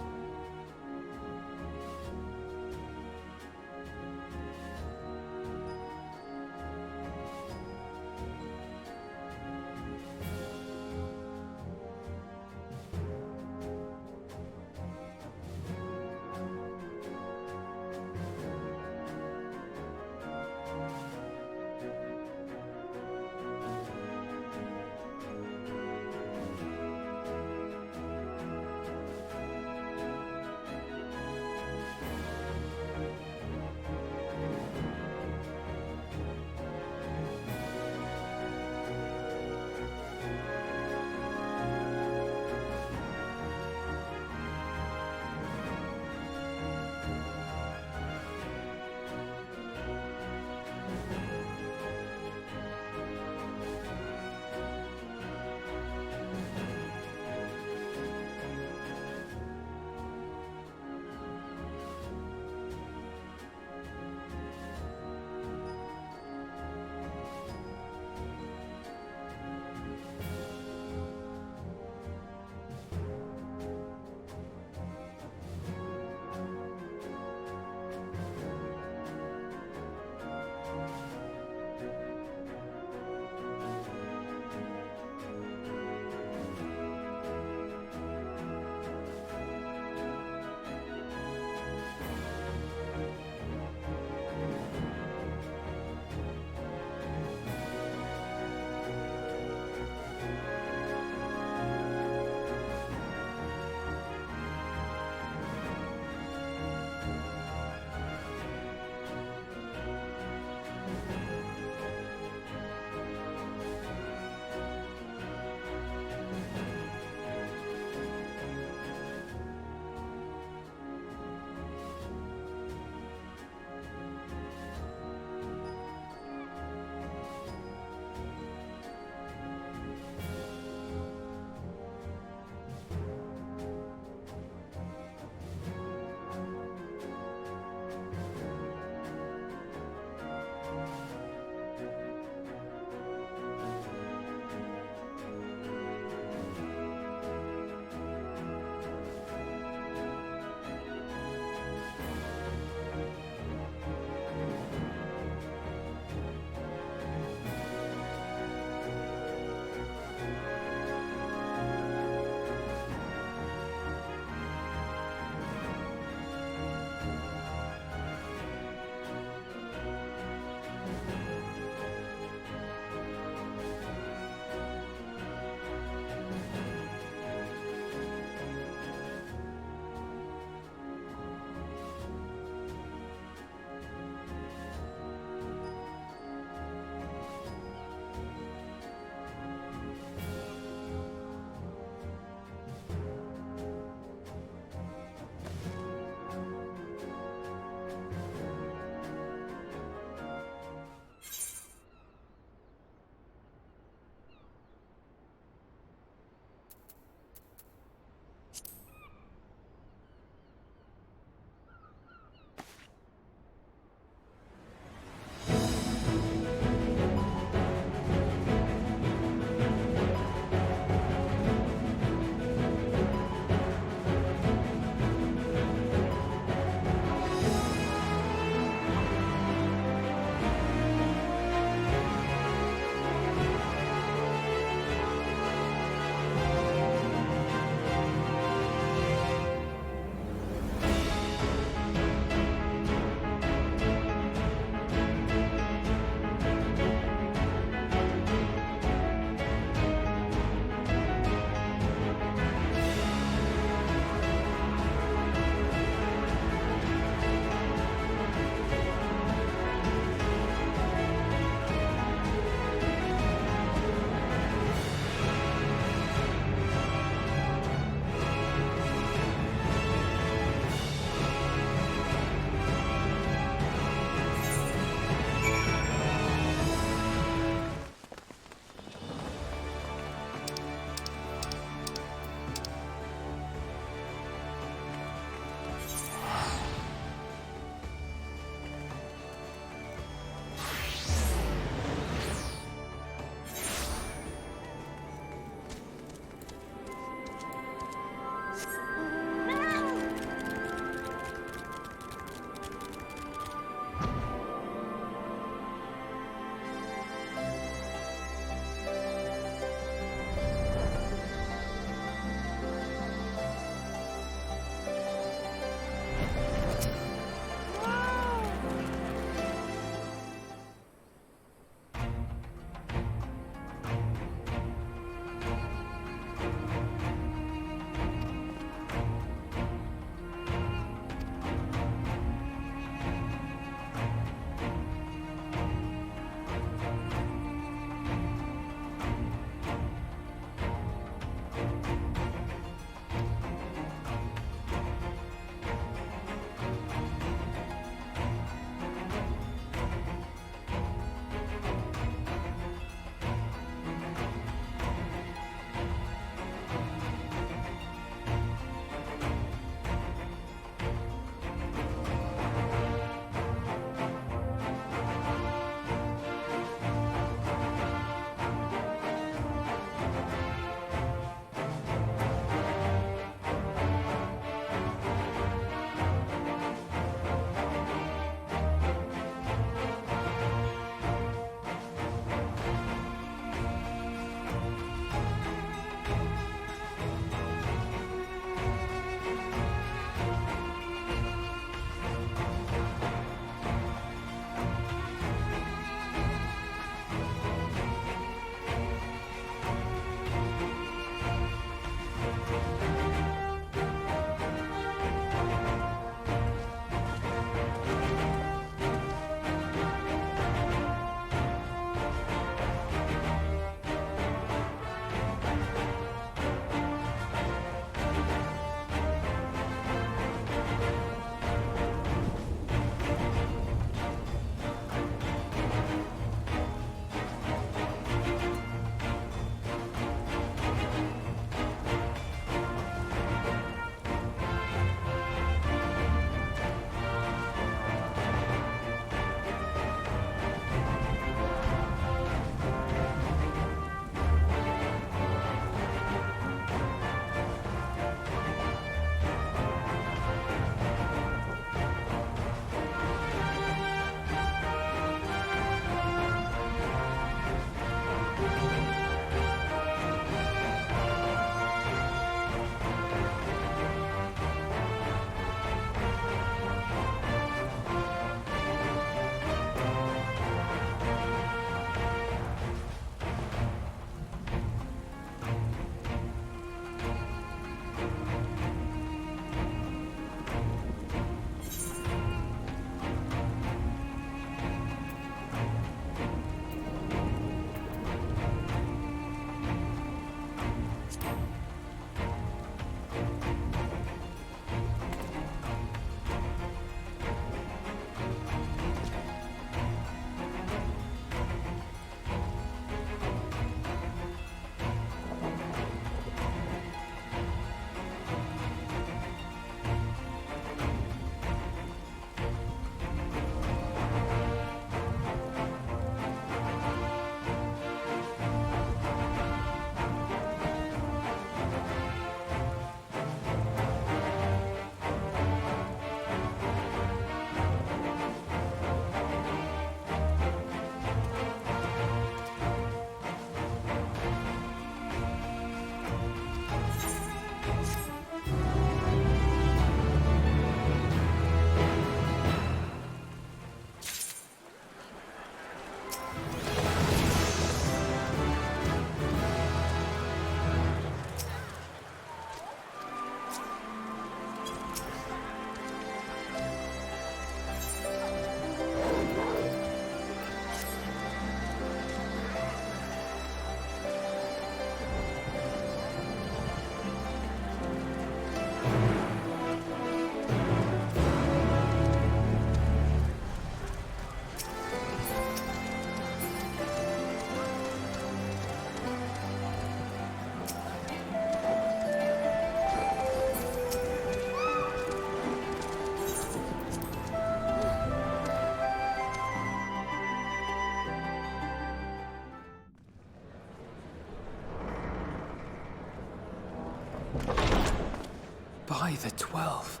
By the 12.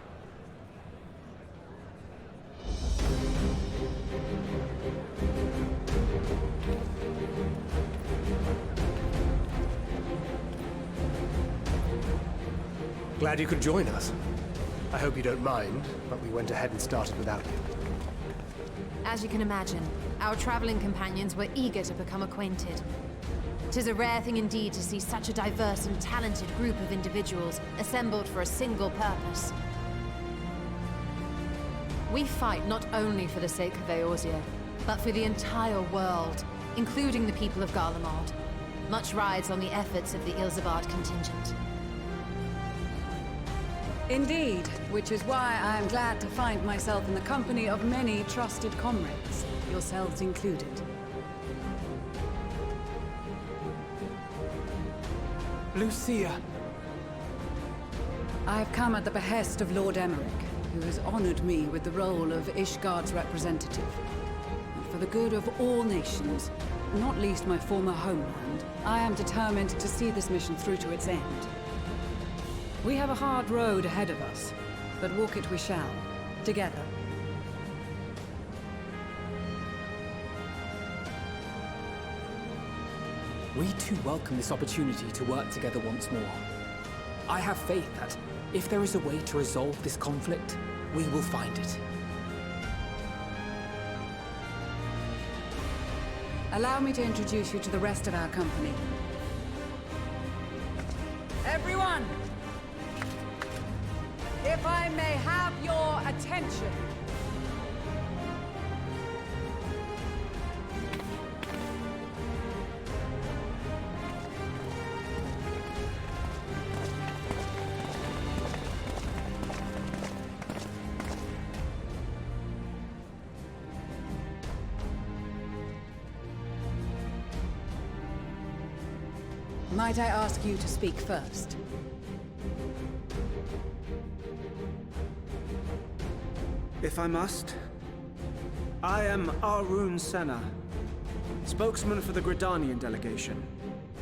Glad you could join us. I hope you don't mind, but we went ahead and started without you. As you can imagine, our traveling companions were eager to become acquainted. 'Tis a rare thing indeed to see such a diverse and talented group of individuals assembled for a single purpose. We fight not only for the sake of Eorzea, but for the entire world, including the people of Garlemald. Much rides on the efforts of the Ilzabard contingent. Indeed, which is why I am glad to find myself in the company of many trusted comrades, yourselves included. Lucia. I have come at the behest of Lord Emmerich, who has honored me with the role of Ishgard's representative. And for the good of all nations, not least my former homeland, I am determined to see this mission through to its end. We have a hard road ahead of us, but walk it we shall, together. We too welcome this opportunity to work together once more. I have faith that, if there is a way to resolve this conflict, we will find it. Allow me to introduce you to the rest of our company. Everyone! If I may have your attention. Might I ask you to speak first? If I must. I am Arun Senna, spokesman for the Gridanian delegation.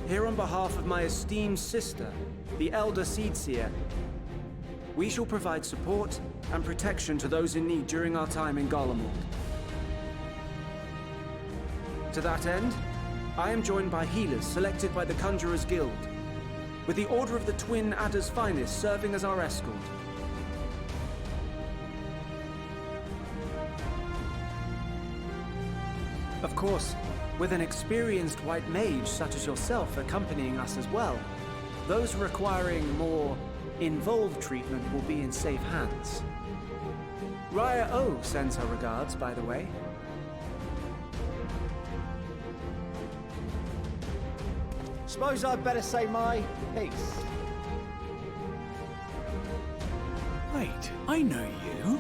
Here on behalf of my esteemed sister, the Elder Seedseer. We shall provide support and protection to those in need during our time in Garlemald. To that end, I am joined by healers selected by the Conjurers Guild, with the Order of the Twin Adder's Finest serving as our escort. Of course, with an experienced white mage such as yourself accompanying us as well, those requiring more involved treatment will be in safe hands. Raya O sends her regards, by the way. Suppose I'd better say my piece. Wait, I know you.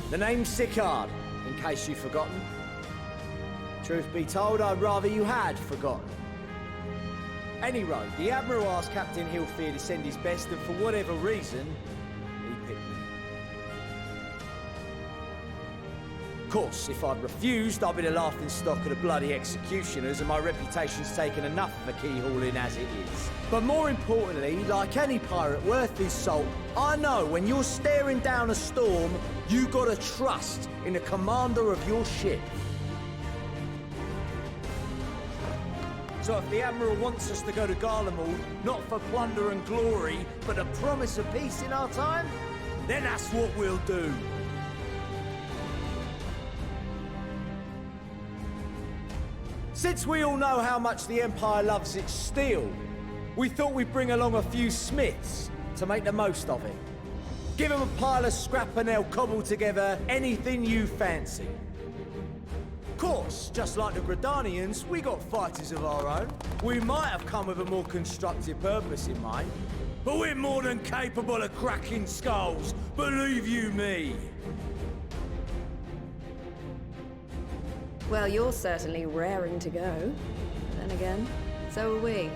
The name's Sicard, in case you've forgotten. Truth be told, I'd rather you had forgotten. Anyway, the Admiral asked Captain Hilfear to send his best, and for whatever reason, he picked me. Of course, if I'd refused, I'd be the laughingstock of the bloody executioners, and my reputation's taken enough of a keyhauling as it is. But more importantly, like any pirate worth his salt, I know when you're staring down a storm, you gotta trust in the commander of your ship. So if the Admiral wants us to go to Garlemald, not for plunder and glory, but a promise of peace in our time, then that's what we'll do. Since we all know how much the Empire loves its steel, we thought we'd bring along a few smiths to make the most of it. Give them a pile of scrap and they'll cobble together anything you fancy. Of course, just like the Gridanians, we got fighters of our own. We might have come with a more constructive purpose in mind, but we're more than capable of cracking skulls, believe you me. Well, you're certainly raring to go. Then again, so are we.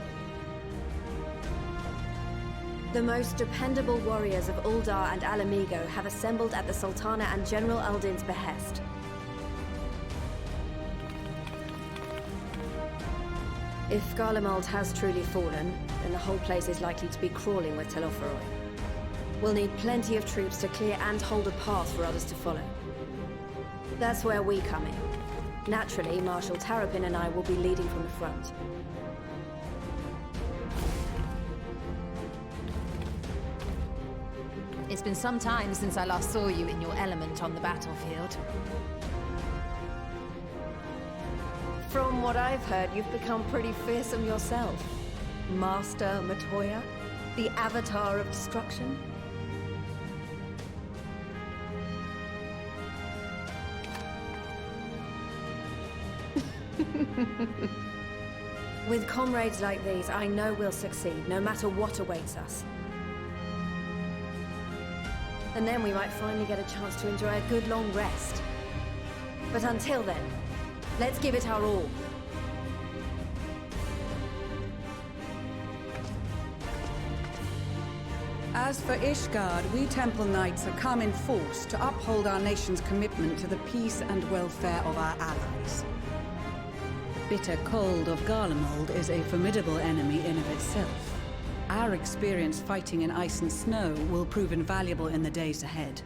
The most dependable warriors of Uldar and Alamigo have assembled at the Sultana and General Aldin's behest. If Garlemald has truly fallen, then the whole place is likely to be crawling with Telophoroi. We'll need plenty of troops to clear and hold a path for others to follow. That's where we come in. Naturally, Marshal Terrapin and I will be leading from the front. It's been some time since I last saw you in your element on the battlefield. From what I've heard, you've become pretty fearsome yourself. Master Matoya, the Avatar of Destruction. With comrades like these, I know we'll succeed, no matter what awaits us. And then we might finally get a chance to enjoy a good long rest. But until then, let's give it our all. As for Ishgard, we Temple Knights have come in force to uphold our nation's commitment to the peace and welfare of our allies. Bitter cold of Garlemald is a formidable enemy in of itself. Our experience fighting in ice and snow will prove invaluable in the days ahead.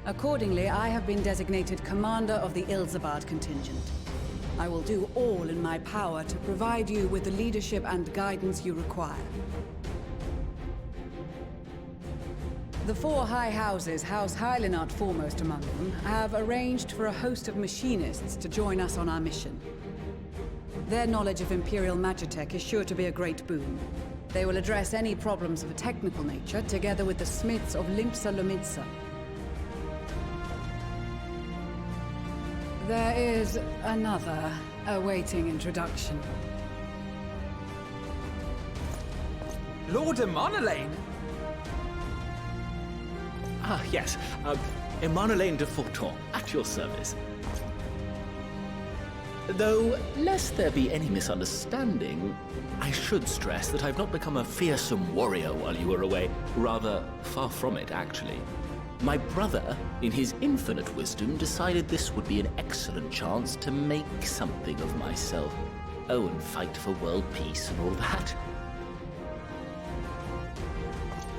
Accordingly, I have been designated commander of the Ilzabard contingent. I will do all in my power to provide you with the leadership and guidance you require. The four high houses, House Hylinart foremost among them, have arranged for a host of machinists to join us on our mission. Their knowledge of Imperial Magitech is sure to be a great boon. They will address any problems of a technical nature, together with the smiths of Limpsa Lomitsa. There is another awaiting introduction. Lord Emanolain! Ah, yes. Emanolain de Forton, at your service. Though, lest there be any misunderstanding, I should stress that I've not become a fearsome warrior while you were away. Rather, far from it, actually. My brother, in his infinite wisdom, decided this would be an excellent chance to make something of myself. Oh, and fight for world peace and all that.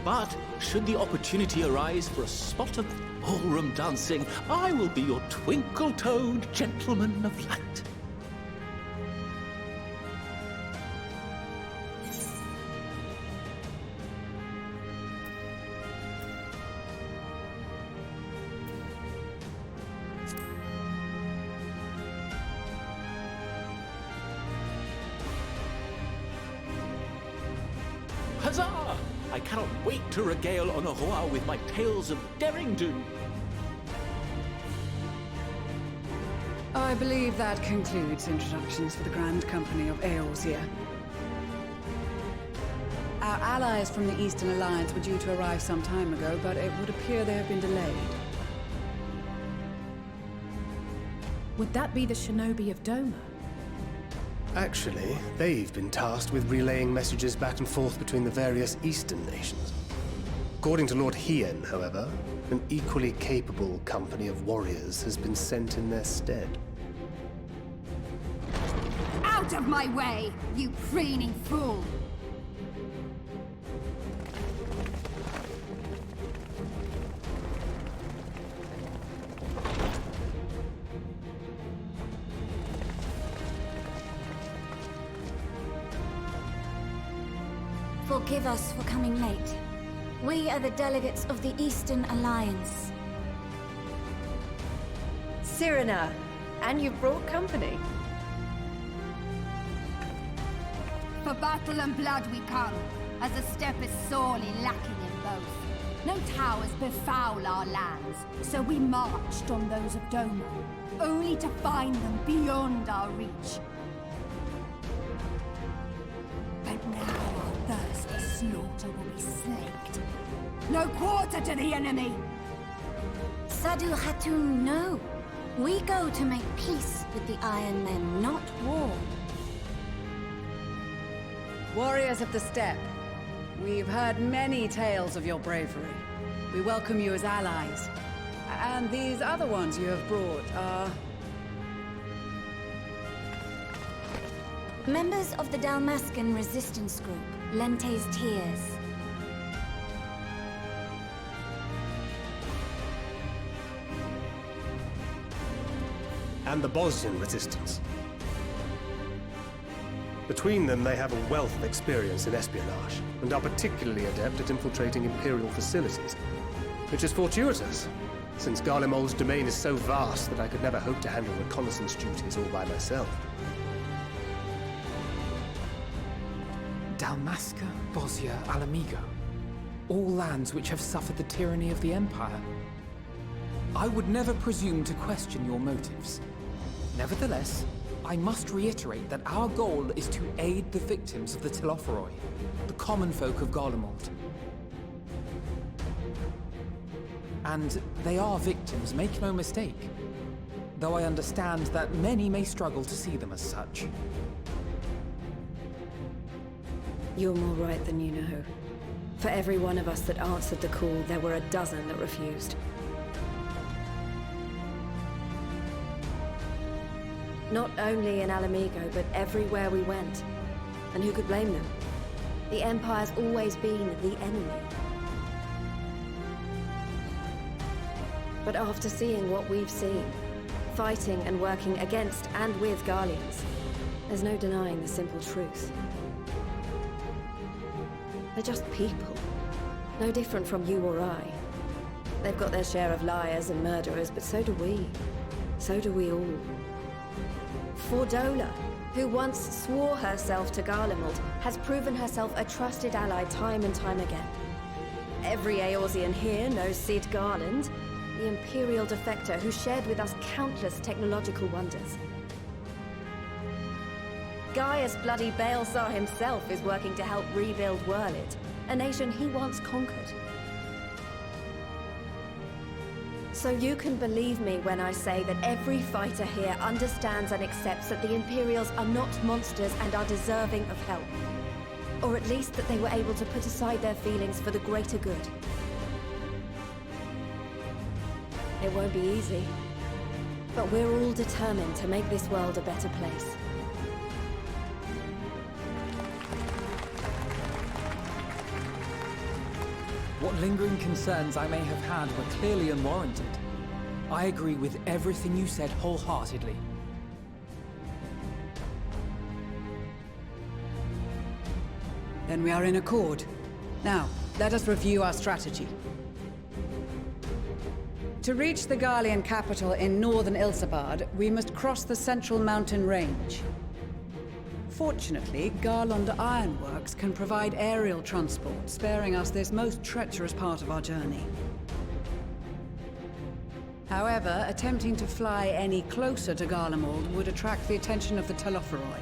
But, should the opportunity arise for a spot of ballroom dancing, I will be your twinkle-toed gentleman of light. Huzzah! I cannot wait to regale Honoroa with my tales of derring-do. I believe that concludes introductions for the Grand Company of Eorzea. Our allies from the Eastern Alliance were due to arrive some time ago, but it would appear they have been delayed. Would that be the shinobi of Doma? Actually, they've been tasked with relaying messages back and forth between the various Eastern nations. According to Lord Hien, however, an equally capable company of warriors has been sent in their stead. Out of my way, you preening fool! Forgive us for coming late. We are the delegates of the Eastern Alliance. Cyrena, and you've brought company. For battle and blood we come, as the steppe is sorely lacking in both. No towers befoul our lands, so we marched on those of Doma, only to find them beyond our reach. But now our thirst for slaughter will be slaked. No quarter to the enemy! Sadu Hatun, no. We go to make peace with the Iron Men, not war. Warriors of the Steppe, we've heard many tales of your bravery. We welcome you as allies. And these other ones you have brought are... Members of the Dalmascan resistance group, Lente's Tears. And the Bosnian resistance. Between them, they have a wealth of experience in espionage, and are particularly adept at infiltrating Imperial facilities. Which is fortuitous, since Garlemald's domain is so vast that I could never hope to handle reconnaissance duties all by myself. Dalmasca, Bosnia, Alamigo. All lands which have suffered the tyranny of the Empire. I would never presume to question your motives. Nevertheless, I must reiterate that our goal is to aid the victims of the Telophoroi, the common folk of Garlemald. And they are victims, make no mistake. Though I understand that many may struggle to see them as such. You're more right than you know. For every one of us that answered the call, there were a dozen that refused. Not only in Alamigo, but everywhere we went. And who could blame them? The Empire's always been the enemy. But after seeing what we've seen, fighting and working against and with Garleans, there's no denying the simple truth. They're just people. No different from you or I. They've got their share of liars and murderers, but so do we. So do we all. Fordola, who once swore herself to Garlemald, has proven herself a trusted ally time and time again. Every Eorzean here knows Cid Garland, the Imperial defector who shared with us countless technological wonders. Gaius bloody Baelsar himself is working to help rebuild Wurlid, a nation he once conquered. So you can believe me when I say that every fighter here understands and accepts that the Imperials are not monsters and are deserving of help. Or at least that they were able to put aside their feelings for the greater good. It won't be easy, but we're all determined to make this world a better place. What lingering concerns I may have had were clearly unwarranted. I agree with everything you said wholeheartedly. Then we are in accord. Now, let us review our strategy. To reach the Garlean capital in northern Ilsabard, we must cross the central mountain range. Fortunately, Garland Ironworks can provide aerial transport, sparing us this most treacherous part of our journey. However, attempting to fly any closer to Garlemald would attract the attention of the Telophoroi.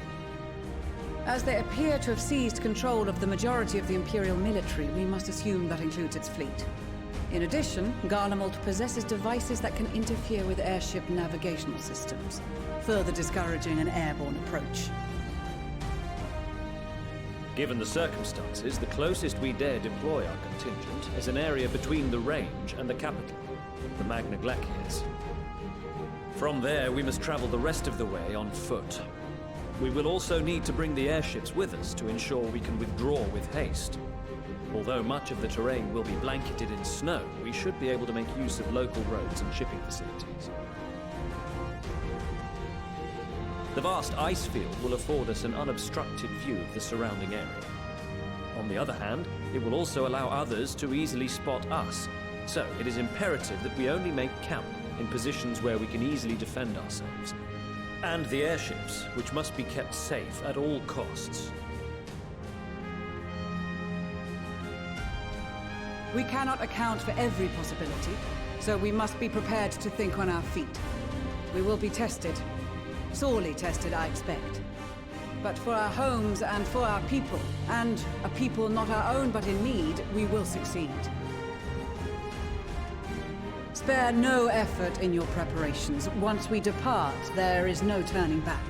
As they appear to have seized control of the majority of the Imperial military, we must assume that includes its fleet. In addition, Garlemald possesses devices that can interfere with airship navigational systems, further discouraging an airborne approach. Given the circumstances, the closest we dare deploy our contingent is an area between the range and the capital, the Magna Glaciers. From there, we must travel the rest of the way on foot. We will also need to bring the airships with us to ensure we can withdraw with haste. Although much of the terrain will be blanketed in snow, we should be able to make use of local roads and shipping facilities. The vast ice field will afford us an unobstructed view of the surrounding area. On the other hand, it will also allow others to easily spot us, so it is imperative that we only make camp in positions where we can easily defend ourselves. And the airships, which must be kept safe at all costs. We cannot account for every possibility, so we must be prepared to think on our feet. We will be tested. Sorely tested, I expect. But for our homes and for our people, and a people not our own but in need, we will succeed. Spare no effort in your preparations. Once we depart, there is no turning back.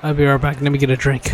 I'll be right back. Let me get a drink.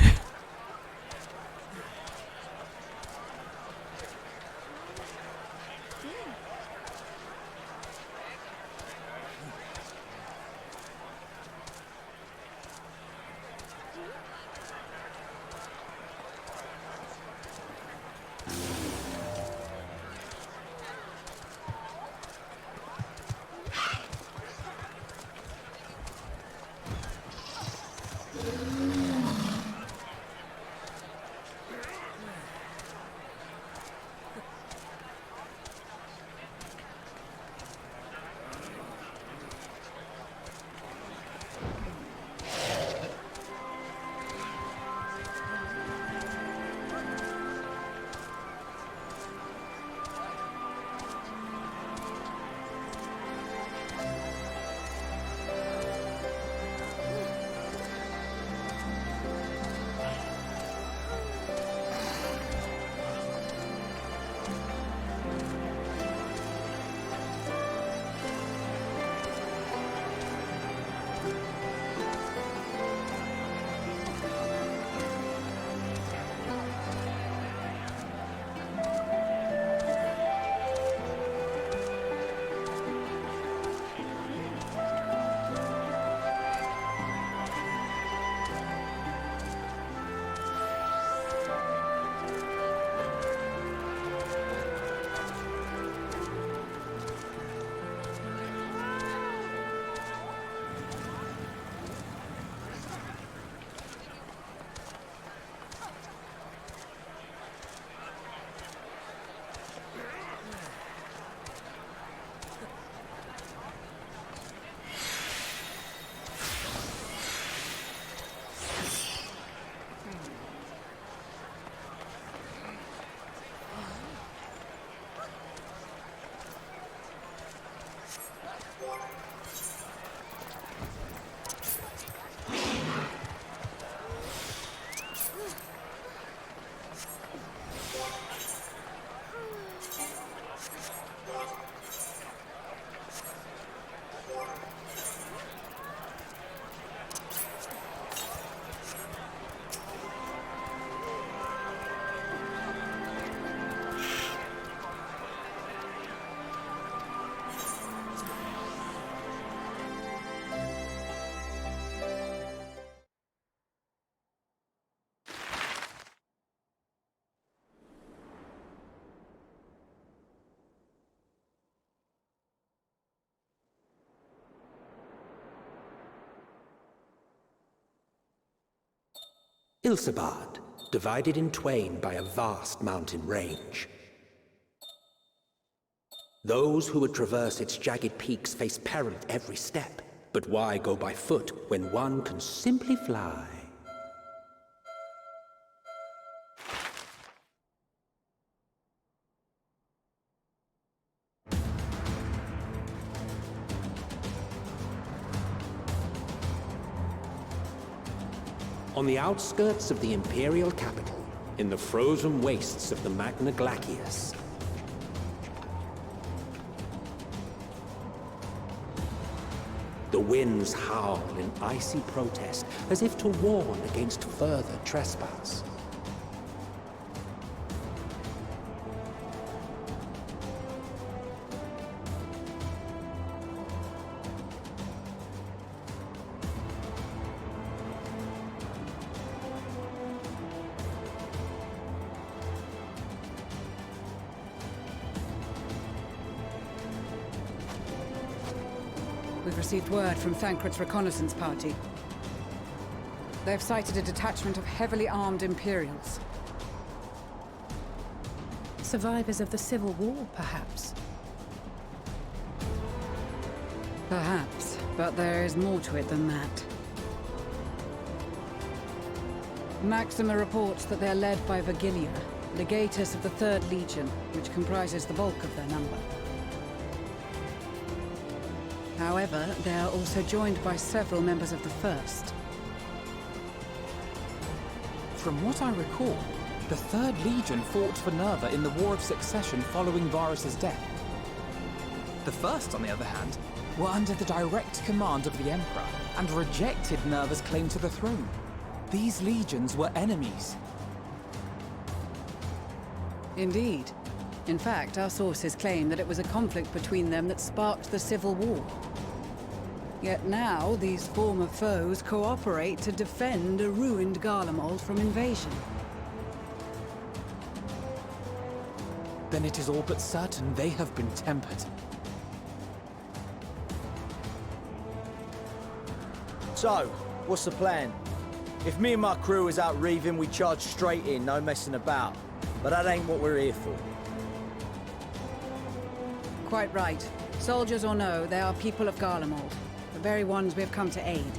Ilsabard, divided in twain by a vast mountain range. Those who would traverse its jagged peaks face peril at every step. But why go by foot when one can simply fly? On the outskirts of the Imperial capital, in the frozen wastes of the Magna Glacius, the winds howl in icy protest, as if to warn against further trespass. We've received word from Thancred's reconnaissance party. They've sighted a detachment of heavily armed Imperials. Survivors of the Civil War, perhaps? Perhaps, but there is more to it than that. Maxima reports that they're led by Virgilia, legatus of the 3rd Legion, which comprises the bulk of their number. However, they are also joined by several members of the 1st. From what I recall, the 3rd Legion fought for Nerva in the War of Succession following Varus's death. The 1st, on the other hand, were under the direct command of the Emperor and rejected Nerva's claim to the throne. These legions were enemies. Indeed. In fact, our sources claim that it was a conflict between them that sparked the Civil War. Yet now, these former foes cooperate to defend a ruined Garlemald from invasion. Then it is all but certain they have been tempered. So, what's the plan? If me and my crew is out reaving, we charge straight in, no messing about. But that ain't what we're here for. Quite right. Soldiers or no, they are people of Garlemald, the very ones we have come to aid.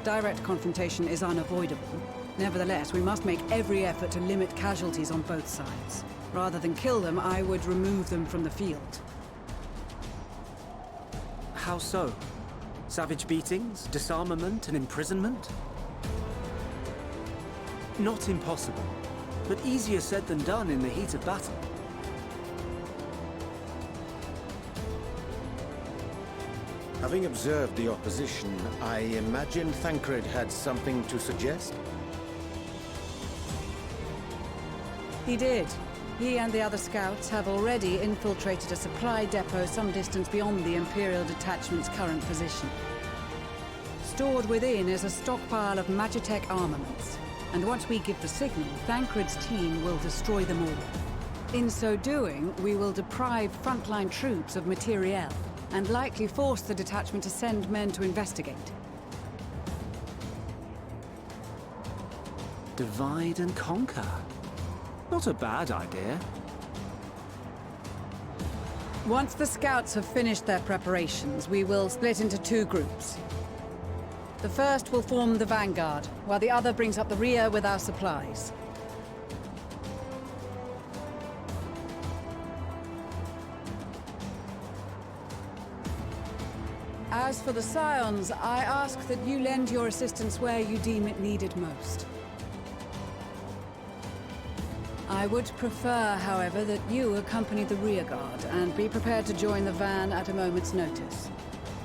Direct confrontation is unavoidable. Nevertheless, we must make every effort to limit casualties on both sides. Rather than kill them, I would remove them from the field. How so? Savage beatings, disarmament, and imprisonment? Not impossible, but easier said than done in the heat of battle. Having observed the opposition, I imagine Thancred had something to suggest? He did. He and the other scouts have already infiltrated a supply depot some distance beyond the Imperial detachment's current position. Stored within is a stockpile of Magitech armaments, and once we give the signal, Thancred's team will destroy them all. In so doing, we will deprive frontline troops of materiel, and likely force the detachment to send men to investigate. Divide and conquer. Not a bad idea. Once the scouts have finished their preparations, we will split into 2 groups. The first will form the vanguard, while the other brings up the rear with our supplies. As for the Scions, I ask that you lend your assistance where you deem it needed most. I would prefer, however, that you accompany the rearguard and be prepared to join the van at a moment's notice.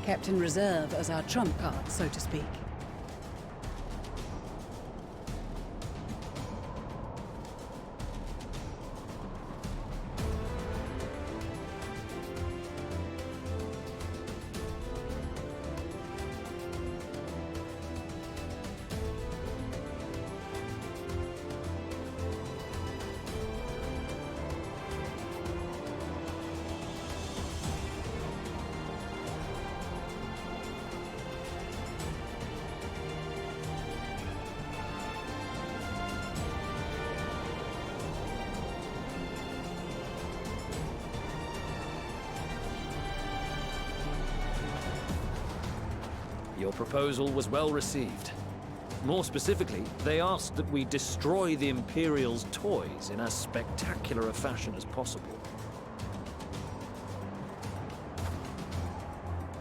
Kept in reserve as our trump card, so to speak. Your proposal was well received. More specifically, they asked that we destroy the Imperial's toys in as spectacular a fashion as possible.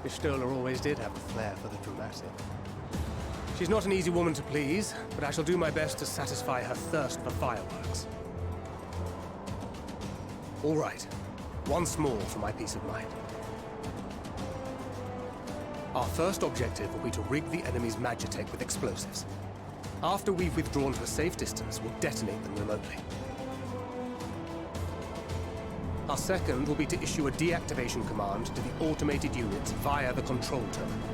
Pistola always did have a flair for the dramatic. She's not an easy woman to please, but I shall do my best to satisfy her thirst for fireworks. All right, once more for my peace of mind. Our first objective will be to rig the enemy's Magitech with explosives. After we've withdrawn to a safe distance, we'll detonate them remotely. Our second will be to issue a deactivation command to the automated units via the control terminal.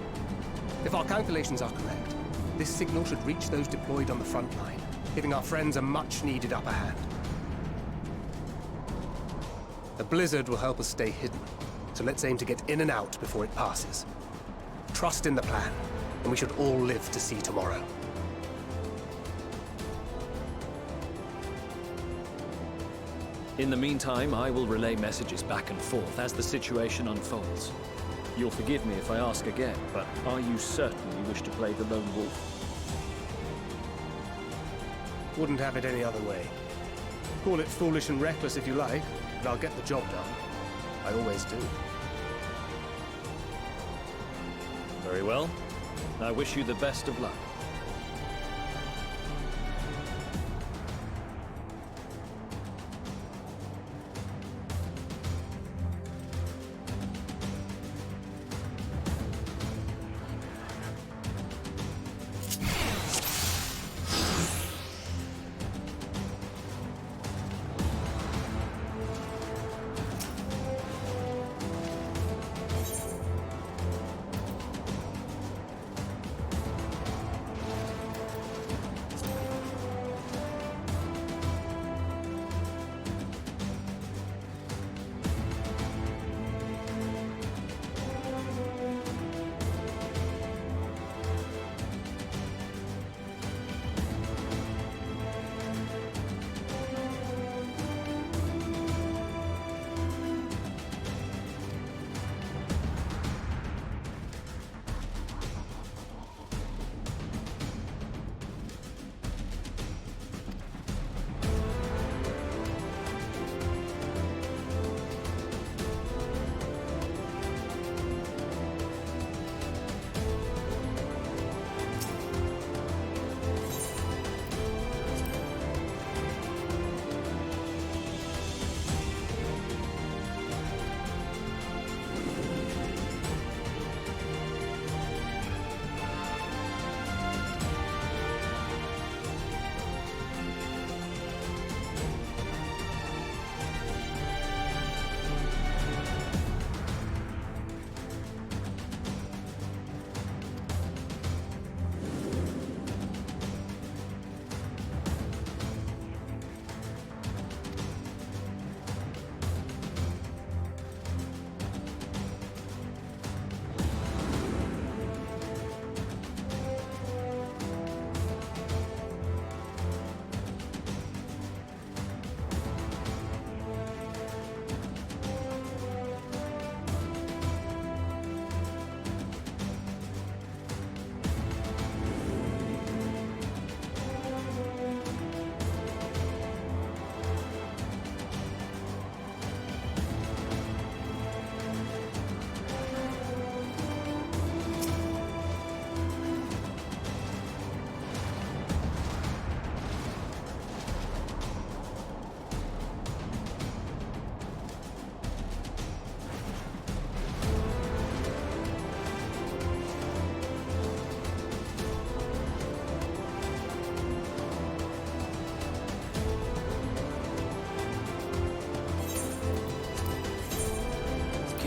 If our calculations are correct, this signal should reach those deployed on the front line, giving our friends a much-needed upper hand. The blizzard will help us stay hidden, so let's aim to get in and out before it passes. Trust in the plan, and we should all live to see tomorrow. In the meantime, I will relay messages back and forth as the situation unfolds. You'll forgive me if I ask again, but are you certain you wish to play the lone wolf? Wouldn't have it any other way. Call it foolish and reckless if you like, but I'll get the job done. I always do. Very well. I wish you the best of luck.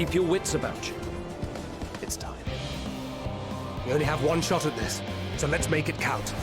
Keep your wits about you. It's time. We only have one shot at this, so let's make it count.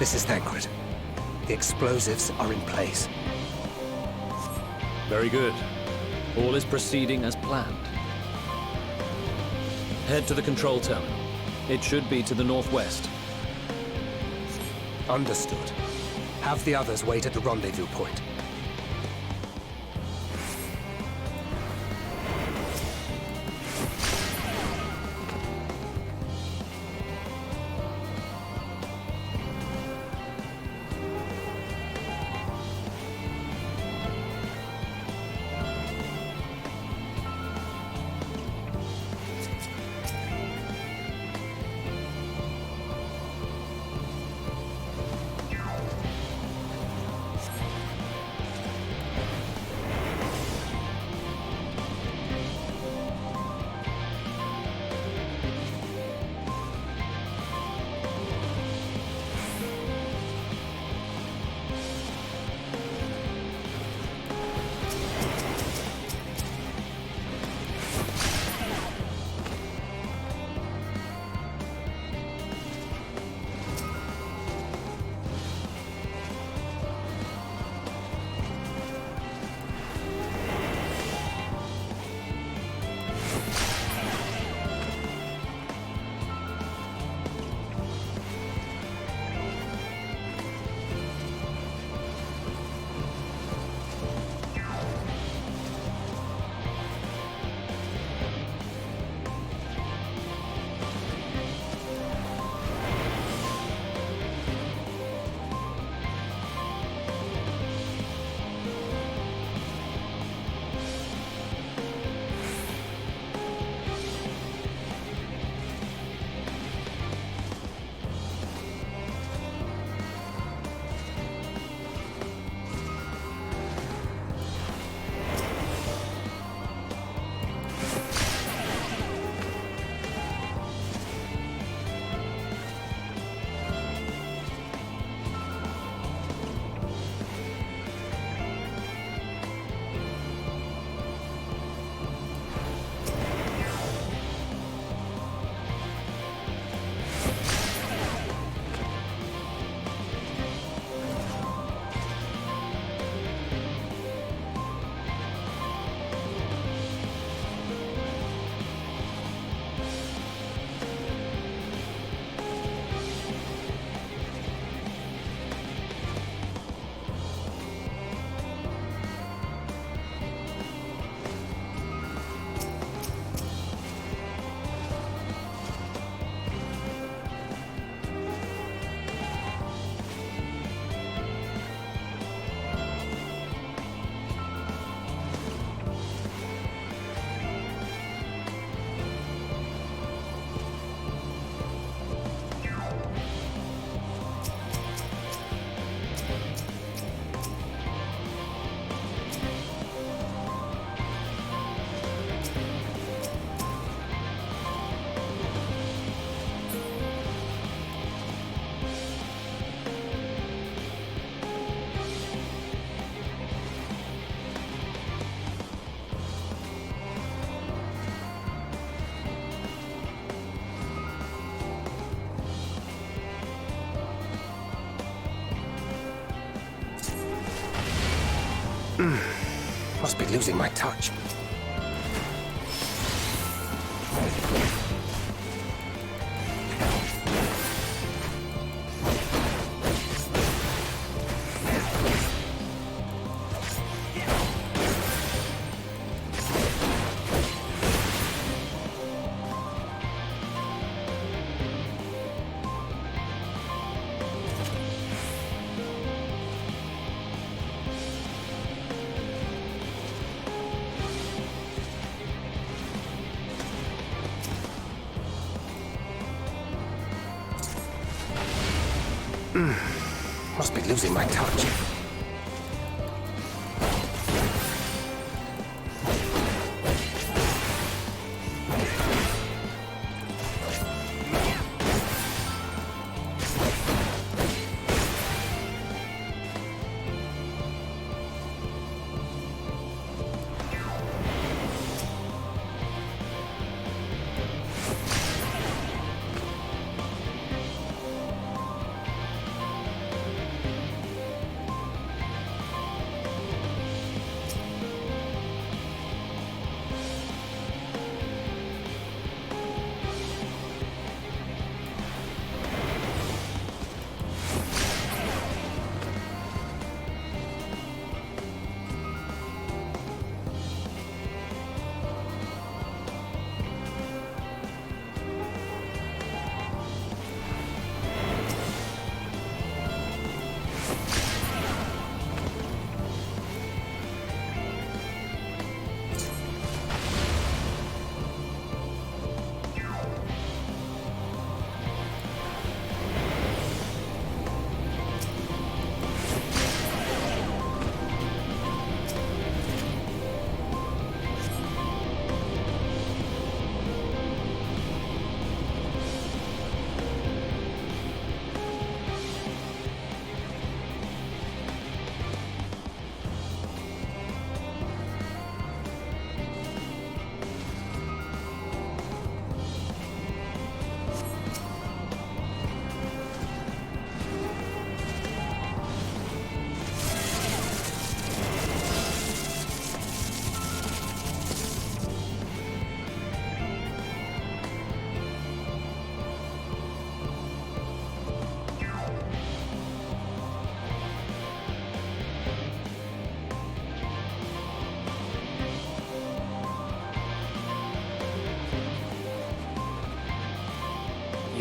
This is Thancred. The explosives are in place. Very good. All is proceeding as planned. Head to the control terminal. It should be to the northwest. Understood. Have the others wait at the rendezvous point. Must be losing my touch. Must be losing my touch.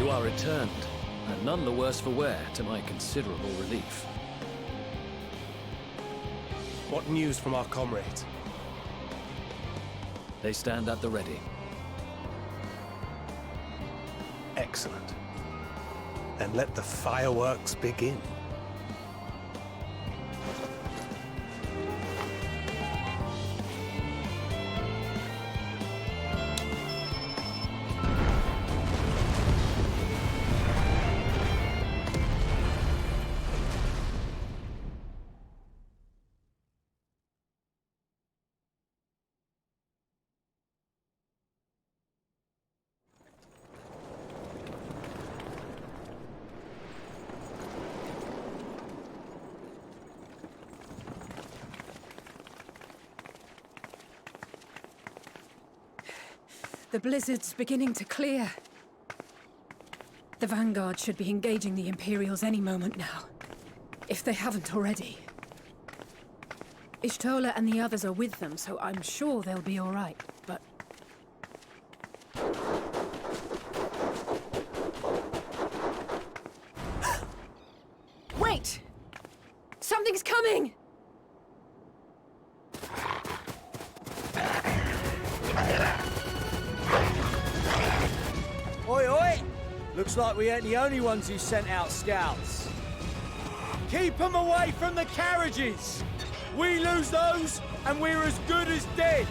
You are returned, and none the worse for wear, to my considerable relief. What news from our comrades? They stand at the ready. Excellent. Then let the fireworks begin. The blizzard's beginning to clear. The Vanguard should be engaging the Imperials any moment now, if they haven't already. Ishtola and the others are with them, so I'm sure they'll be all right, but... Wait! Something's coming! Oi, oi! Looks like we ain't the only ones who sent out scouts. Keep them away from the carriages! We lose those, and we're as good as dead!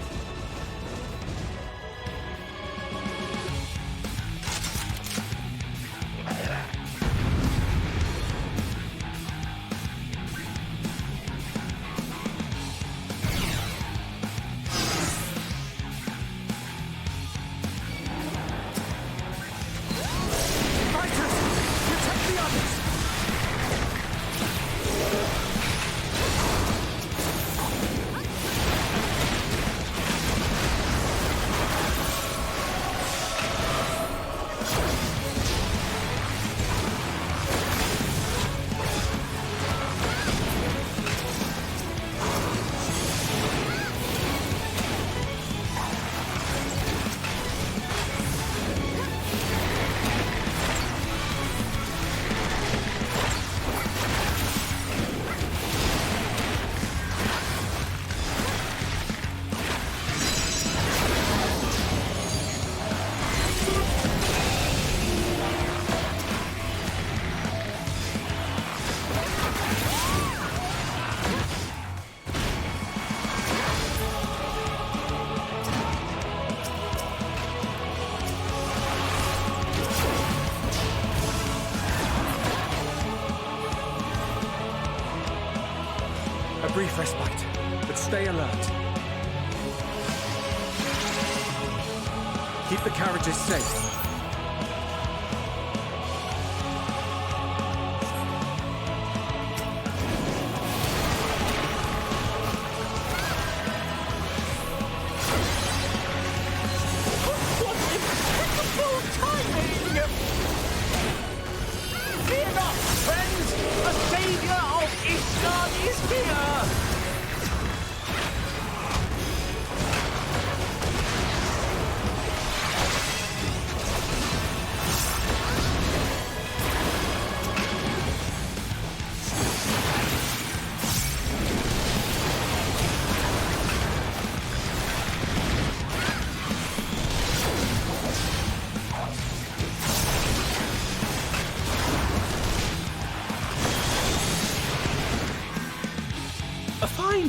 Brief respite, but stay alert. Keep the carriages safe. What impeccable timing! Fear not, friends! The savior of Ishgard is here!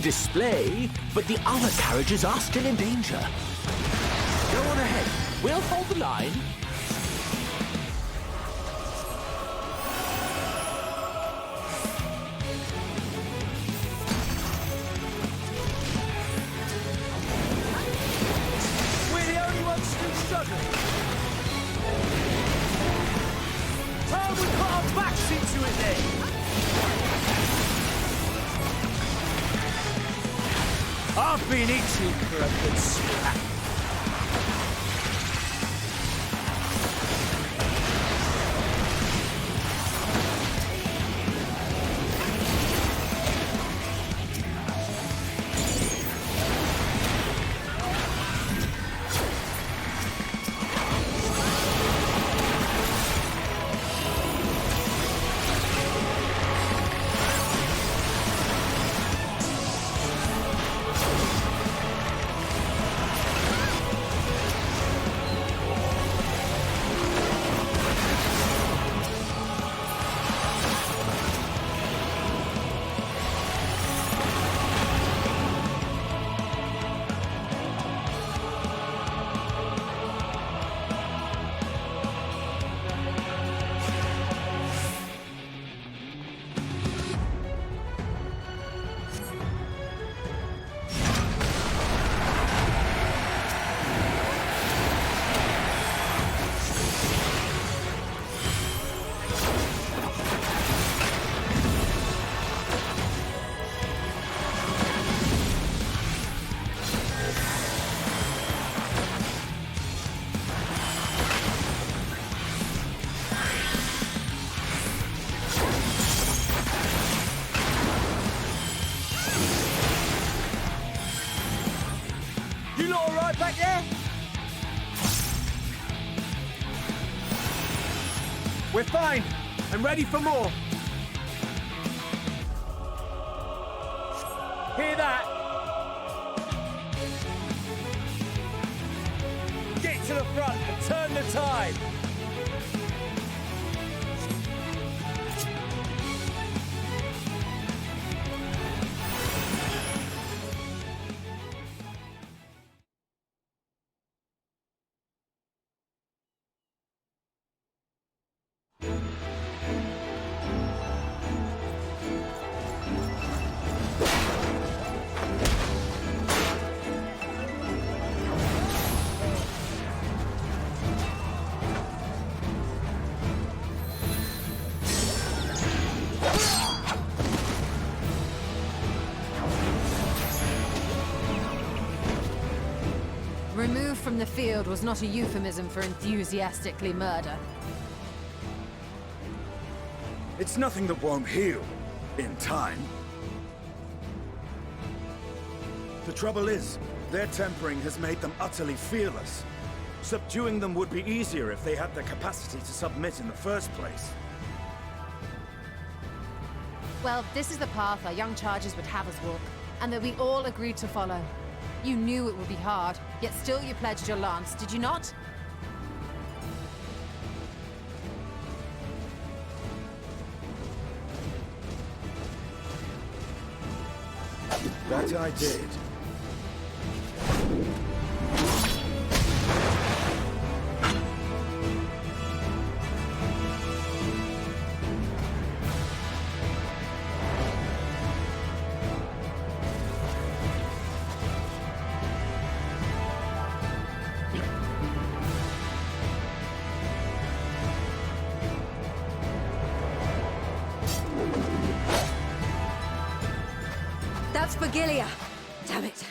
Display, but the other carriages are still in danger. Go on ahead. We'll hold the line. We're the only ones still struggling. Time we put our backs into it then. I've been itching for a good scrap. We're fine. I'm ready for more. Hear that? Get to the front and turn the tide. Removed from the field was not a euphemism for enthusiastically murder. It's nothing that won't heal in time. The trouble is, their tempering has made them utterly fearless. Subduing them would be easier if they had the capacity to submit in the first place. Well, this is the path our young chargers would have us walk, and that we all agreed to follow. You knew it would be hard, yet still you pledged your lance, did you not? That I did. That's for Gilia. Damn it.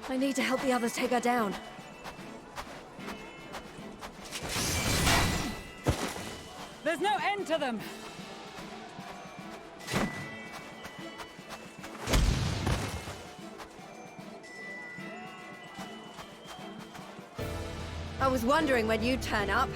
I need to help the others take her down. There's no end to them! I was wondering when you'd turn up.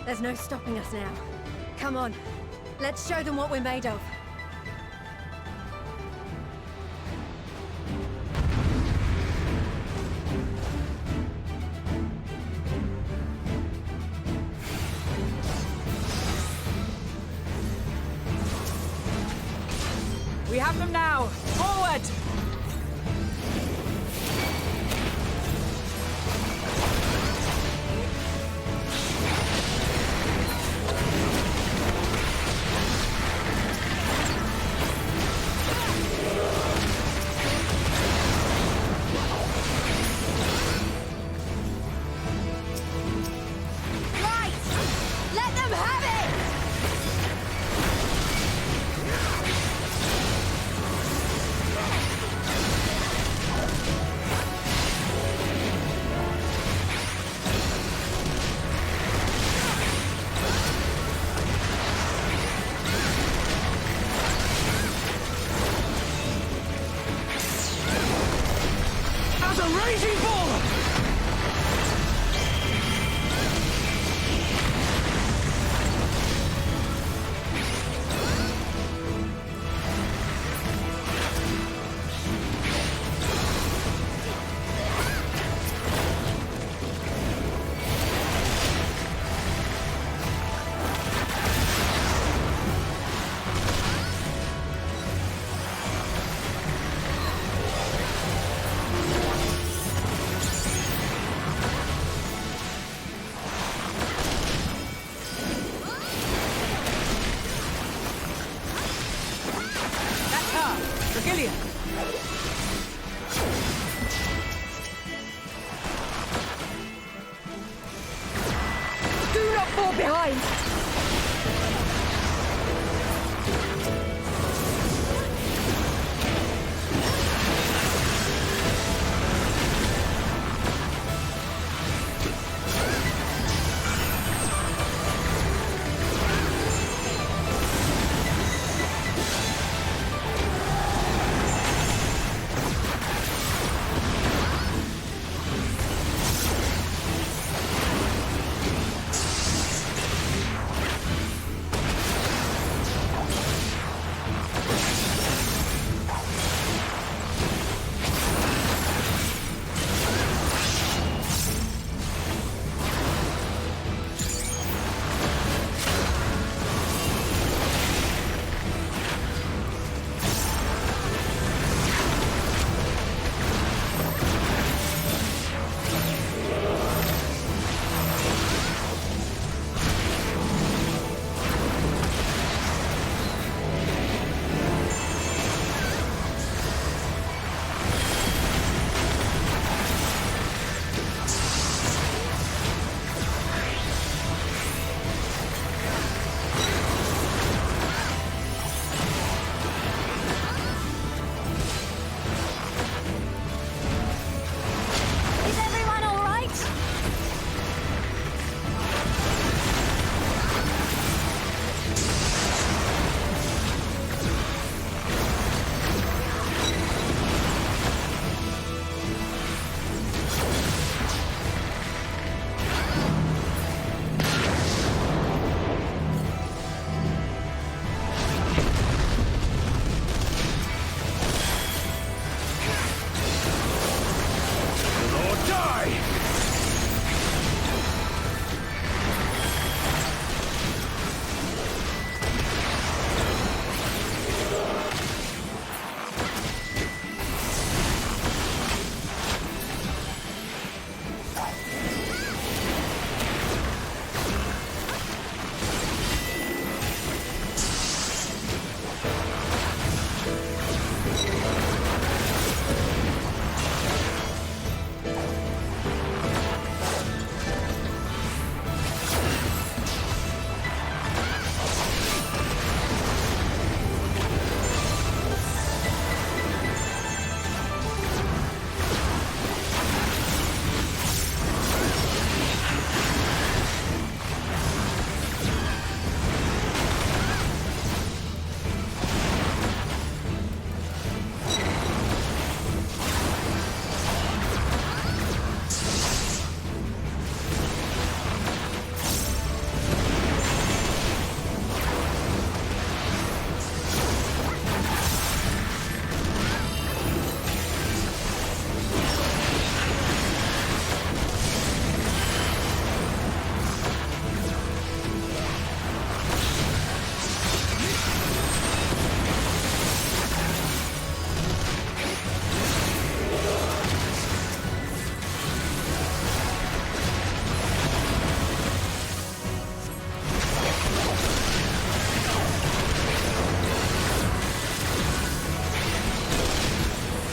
There's no stopping us now. Come on, let's show them what we're made of. We have them now! Forward!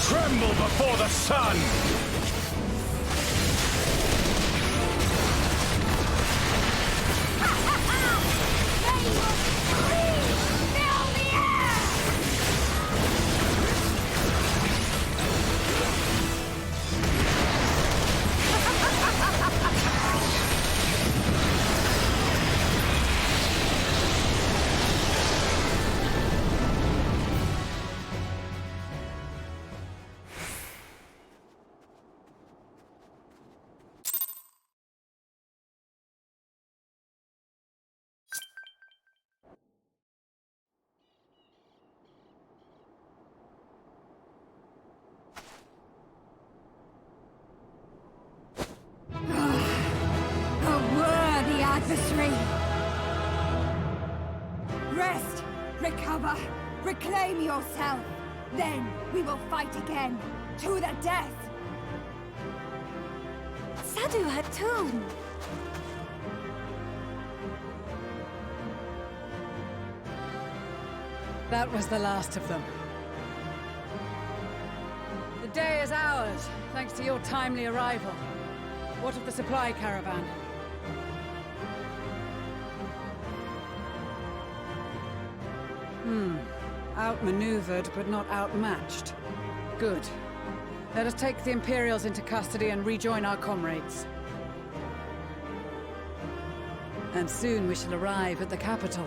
Tremble before the sun! Adversary! Rest! Recover! Reclaim yourself! Then we will fight again! To the death! Sadu Hatun! That was the last of them. The day is ours, thanks to your timely arrival. What of the supply caravan? Outmaneuvered, but not outmatched. Good. Let us take the Imperials into custody and rejoin our comrades. And soon we shall arrive at the capital.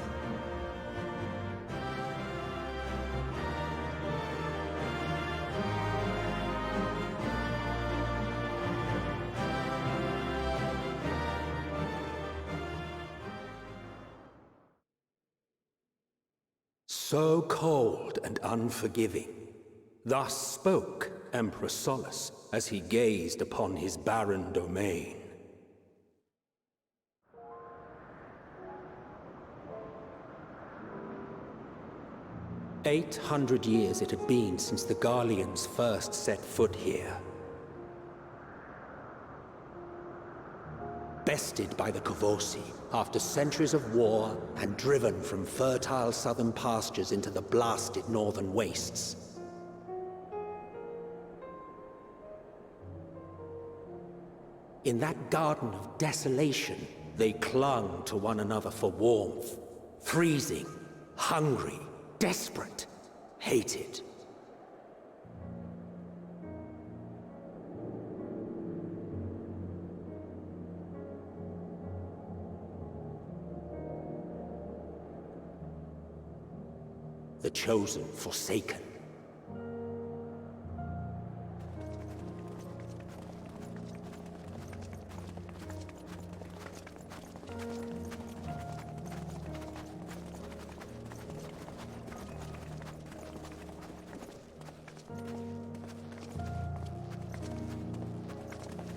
So cold and unforgiving. Thus spoke Emperor Solus as he gazed upon his barren domain. "800 years it had been since the Garleans first set foot here. Bested by the Kavosi after centuries of war and driven from fertile southern pastures into the blasted northern wastes. In that garden of desolation, they clung to one another for warmth, freezing, hungry, desperate, hated. The chosen forsaken.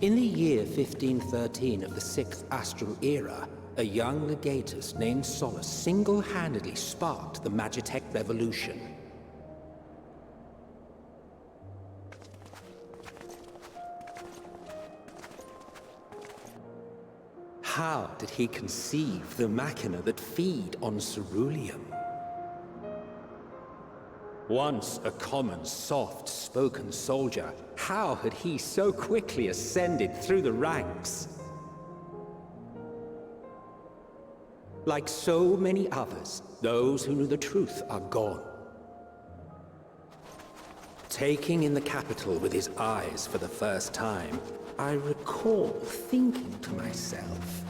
In the year 1513 of the 6th Astral Era, a young legatus named Solus single-handedly sparked the Magitech Revolution. How did he conceive the machina that feed on ceruleum? Once a common, soft-spoken soldier, how had he so quickly ascended through the ranks? Like so many others, those who knew the truth are gone. Taking in the capital with his eyes for the first time, I recall thinking to myself,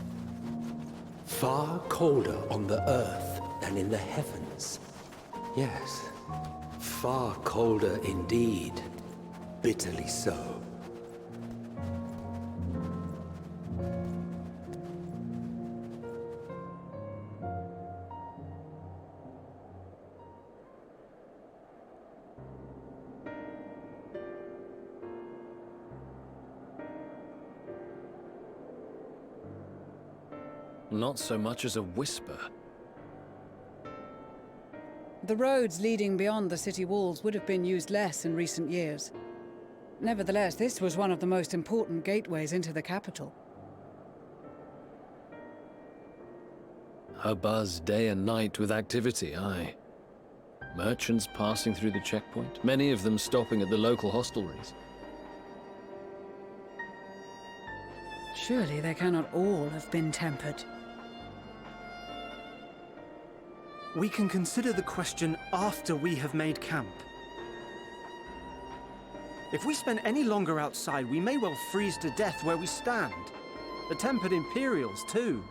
far colder on the earth than in the heavens. Yes, far colder indeed. Bitterly so. Not so much as a whisper. The roads leading beyond the city walls would have been used less in recent years. Nevertheless, this was one of the most important gateways into the capital. A buzz day and night with activity, aye. Merchants passing through the checkpoint, many of them stopping at the local hostelries. Surely they cannot all have been tempered. We can consider the question after we have made camp. If we spend any longer outside, we may well freeze to death where we stand. The tempered Imperials, too.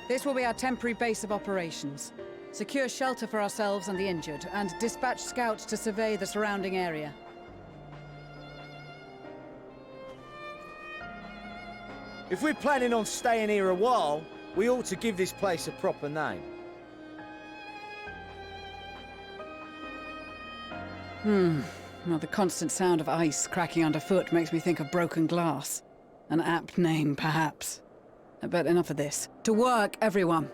This will be our temporary base of operations. Secure shelter for ourselves and the injured, and dispatch scouts to survey the surrounding area. If we're planning on staying here a while, we ought to give this place a proper name. Well, the constant sound of ice cracking underfoot makes me think of broken glass. An apt name, perhaps. But enough of this. To work, everyone!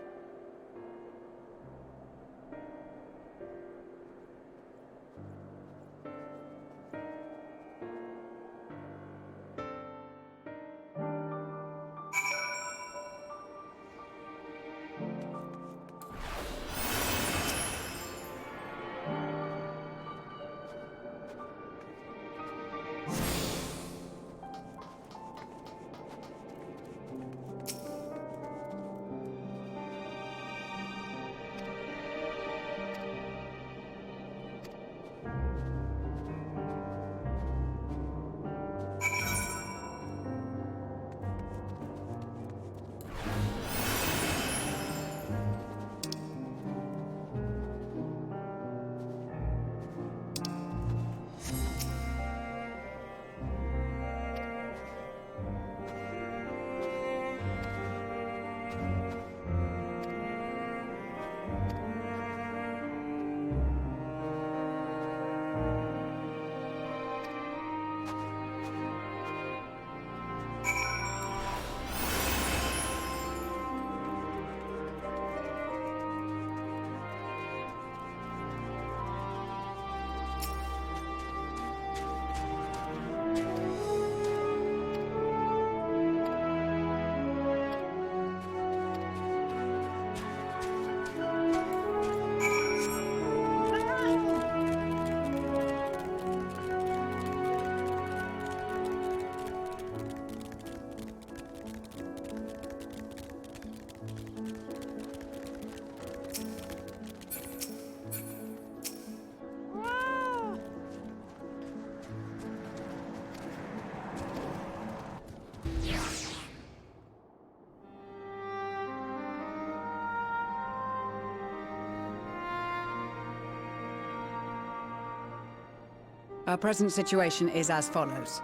Our present situation is as follows.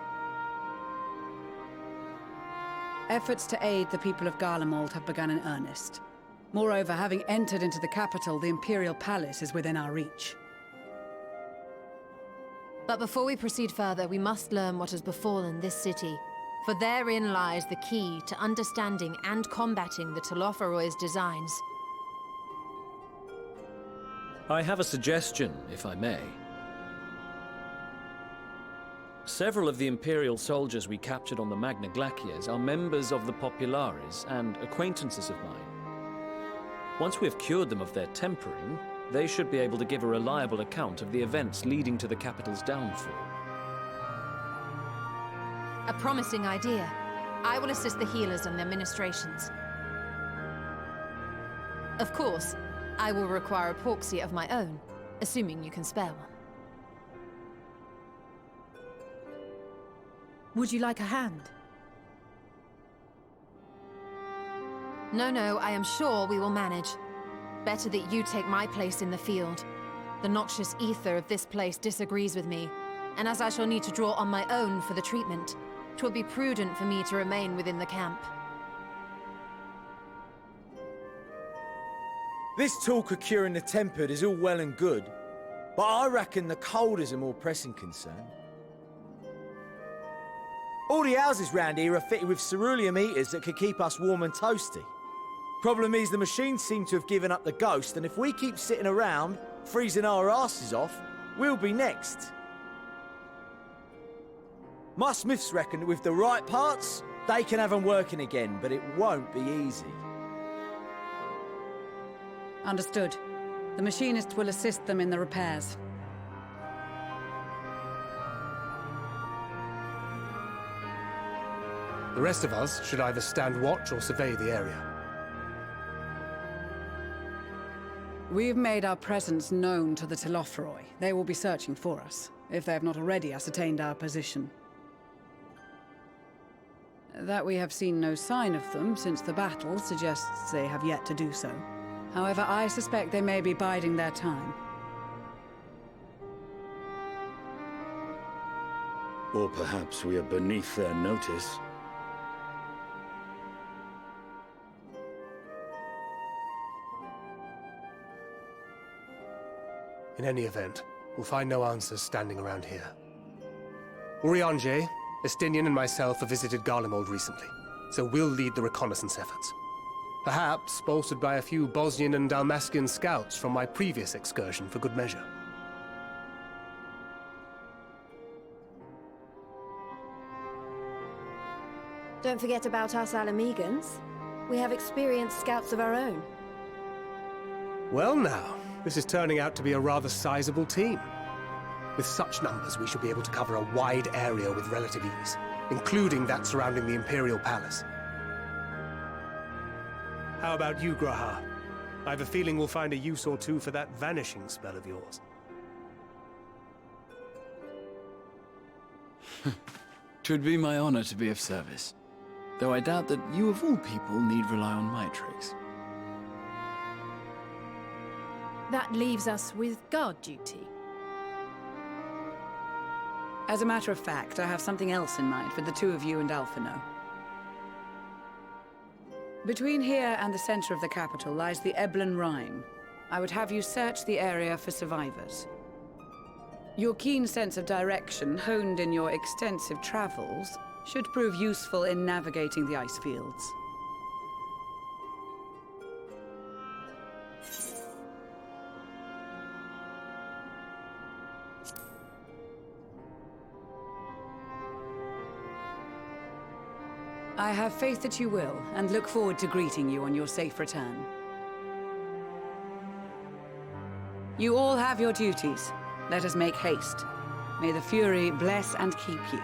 Efforts to aid the people of Garlemald have begun in earnest. Moreover, having entered into the capital, the Imperial Palace is within our reach. But before we proceed further, we must learn what has befallen this city. For therein lies the key to understanding and combating the Telophoroid's designs. I have a suggestion, if I may. Several of the Imperial soldiers we captured on the Magna Glaciers are members of the Populares and acquaintances of mine. Once we have cured them of their tempering, they should be able to give a reliable account of the events leading to the capital's downfall. A promising idea. I will assist the healers in their ministrations. Of course, I will require a proxy of my own, assuming you can spare one. Would you like a hand? No, I am sure we will manage. Better that you take my place in the field. The noxious ether of this place disagrees with me, and as I shall need to draw on my own for the treatment, 'twill be prudent for me to remain within the camp. This talk of curing the tempered is all well and good, but I reckon the cold is a more pressing concern. All the houses round here are fitted with ceruleum heaters that could keep us warm and toasty. Problem is, the machines seem to have given up the ghost, and if we keep sitting around, freezing our asses off, we'll be next. My smiths reckon that with the right parts, They can have them working again, but it won't be easy. Understood. The machinist will assist them in the repairs. The rest of us should either stand watch or survey the area. We've made our presence known to the Telophroi. They will be searching for us, if they have not already ascertained our position. That we have seen no sign of them since the battle suggests they have yet to do so. However, I suspect they may be biding their time. Or perhaps we are beneath their notice. In any event, we'll find no answers standing around here. Urianger, Estinian and myself have visited Garlemald recently, so we'll lead the reconnaissance efforts. Perhaps bolstered by a few Bosnian and Dalmatian scouts from my previous excursion for good measure. Don't forget about us Alamegans. We have experienced scouts of our own. Well now, this is turning out to be a rather sizable team. With such numbers, we should be able to cover a wide area with relative ease, including that surrounding the Imperial Palace. How about you, Graha? I have a feeling we'll find a use or two for that vanishing spell of yours. 'Twould be my honor to be of service, though I doubt that you of all people need rely on my tricks. That leaves us with guard duty. As a matter of fact, I have something else in mind for the two of you and Alphino. Between here and the center of the capital lies the Eblan Rhine. I would have you search the area for survivors. Your keen sense of direction, honed in your extensive travels, should prove useful in navigating the ice fields. I have faith that you will, and look forward to greeting you on your safe return. You all have your duties. Let us make haste. May the Fury bless and keep you.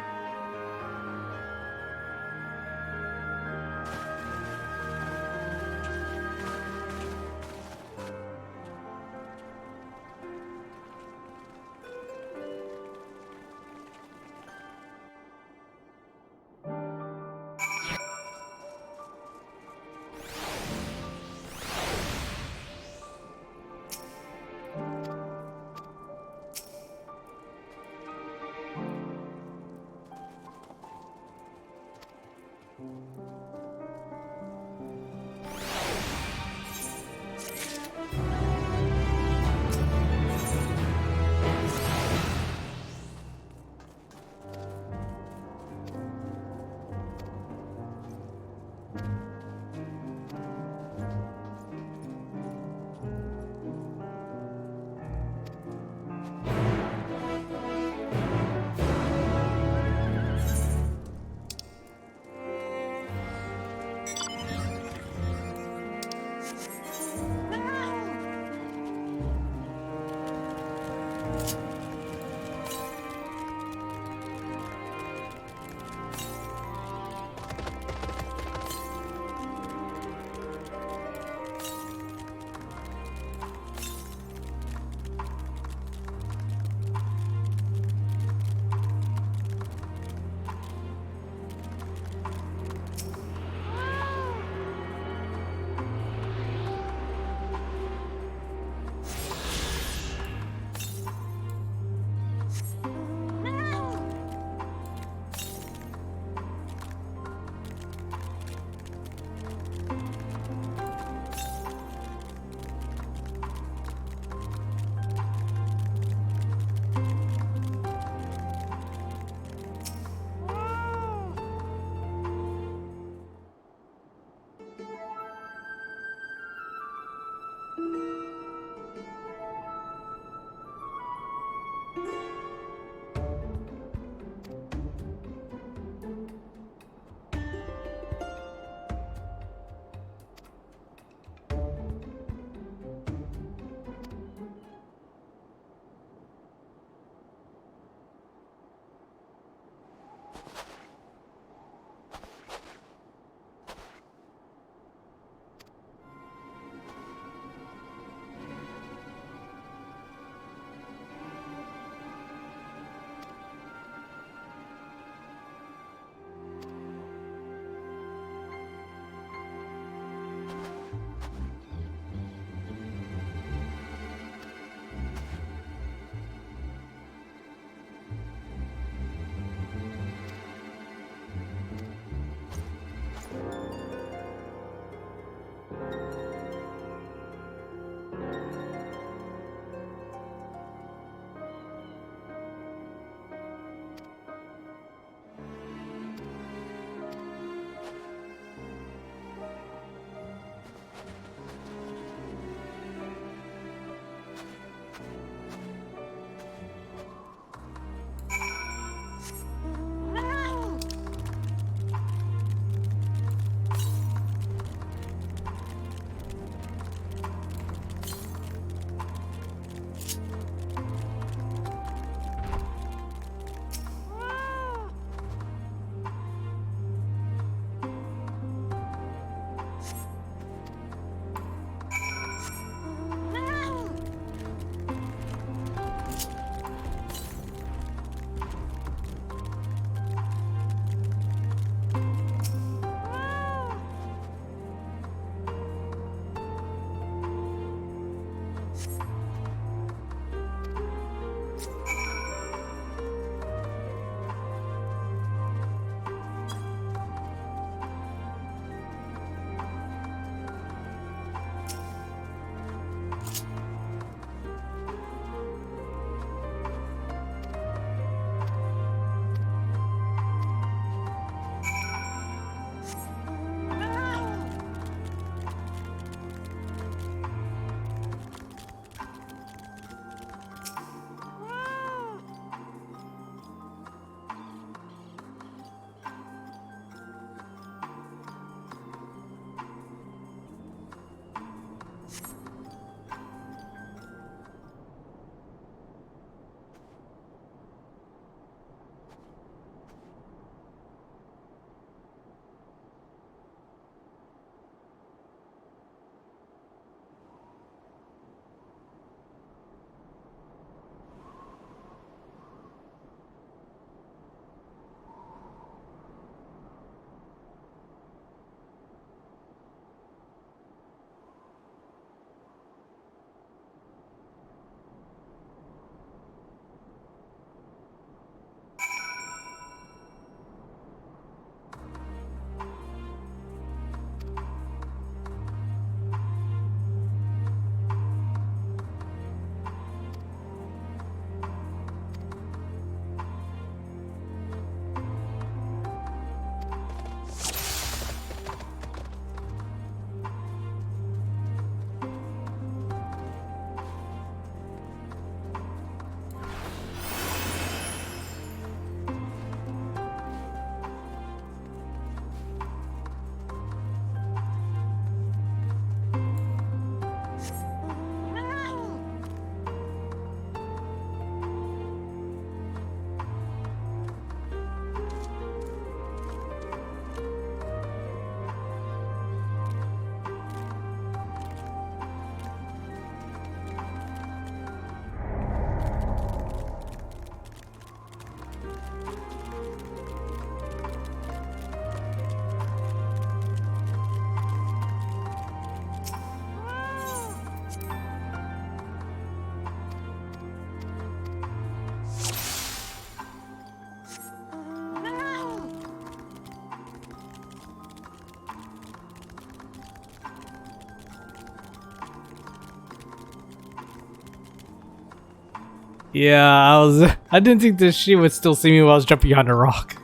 Yeah, I didn't think that she would still see me while I was jumping behind a rock.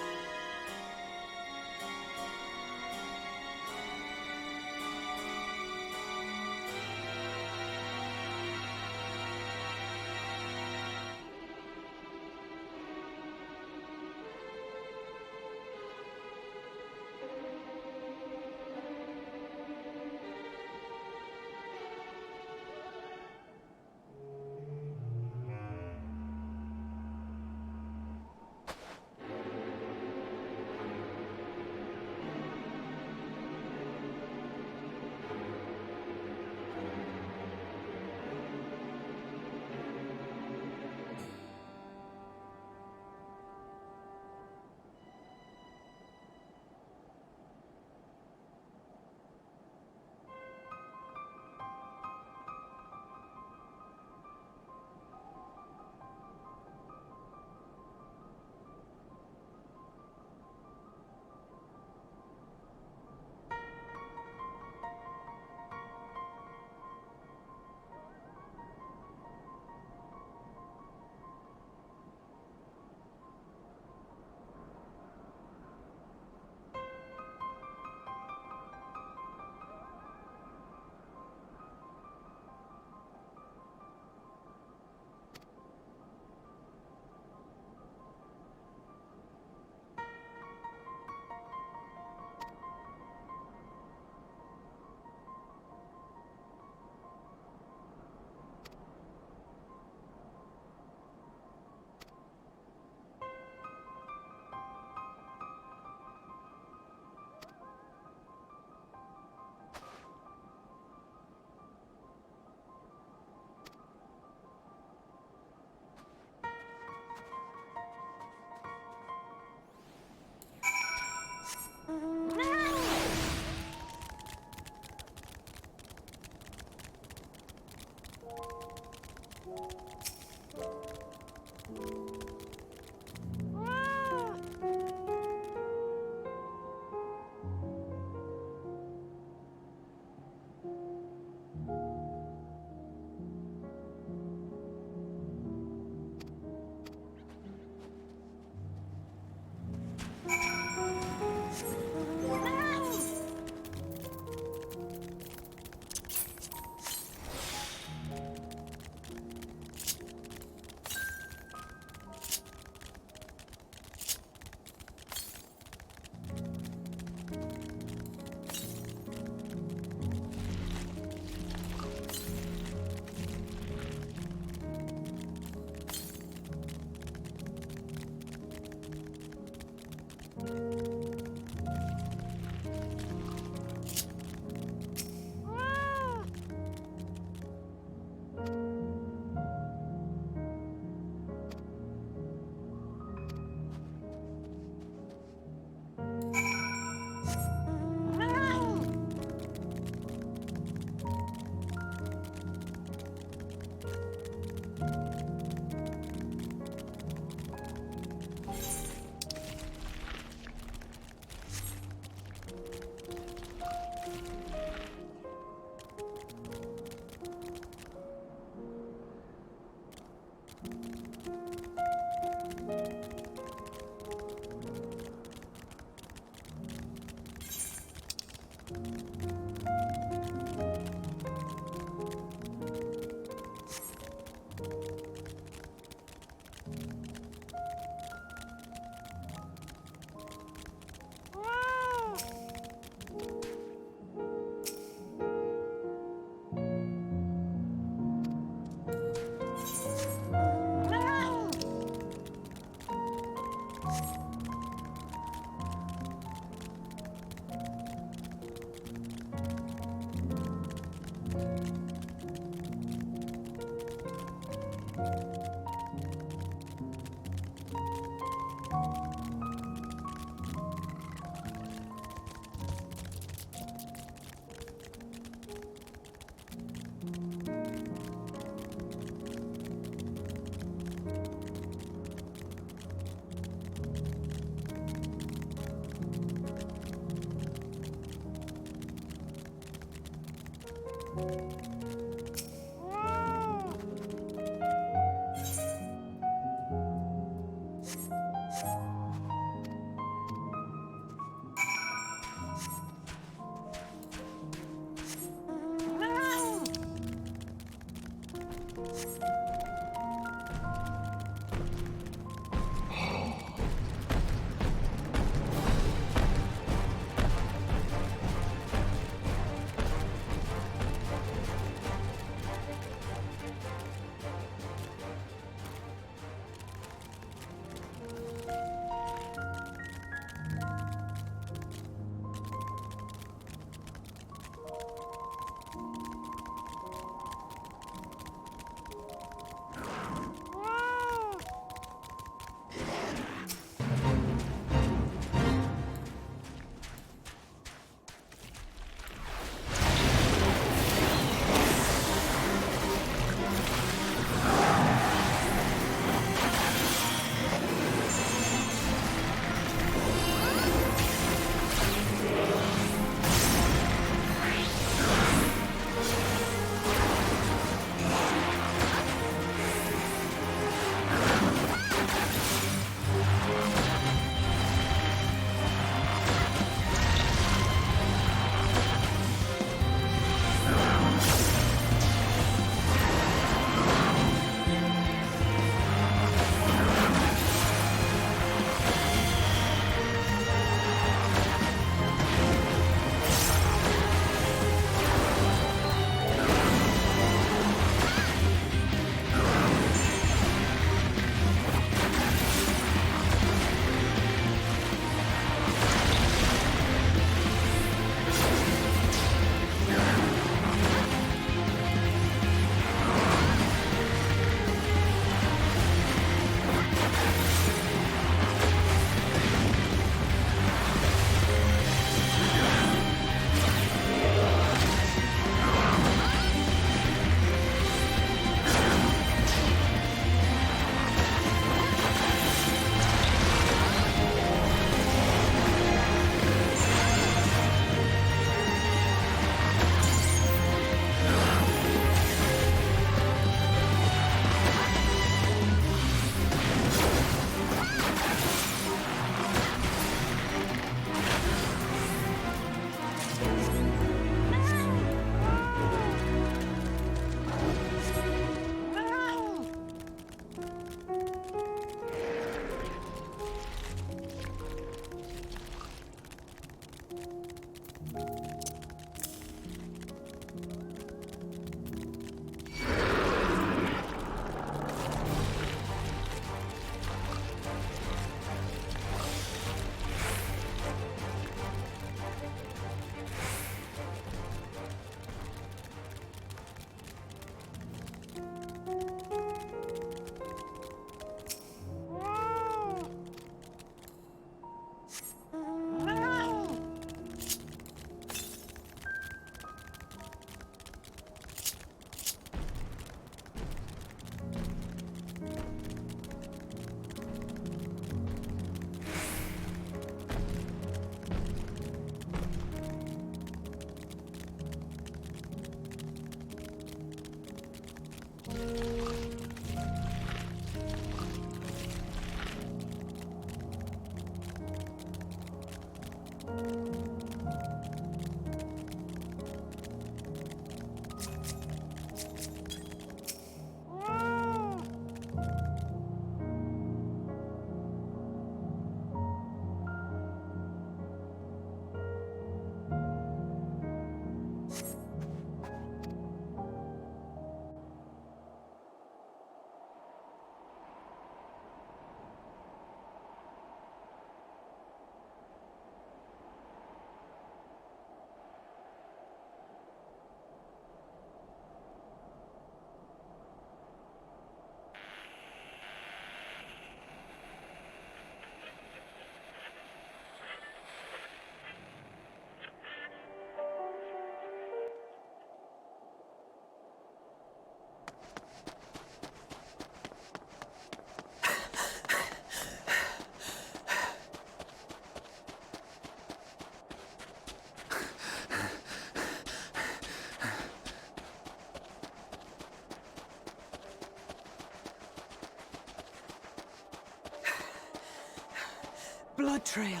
blood trail.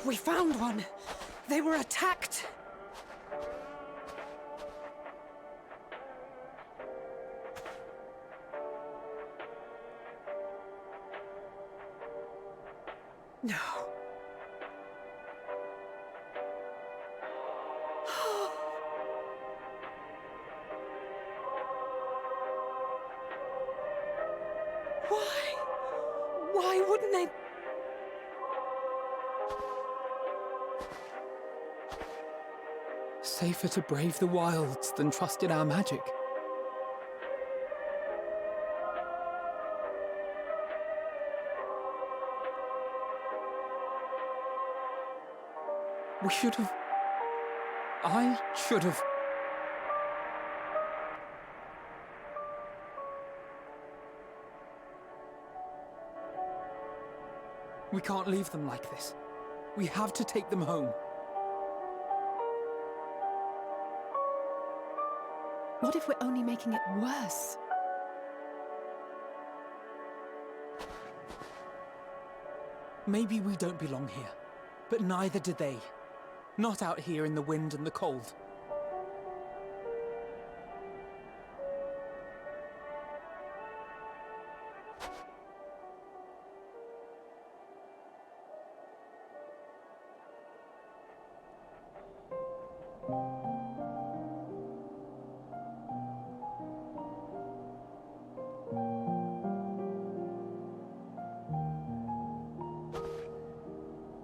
We found one. They were attacked. No. Why wouldn't they? Safer to brave the wilds than trust in our magic. We should have... I should have... We can't leave them like this. We have to take them home. What if we're only making it worse? Maybe we don't belong here, but neither do they. Not out here in the wind and the cold.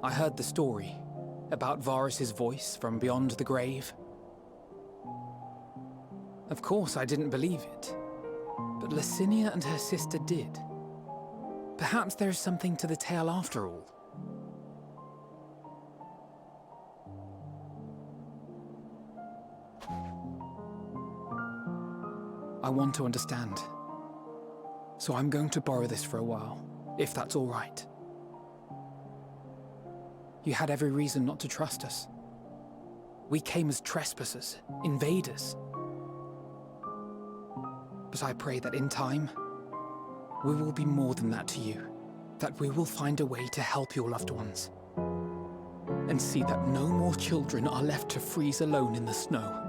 I heard the story about Varus's voice from beyond the grave. Of course, I didn't believe it, but Licinia and her sister did. Perhaps there is something to the tale after all. I want to understand, so I'm going to borrow this for a while, if that's all right. You had every reason not to trust us. We came as trespassers, invaders. But I pray that in time, we will be more than that to you. That we will find a way to help your loved ones. And see that no more children are left to freeze alone in the snow.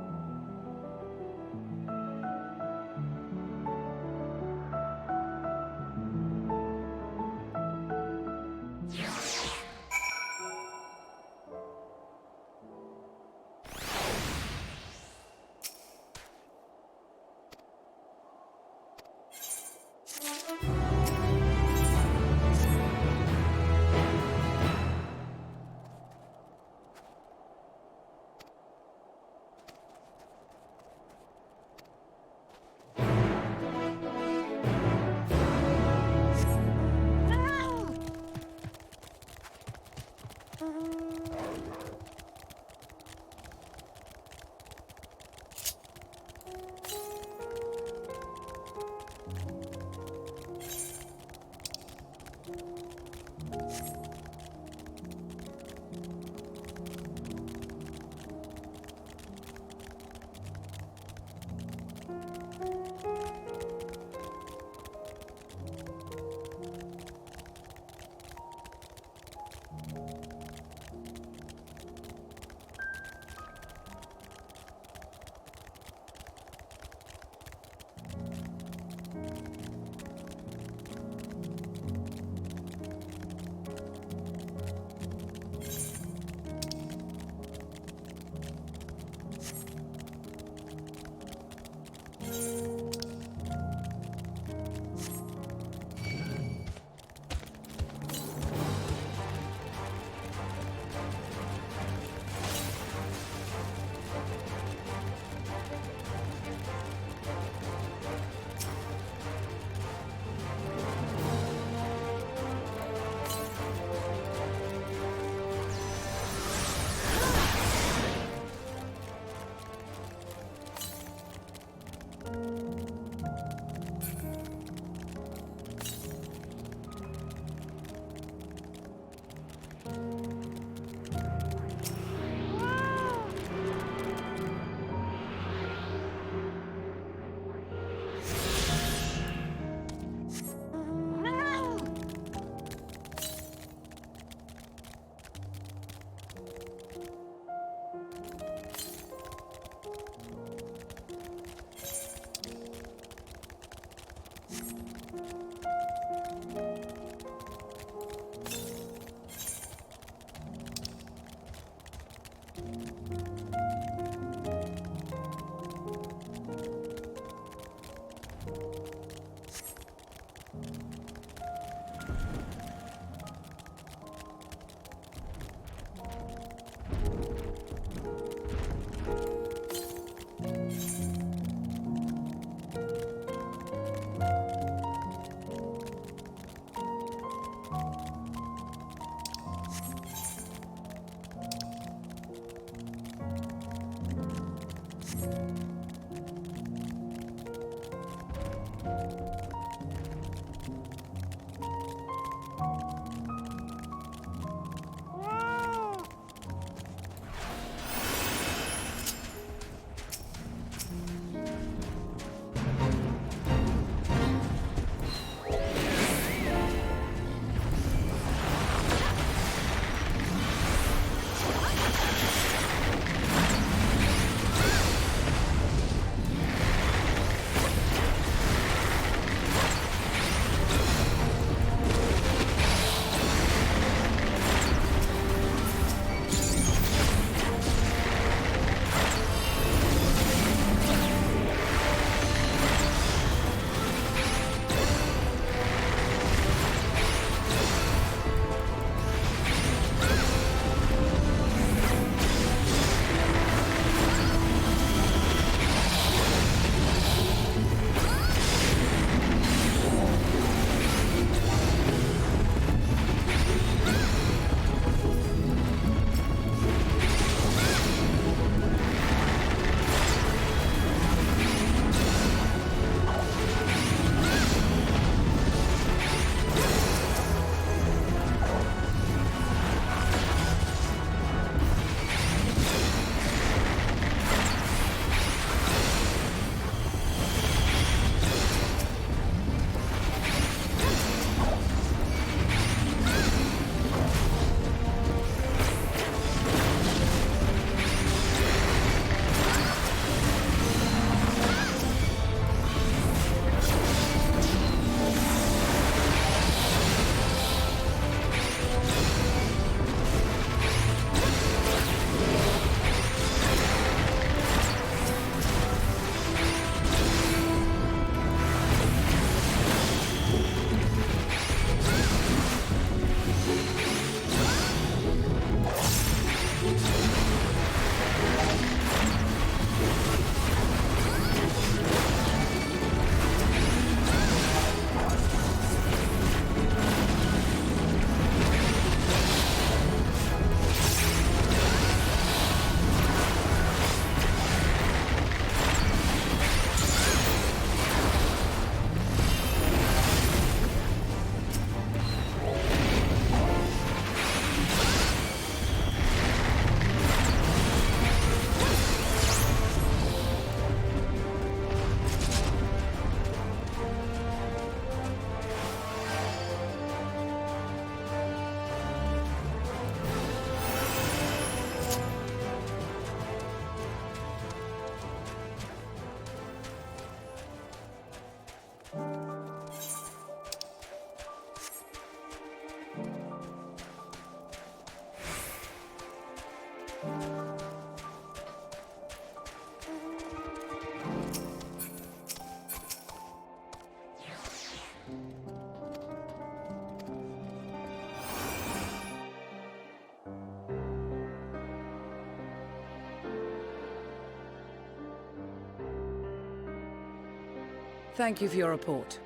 Thank you for your report.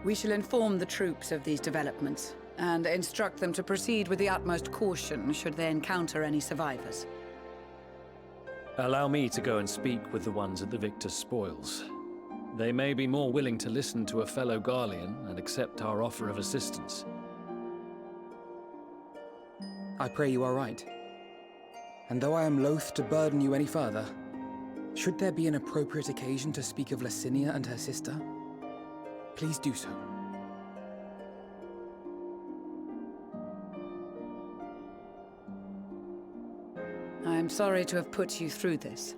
We shall inform the troops of these developments, and instruct them to proceed with the utmost caution should they encounter any survivors. Allow me to go and speak with the ones at the victor's spoils. They may be more willing to listen to a fellow Garlean and accept our offer of assistance. I pray you are right. And though I am loath to burden you any further, should there be an appropriate occasion to speak of Licinia and her sister, please do so. I am sorry to have put you through this.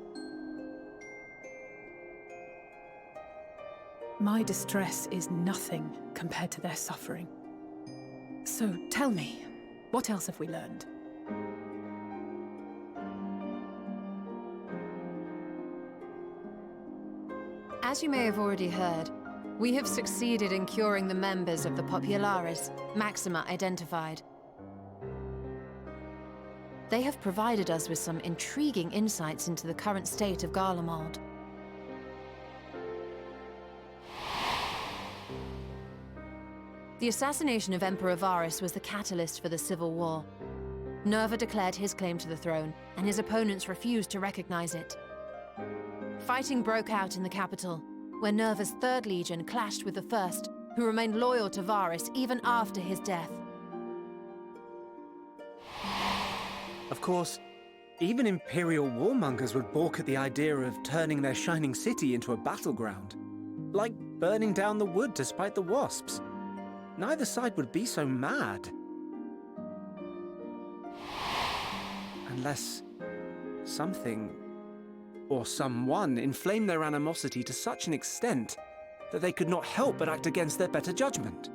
My distress is nothing compared to their suffering. So tell me, what else have we learned? As you may have already heard, we have succeeded in curing the members of the Populares, Maxima identified. They have provided us with some intriguing insights into the current state of Garlemald. The assassination of Emperor Varus was the catalyst for the civil war. Nerva declared his claim to the throne, and his opponents refused to recognize it. Fighting broke out in the capital, where Nerva's 3rd Legion clashed with the 1st, who remained loyal to Varus even after his death. Of course, even Imperial warmongers would balk at the idea of turning their shining city into a battleground. Like burning down the wood to spite the wasps. Neither side would be so mad. Unless something or someone inflamed their animosity to such an extent that they could not help but act against their better judgment.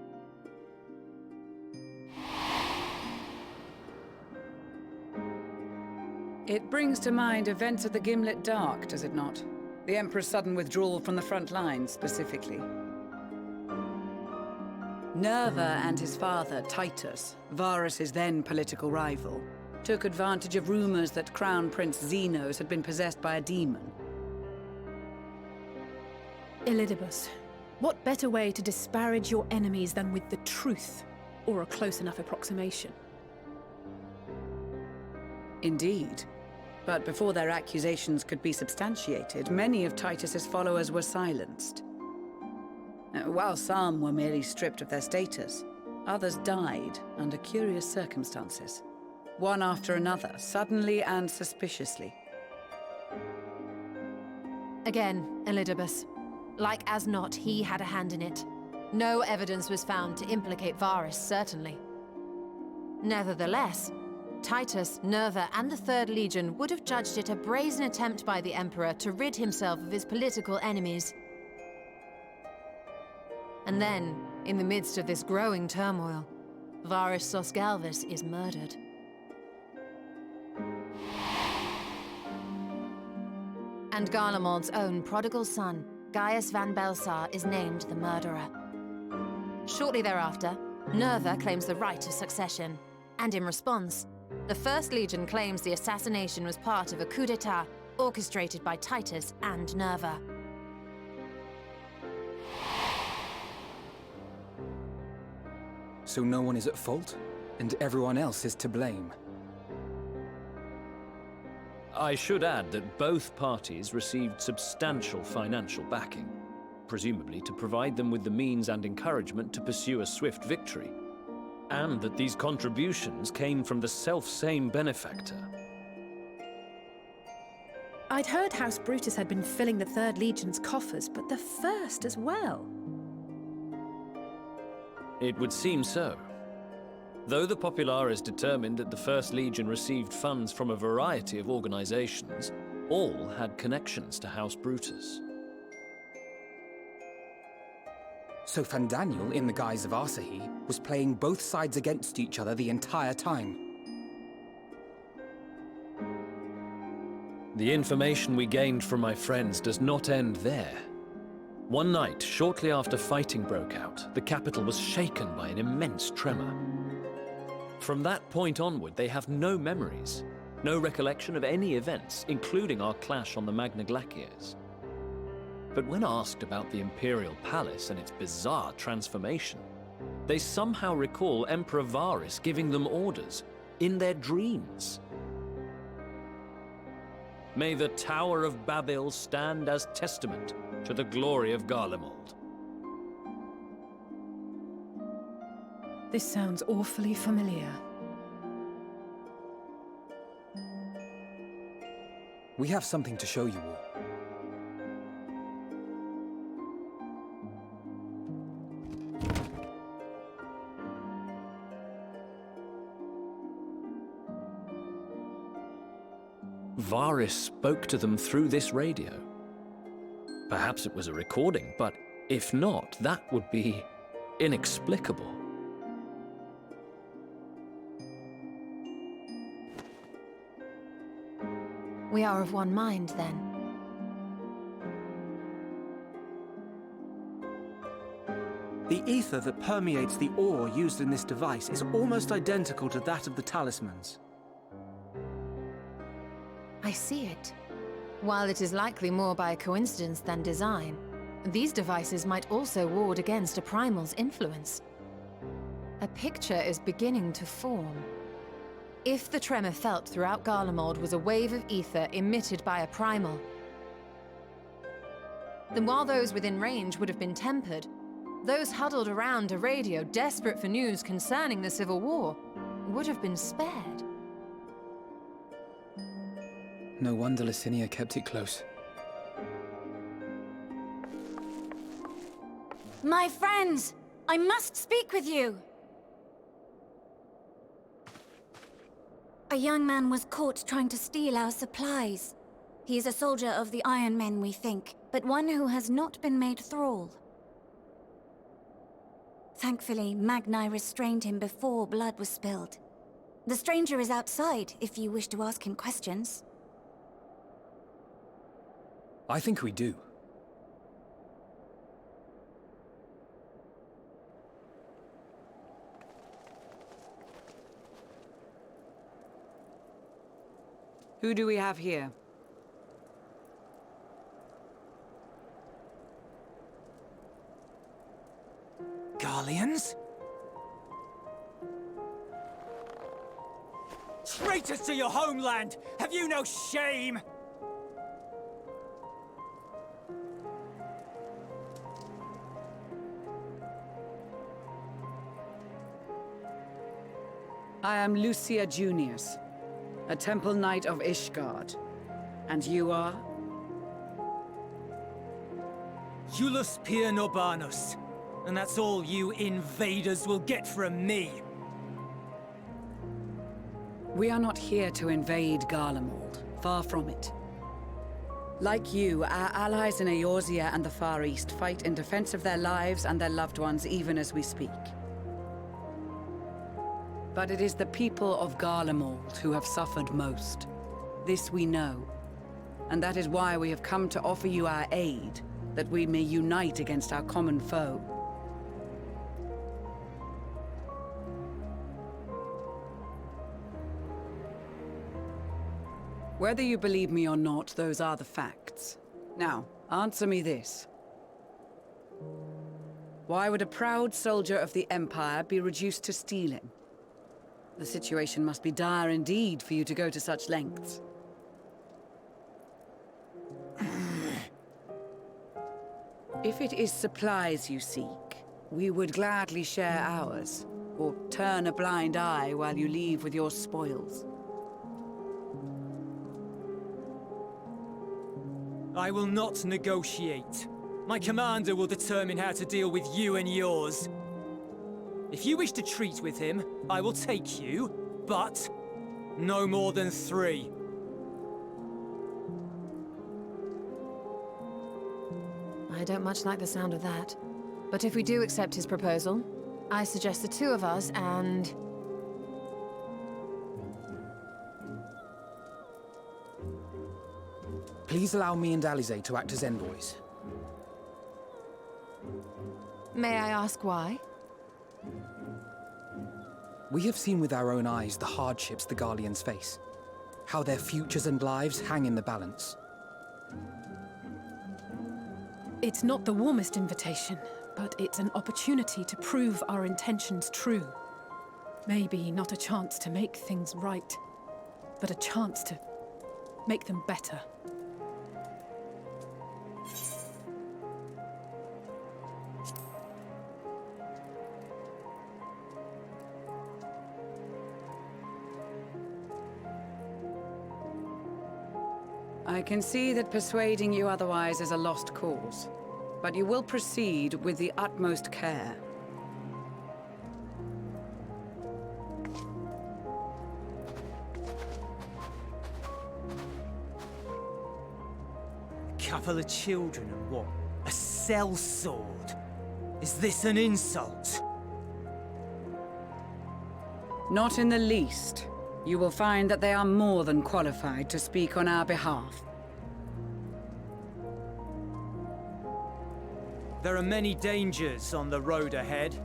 It brings to mind events of the Gimlet Dark, does it not? The Emperor's sudden withdrawal from the front lines, specifically. Nerva and his father, Titus, Varus's then political rival, took advantage of rumors that Crown Prince Zenos had been possessed by a demon. Elidibus, what better way to disparage your enemies than with the truth, or a close enough approximation? Indeed. But before their accusations could be substantiated, many of Titus's followers were silenced. While some were merely stripped of their status, others died under curious circumstances. One after another, suddenly and suspiciously. Again, Elidibus. Like as not, he had a hand in it. No evidence was found to implicate Varus, certainly. Nevertheless, Titus, Nerva, and the 3rd Legion would have judged it a brazen attempt by the Emperor to rid himself of his political enemies. And then, in the midst of this growing turmoil, Varus Sosgalvis is murdered. And Garlemald's own prodigal son, Gaius van Belsar, is named the murderer. Shortly thereafter, Nerva claims the right of succession, and in response, the 1st Legion claims the assassination was part of a coup d'etat orchestrated by Titus and Nerva. So no one is at fault, and everyone else is to blame. I should add that both parties received substantial financial backing, presumably to provide them with the means and encouragement to pursue a swift victory, and that these contributions came from the self-same benefactor. I'd heard House Brutus had been filling the 3rd Legion's coffers, but the 1st as well. It would seem so. Though the Populares determined that the 1st Legion received funds from a variety of organizations, all had connections to House Brutus. So Fandaniel, in the guise of Asahi, was playing both sides against each other the entire time. The information we gained from my friends does not end there. One night, shortly after fighting broke out, the capital was shaken by an immense tremor. From that point onward, they have no memories, no recollection of any events, including our clash on the Magna Glaciers. But when asked about the Imperial Palace and its bizarre transformation, they somehow recall Emperor Varys giving them orders in their dreams. May the Tower of Babel stand as testament to the glory of Garlemald. This sounds awfully familiar. We have something to show you all. Varys spoke to them through this radio. Perhaps it was a recording, but if not, that would be inexplicable. We are of one mind, then. The ether that permeates the ore used in this device is almost identical to that of the talismans. I see it. While it is likely more by coincidence than design, these devices might also ward against a primal's influence. A picture is beginning to form. If the tremor felt throughout Garlemald was a wave of ether emitted by a primal, then while those within range would have been tempered, those huddled around a radio desperate for news concerning the Civil War would have been spared. No wonder Licinia kept it close. My friends, I must speak with you. A young man was caught trying to steal our supplies. He is a soldier of the Iron Men, we think, but one who has not been made thrall. Thankfully, Magni restrained him before blood was spilled. The stranger is outside, if you wish to ask him questions. I think we do. Who do we have here? Garleans? Traitors to your homeland! Have you no shame? I am Lucia Junius, a Temple Knight of Ishgard. And you are? Iulus Pier Norbanus. And that's all you invaders will get from me. We are not here to invade Garlemald. Far from it. Like you, our allies in Eorzea and the Far East fight in defense of their lives and their loved ones even as we speak. But it is the people of Garlemald who have suffered most. This we know. And that is why we have come to offer you our aid, that we may unite against our common foe. Whether you believe me or not, those are the facts. Now, answer me this. Why would a proud soldier of the Empire be reduced to stealing? The situation must be dire indeed for you to go to such lengths. If it is supplies you seek, we would gladly share ours, or turn a blind eye while you leave with your spoils. I will not negotiate. My commander will determine how to deal with you and yours. If you wish to treat with him, I will take you, but no more than 3. I don't much like the sound of that. But if we do accept his proposal, I suggest the 2 of us and... Please allow me and Alize to act as envoys. May I ask why? We have seen with our own eyes the hardships the Garleans face. How their futures and lives hang in the balance. It's not the warmest invitation, but it's an opportunity to prove our intentions true. Maybe not a chance to make things right, but a chance to make them better. I can see that persuading you otherwise is a lost cause, but you will proceed with the utmost care. Couple of children and what? A sellsword? Is this an insult? Not in the least. You will find that they are more than qualified to speak on our behalf. There are many dangers on the road ahead.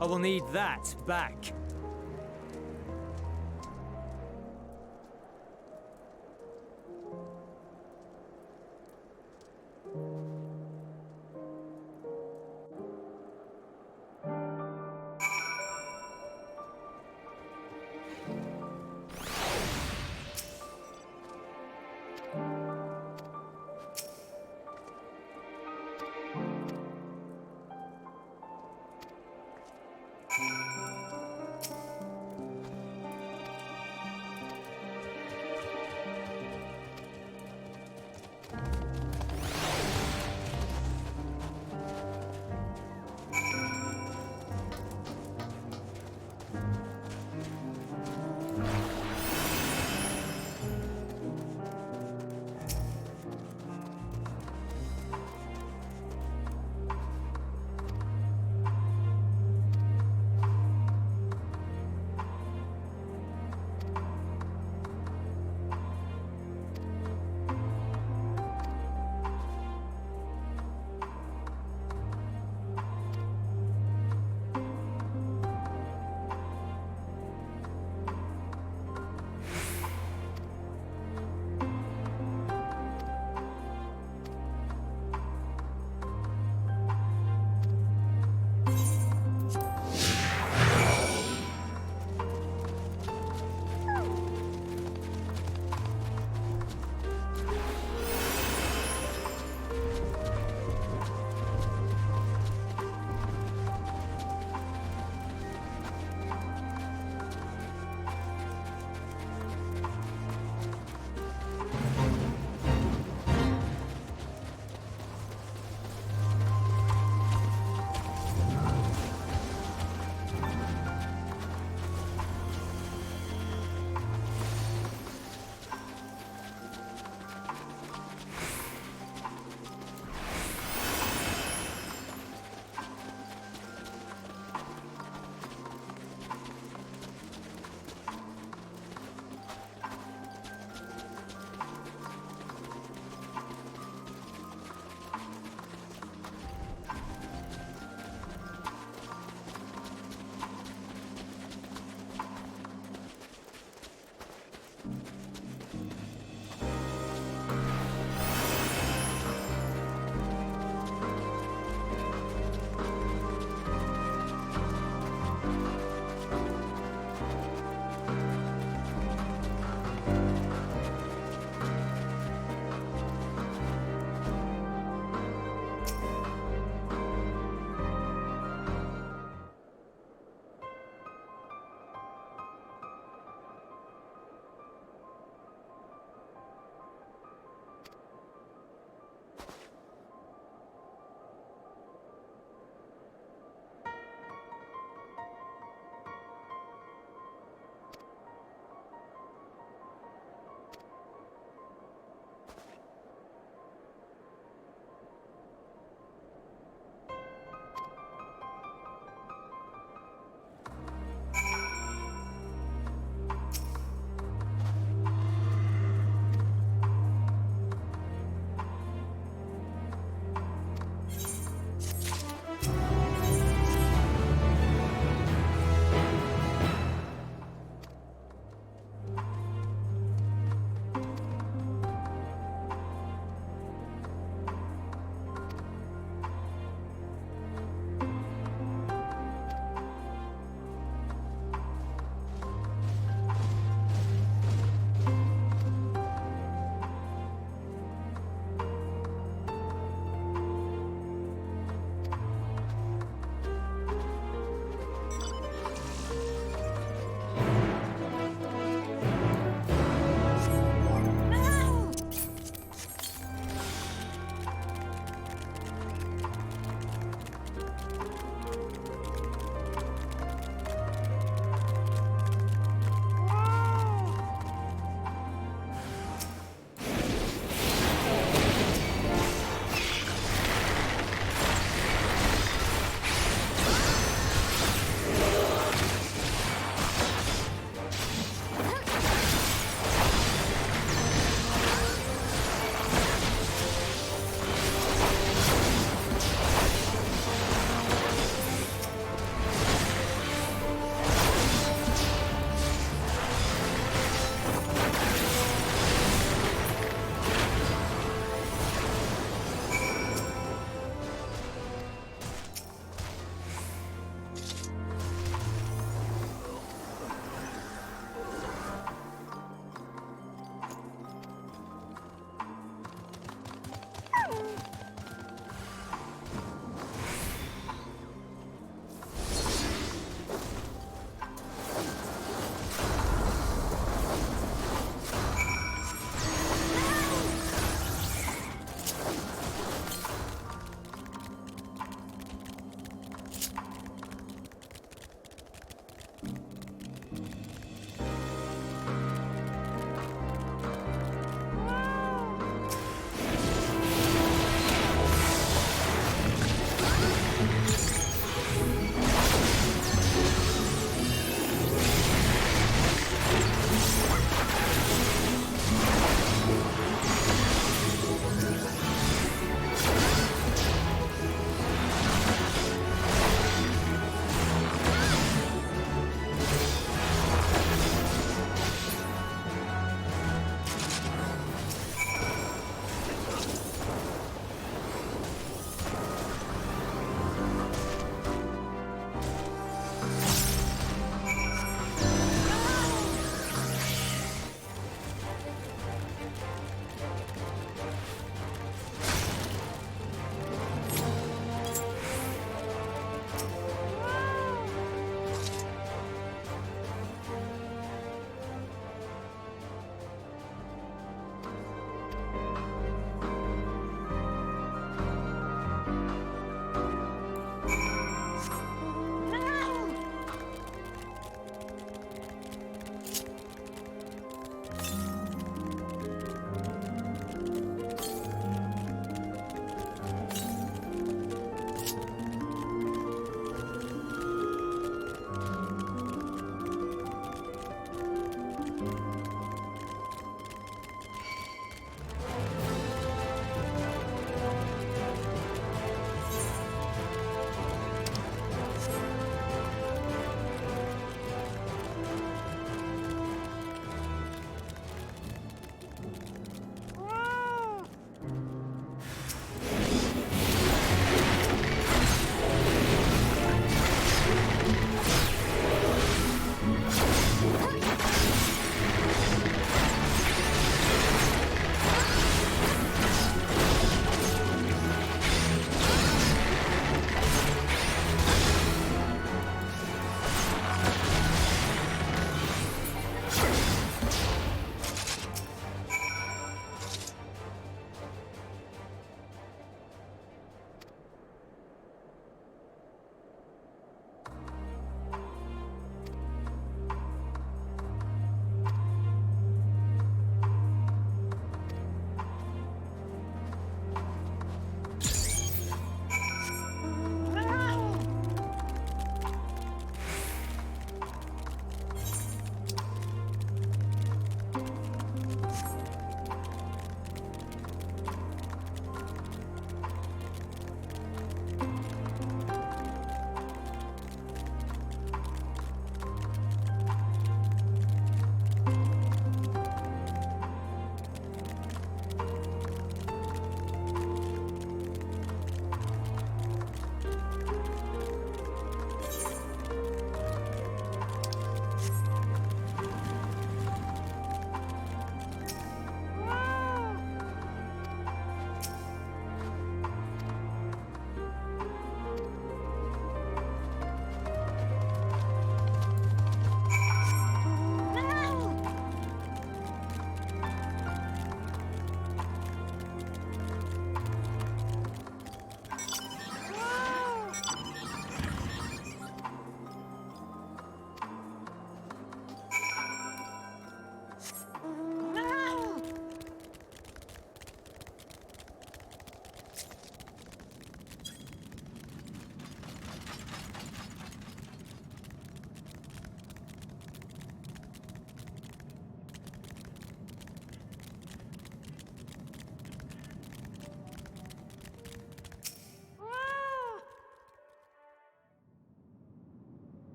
I will need that back.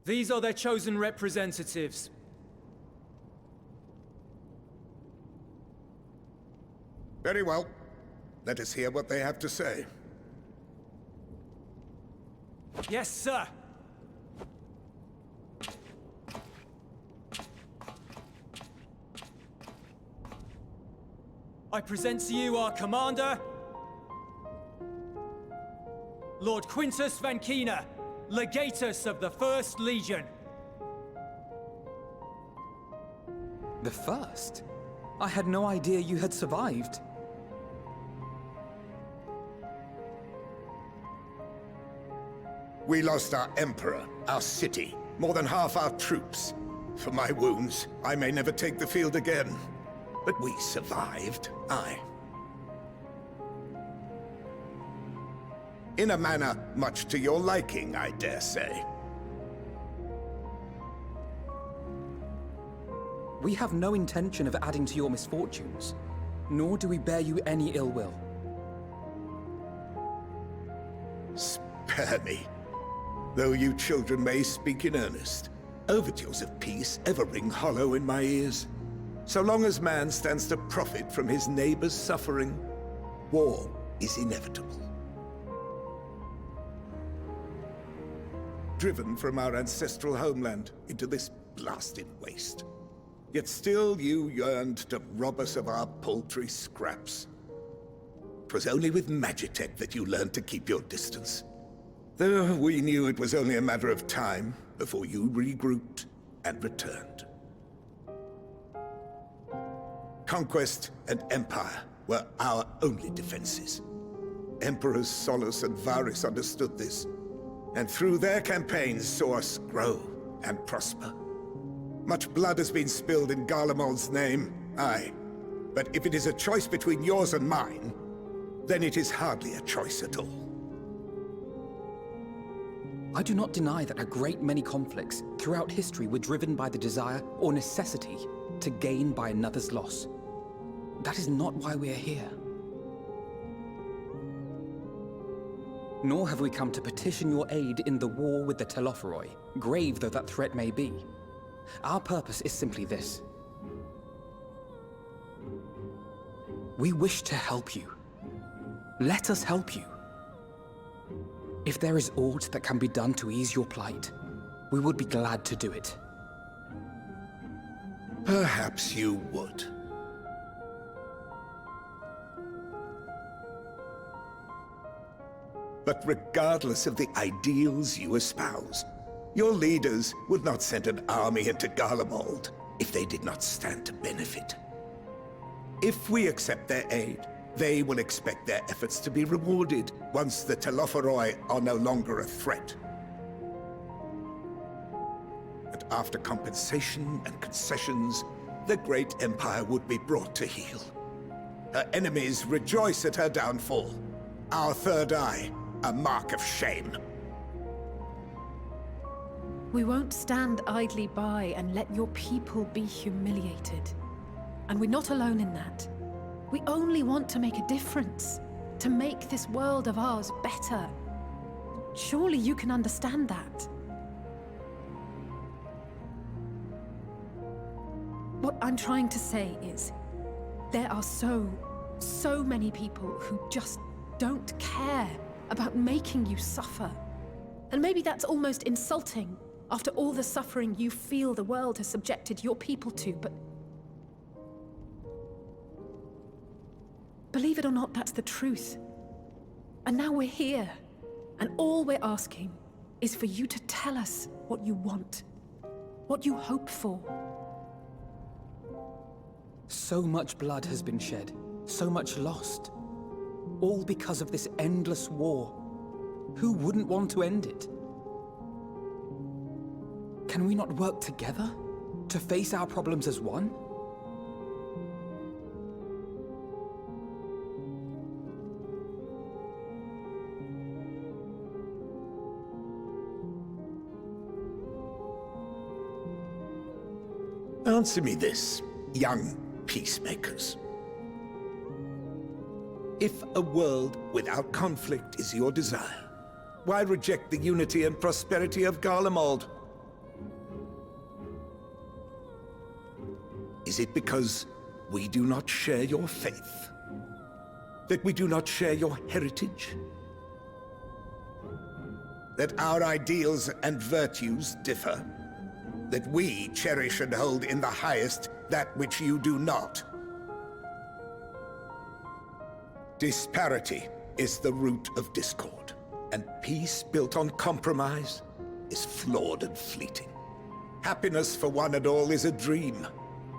These are their chosen representatives. Very well. Let us hear what they have to say. Yes, sir. I present to you our commander, Lord Quintus Van Kina, Legatus of the First Legion. The First? I had no idea you had survived. We lost our Emperor, our city, more than half our troops. For my wounds, I may never take the field again. But we survived, aye. In a manner much to your liking, I dare say. We have no intention of adding to your misfortunes, nor do we bear you any ill will. Spare me. Though you children may speak in earnest, overtures of peace ever ring hollow in my ears. So long as man stands to profit from his neighbor's suffering, war is inevitable. Driven from our ancestral homeland into this blasted waste. Yet still you yearned to rob us of our paltry scraps. 'Twas only with Magitech that you learned to keep your distance. Though we knew it was only a matter of time before you regrouped and returned. Conquest and Empire were our only defenses. Emperors Solus and Varus understood this, and through their campaigns saw us grow and prosper. Much blood has been spilled in Garlemald's name, aye. But if it is a choice between yours and mine, then it is hardly a choice at all. I do not deny that a great many conflicts throughout history were driven by the desire or necessity to gain by another's loss. That is not why we are here. Nor have we come to petition your aid in the war with the Telophoroi, grave though that threat may be. Our purpose is simply this. We wish to help you. Let us help you. If there is aught that can be done to ease your plight, we would be glad to do it. Perhaps you would. But regardless of the ideals you espouse, your leaders would not send an army into Garlemald if they did not stand to benefit. If we accept their aid, they will expect their efforts to be rewarded once the Telophoroi are no longer a threat. And after compensation and concessions, the great empire would be brought to heel. Her enemies rejoice at her downfall. Our third eye, a mark of shame. We won't stand idly by and let your people be humiliated. And we're not alone in that. We only want to make a difference, to make this world of ours better. Surely you can understand that. What I'm trying to say is, there are so many people who just don't care about making you suffer. And maybe that's almost insulting after all the suffering you feel the world has subjected your people to, but believe it or not, that's the truth. And now we're here, and all we're asking is for you to tell us what you want, what you hope for. So much blood has been shed, so much lost. All because of this endless war. Who wouldn't want to end it? Can we not work together to face our problems as one? Answer me this, young peacemakers. If a world without conflict is your desire, why reject the unity and prosperity of Garlemald? Is it because we do not share your faith? That we do not share your heritage? That our ideals and virtues differ? That we cherish and hold in the highest that which you do not? Disparity is the root of discord, and peace built on compromise is flawed and fleeting. Happiness for one and all is a dream,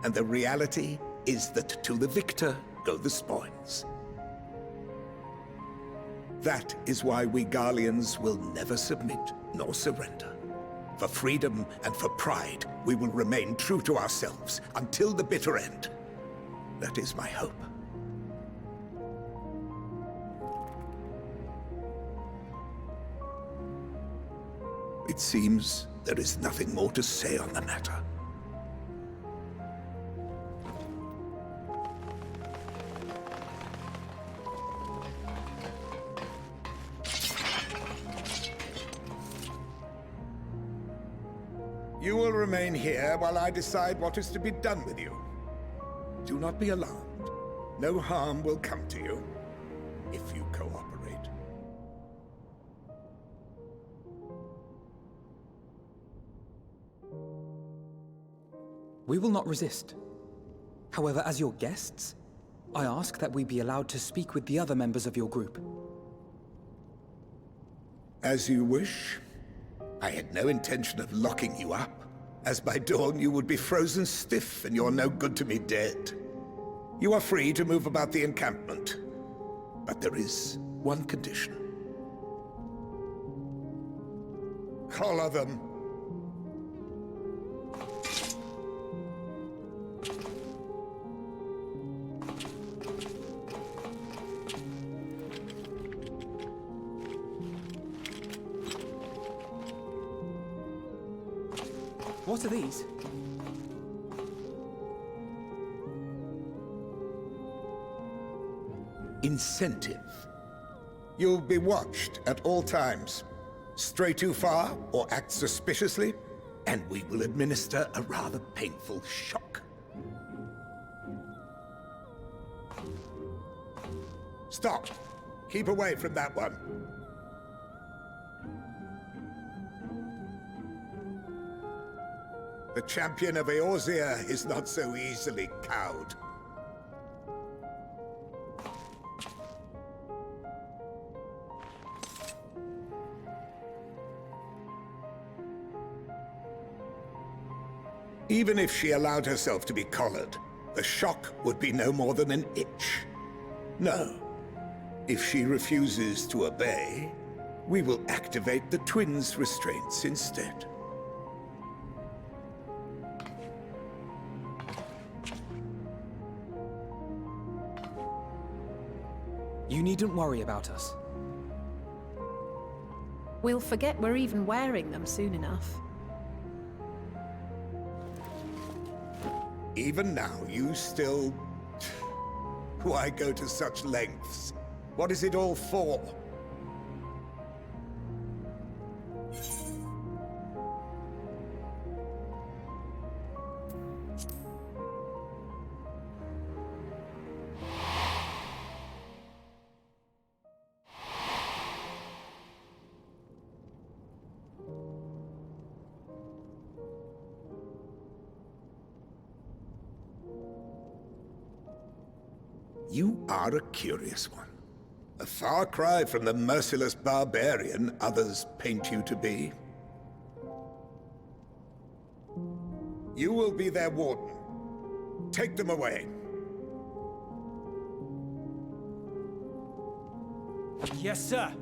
and the reality is that to the victor go the spoils. That is why we Garleans will never submit nor surrender. For freedom and for pride, we will remain true to ourselves until the bitter end. That is my hope. It seems there is nothing more to say on the matter. You will remain here while I decide what is to be done with you. Do not be alarmed. No harm will come to you if you cooperate. We will not resist. However, as your guests, I ask that we be allowed to speak with the other members of your group. As you wish. I had no intention of locking you up, as by dawn you would be frozen stiff and you're no good to me dead. You are free to move about the encampment, but there is one condition. Collar them. What are these? Incentive. You'll be watched at all times. Stray too far or act suspiciously, and we will administer a rather painful shock. Stop! Keep away from that one. The champion of Eorzea is not so easily cowed. Even if she allowed herself to be collared, the shock would be no more than an itch. No. If she refuses to obey, we will activate the twins' restraints instead. You needn't worry about us. We'll forget we're even wearing them soon enough. Even now, you still... Why go to such lengths? What is it all for? You are a curious one. A far cry from the merciless barbarian others paint you to be. You will be their warden. Take them away. Yes, sir.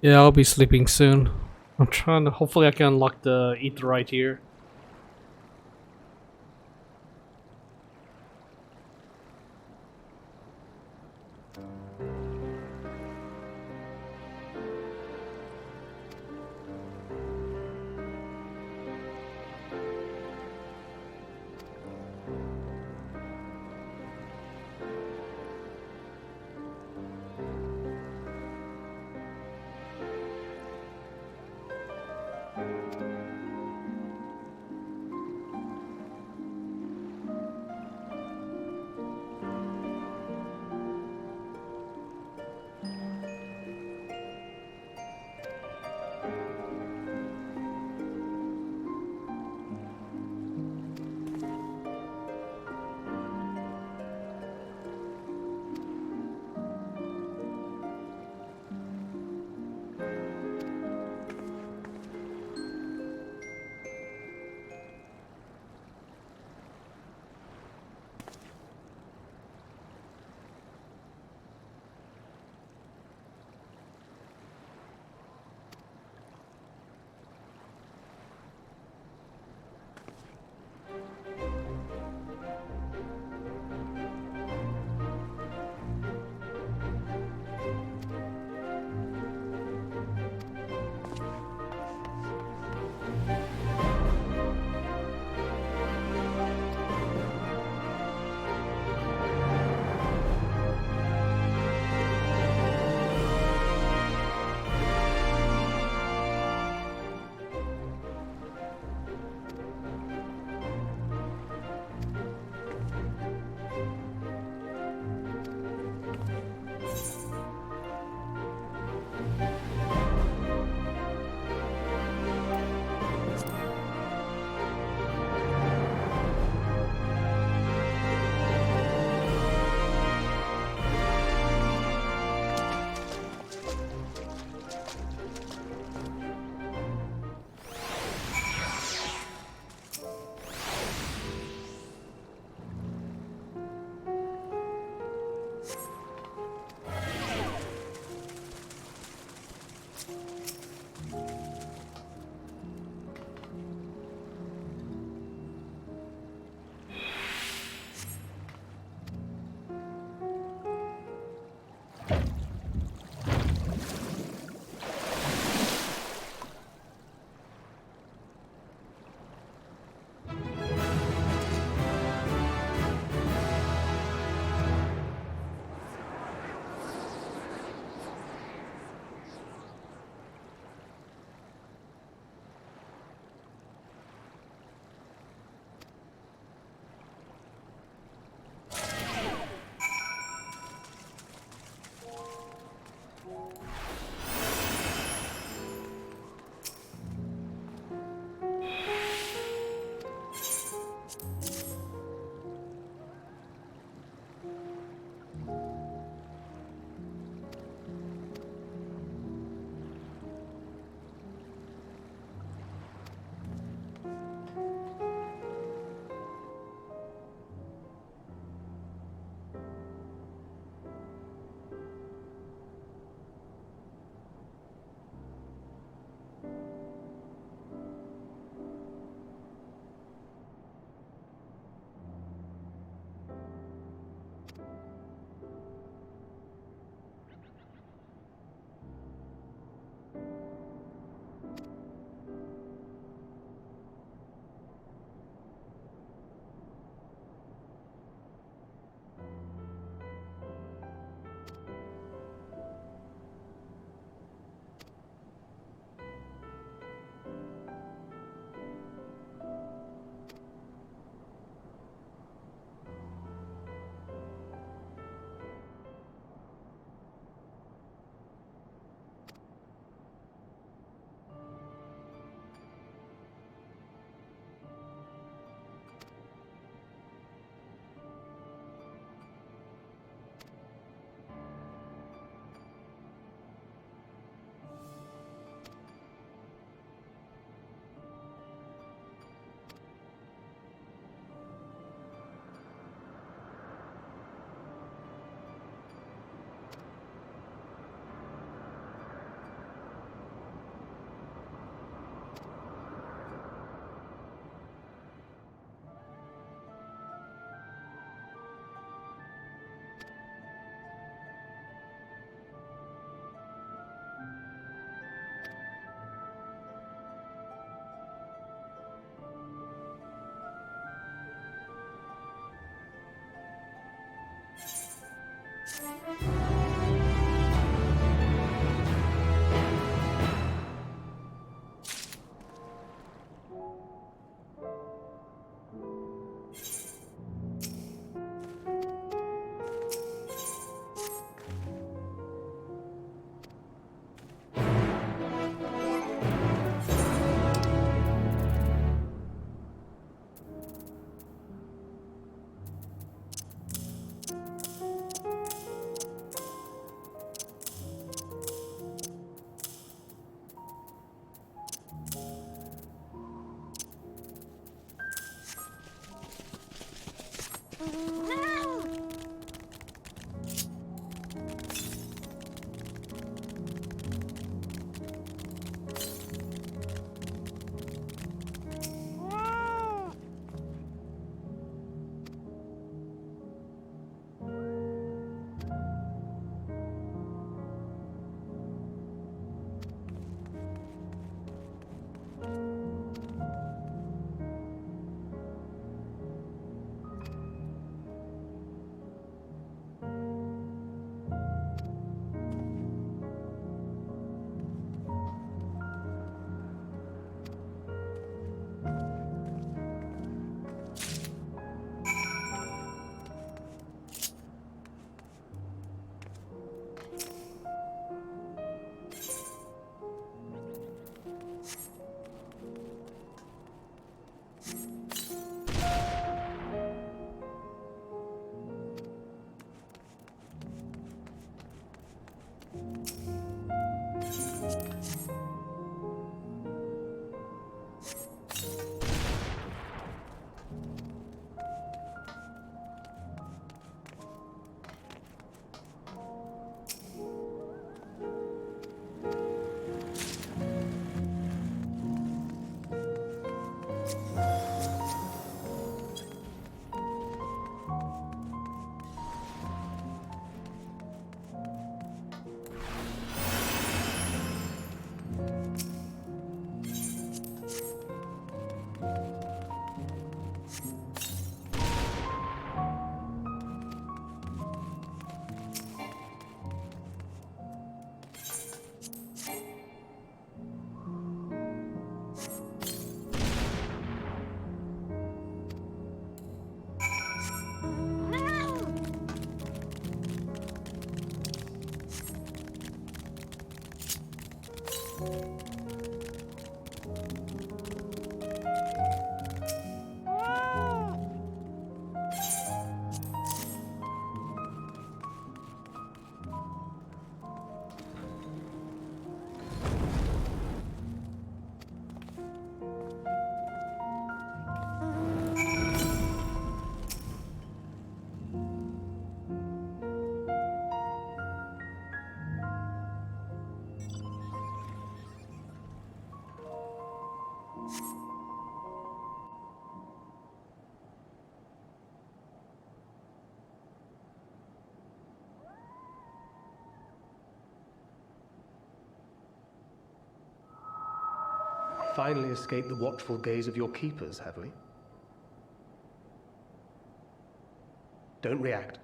Yeah, I'll be sleeping soon. I'm trying to. Hopefully, I can unlock the Aetheryte here. Finally escaped the watchful gaze of your keepers, have we? Don't react.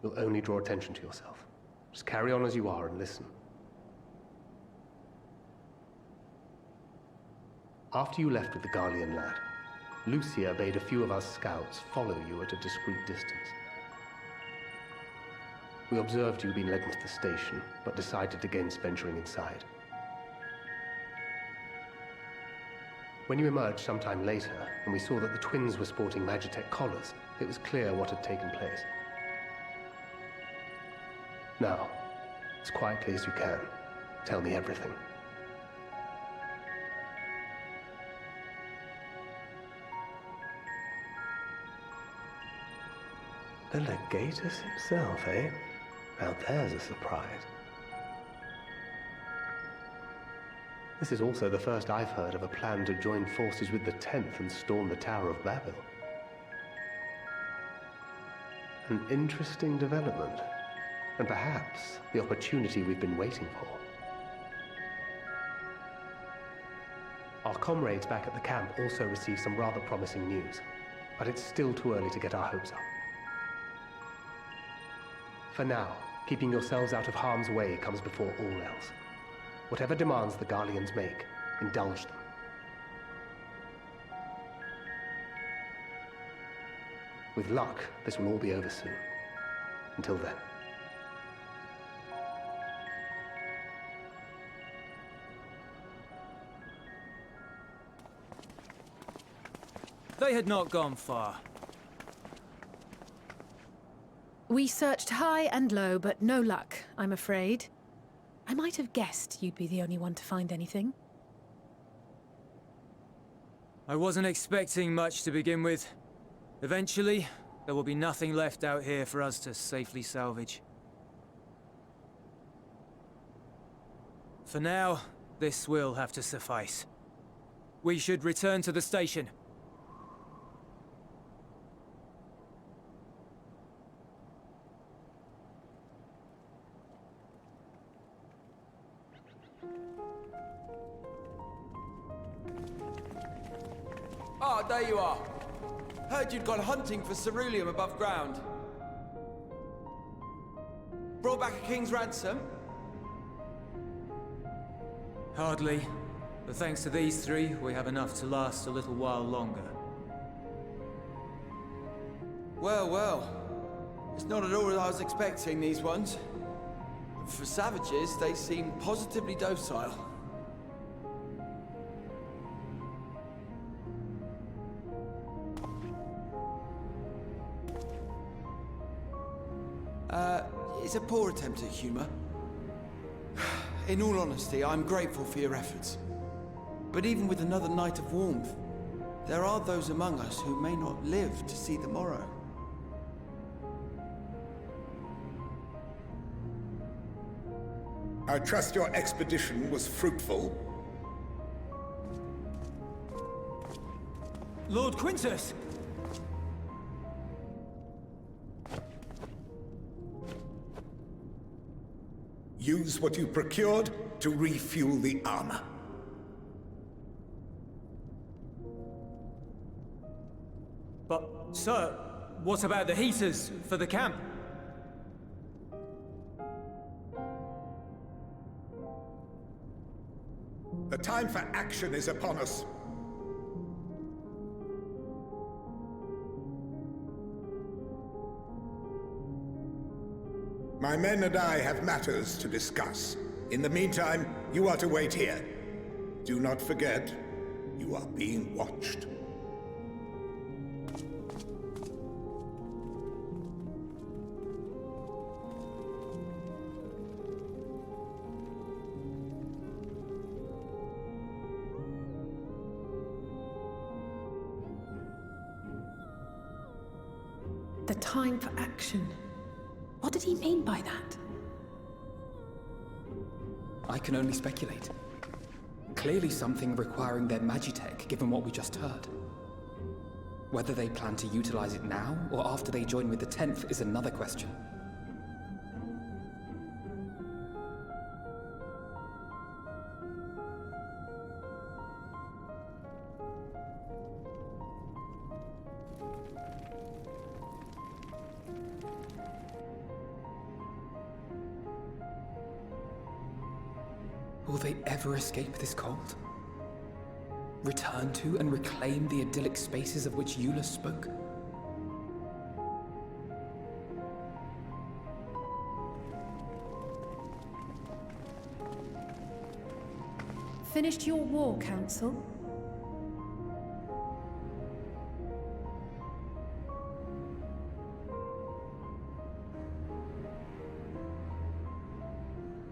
You'll only draw attention to yourself. Just carry on as you are and listen. After you left with the Garlean lad, Lucia bade a few of us scouts follow you at a discreet distance. We observed you being led into the station, but decided against venturing inside. When you emerged sometime later, and we saw that the twins were sporting Magitech collars, it was clear what had taken place. Now, as quietly as you can, tell me everything. The Legatus himself, eh? Now there's a surprise. This is also the first I've heard of a plan to join forces with the 10th and storm the Tower of Babel. An interesting development, and perhaps the opportunity we've been waiting for. Our comrades back at the camp also received some rather promising news, but it's still too early to get our hopes up. For now, keeping yourselves out of harm's way comes before all else. Whatever demands the Garleans make, indulge them. With luck, this will all be over soon. Until then. They had not gone far. We searched high and low, but no luck, I'm afraid. I might have guessed you'd be the only one to find anything. I wasn't expecting much to begin with. Eventually, there will be nothing left out here for us to safely salvage. For now, this will have to suffice. We should return to the station. Ah, there you are. Heard you'd gone hunting for ceruleum above ground. Brought back a king's ransom? Hardly. But thanks to these three, we have enough to last a little while longer. Well, well. It's not at all what I was expecting, these ones. For savages, they seem positively docile. It's a poor attempt at humor. In all honesty, I'm grateful for your efforts. But even with another night of warmth, there are those among us who may not live to see the morrow. I trust your expedition was fruitful. Lord Quintus! Use what you procured to refuel the armor. But, sir, what about the heaters for the camp? The time for action is upon us. My men and I have matters to discuss. In the meantime, you are to wait here. Do not forget, you are being watched. The time for action. What did he mean by that? I can only speculate. Clearly something requiring their magitech, given what we just heard. Whether they plan to utilize it now, or after they join with the 10th, is another question. Will they ever escape this cold? Return to and reclaim the idyllic spaces of which Eula spoke? Finished your war, Council?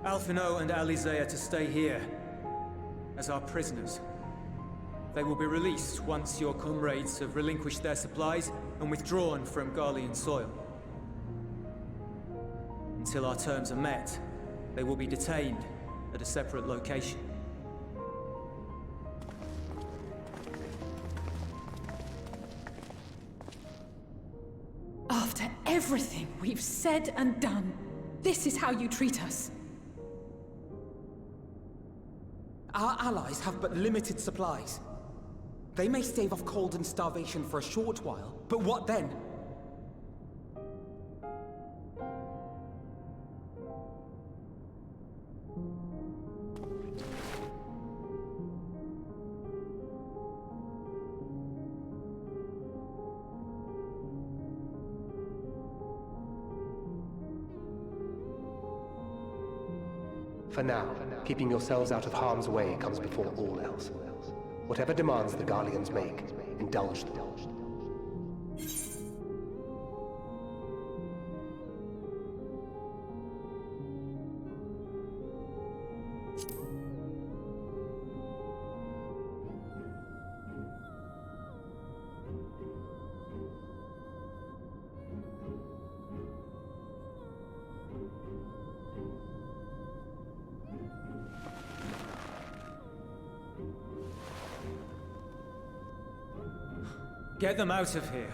Alphino and Alizé are to stay here, as our prisoners. They will be released once your comrades have relinquished their supplies and withdrawn from Garlean soil. Until our terms are met, they will be detained at a separate location. After everything we've said and done, this is how you treat us. Our allies have but limited supplies. They may stave off cold and starvation for a short while, but what then? For now, keeping yourselves out of harm's way comes before all else. Whatever demands the Garleans make, indulge them. Get them out of here.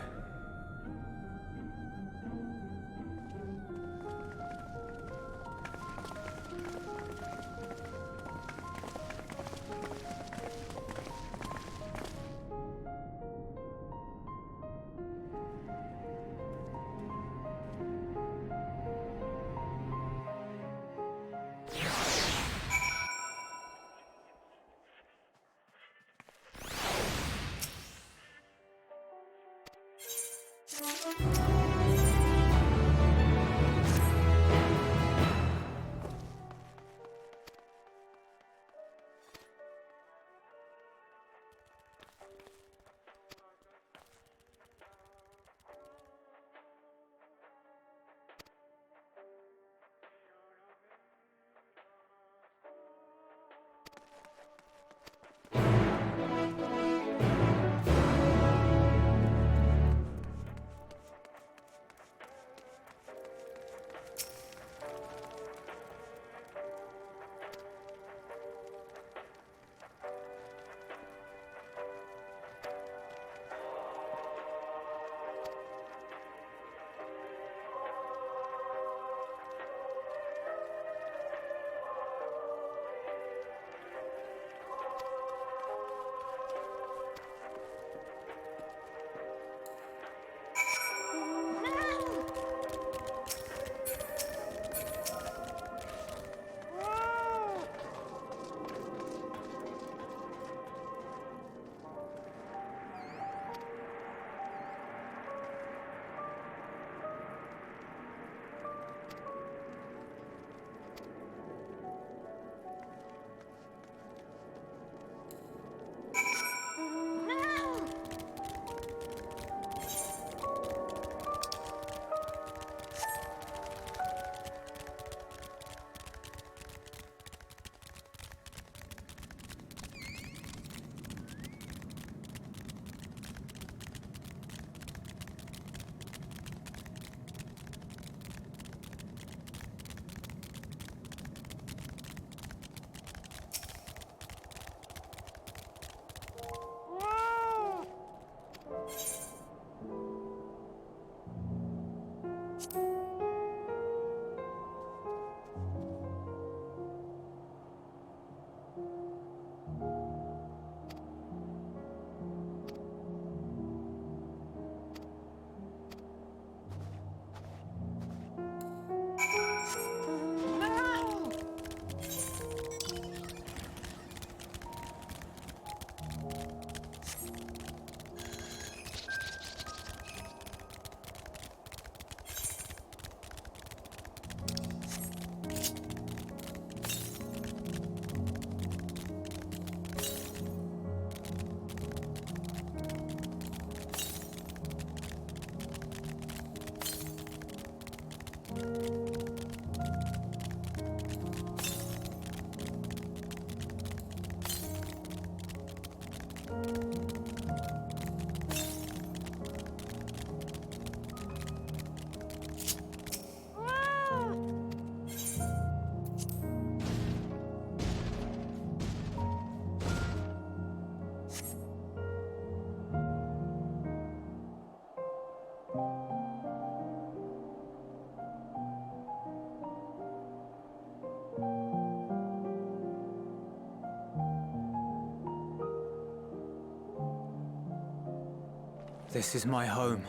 This is my home.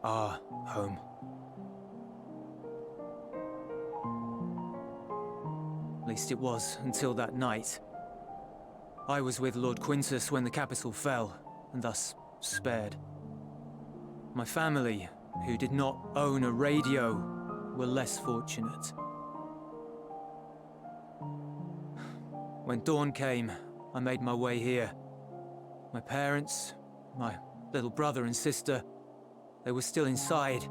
Our home. At least it was until that night. I was with Lord Quintus when the capital fell, and thus spared. My family, who did not own a radio, were less fortunate. When dawn came, I made my way here. My parents, my little brother and sister, they were still inside.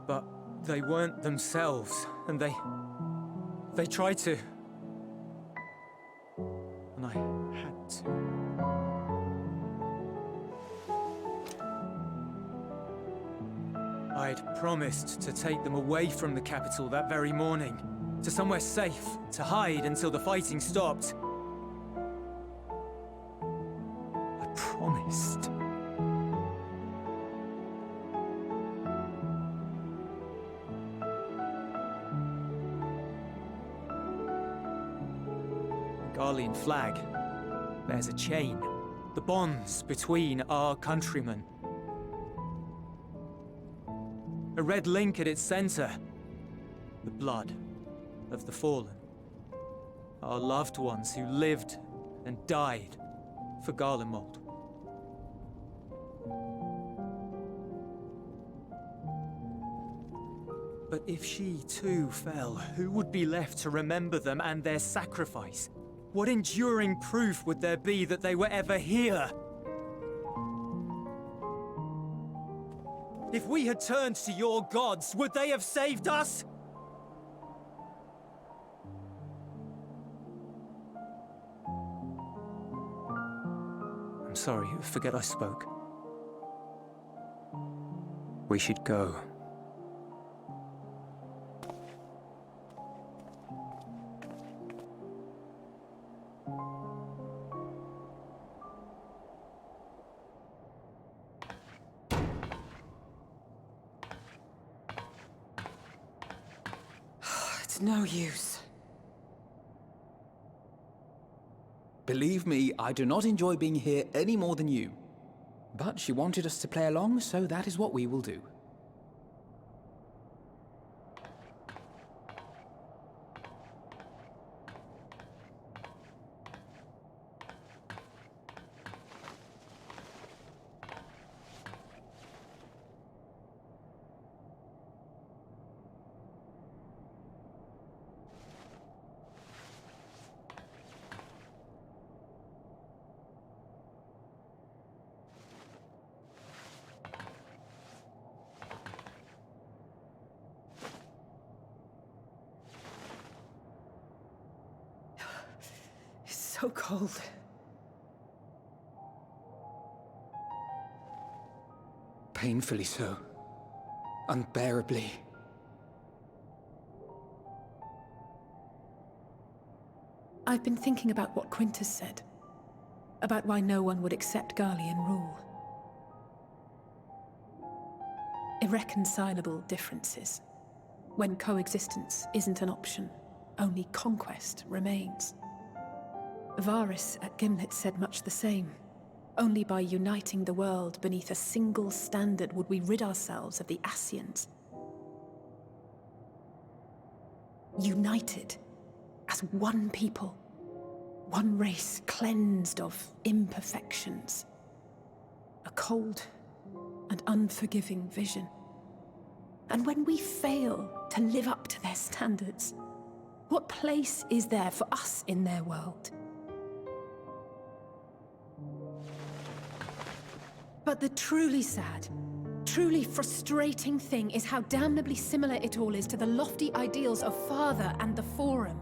But they weren't themselves, and they tried to. And I had to. I'd promised to take them away from the capital that very morning, to somewhere safe, to hide until the fighting stopped. Garlean flag bears a chain, the bonds between our countrymen. A red link at its center, the blood of the fallen. Our loved ones who lived and died for Garlemald. But if she too fell, who would be left to remember them and their sacrifice? What enduring proof would there be that they were ever here? If we had turned to your gods, would they have saved us? I'm sorry, forget I spoke. We should go. It's no use. Believe me, I do not enjoy being here any more than you. But she wanted us to play along, so that is what we will do. So cold. Painfully so. Unbearably. I've been thinking about what Quintus said. About why no one would accept Garlean rule. Irreconcilable differences. When coexistence isn't an option, only conquest remains. Varys at Gimlet said much the same. Only by uniting the world beneath a single standard would we rid ourselves of the Ascians. United as one people, one race cleansed of imperfections. A cold and unforgiving vision. And when we fail to live up to their standards, what place is there for us in their world? But the truly sad, truly frustrating thing is how damnably similar it all is to the lofty ideals of Father and the Forum.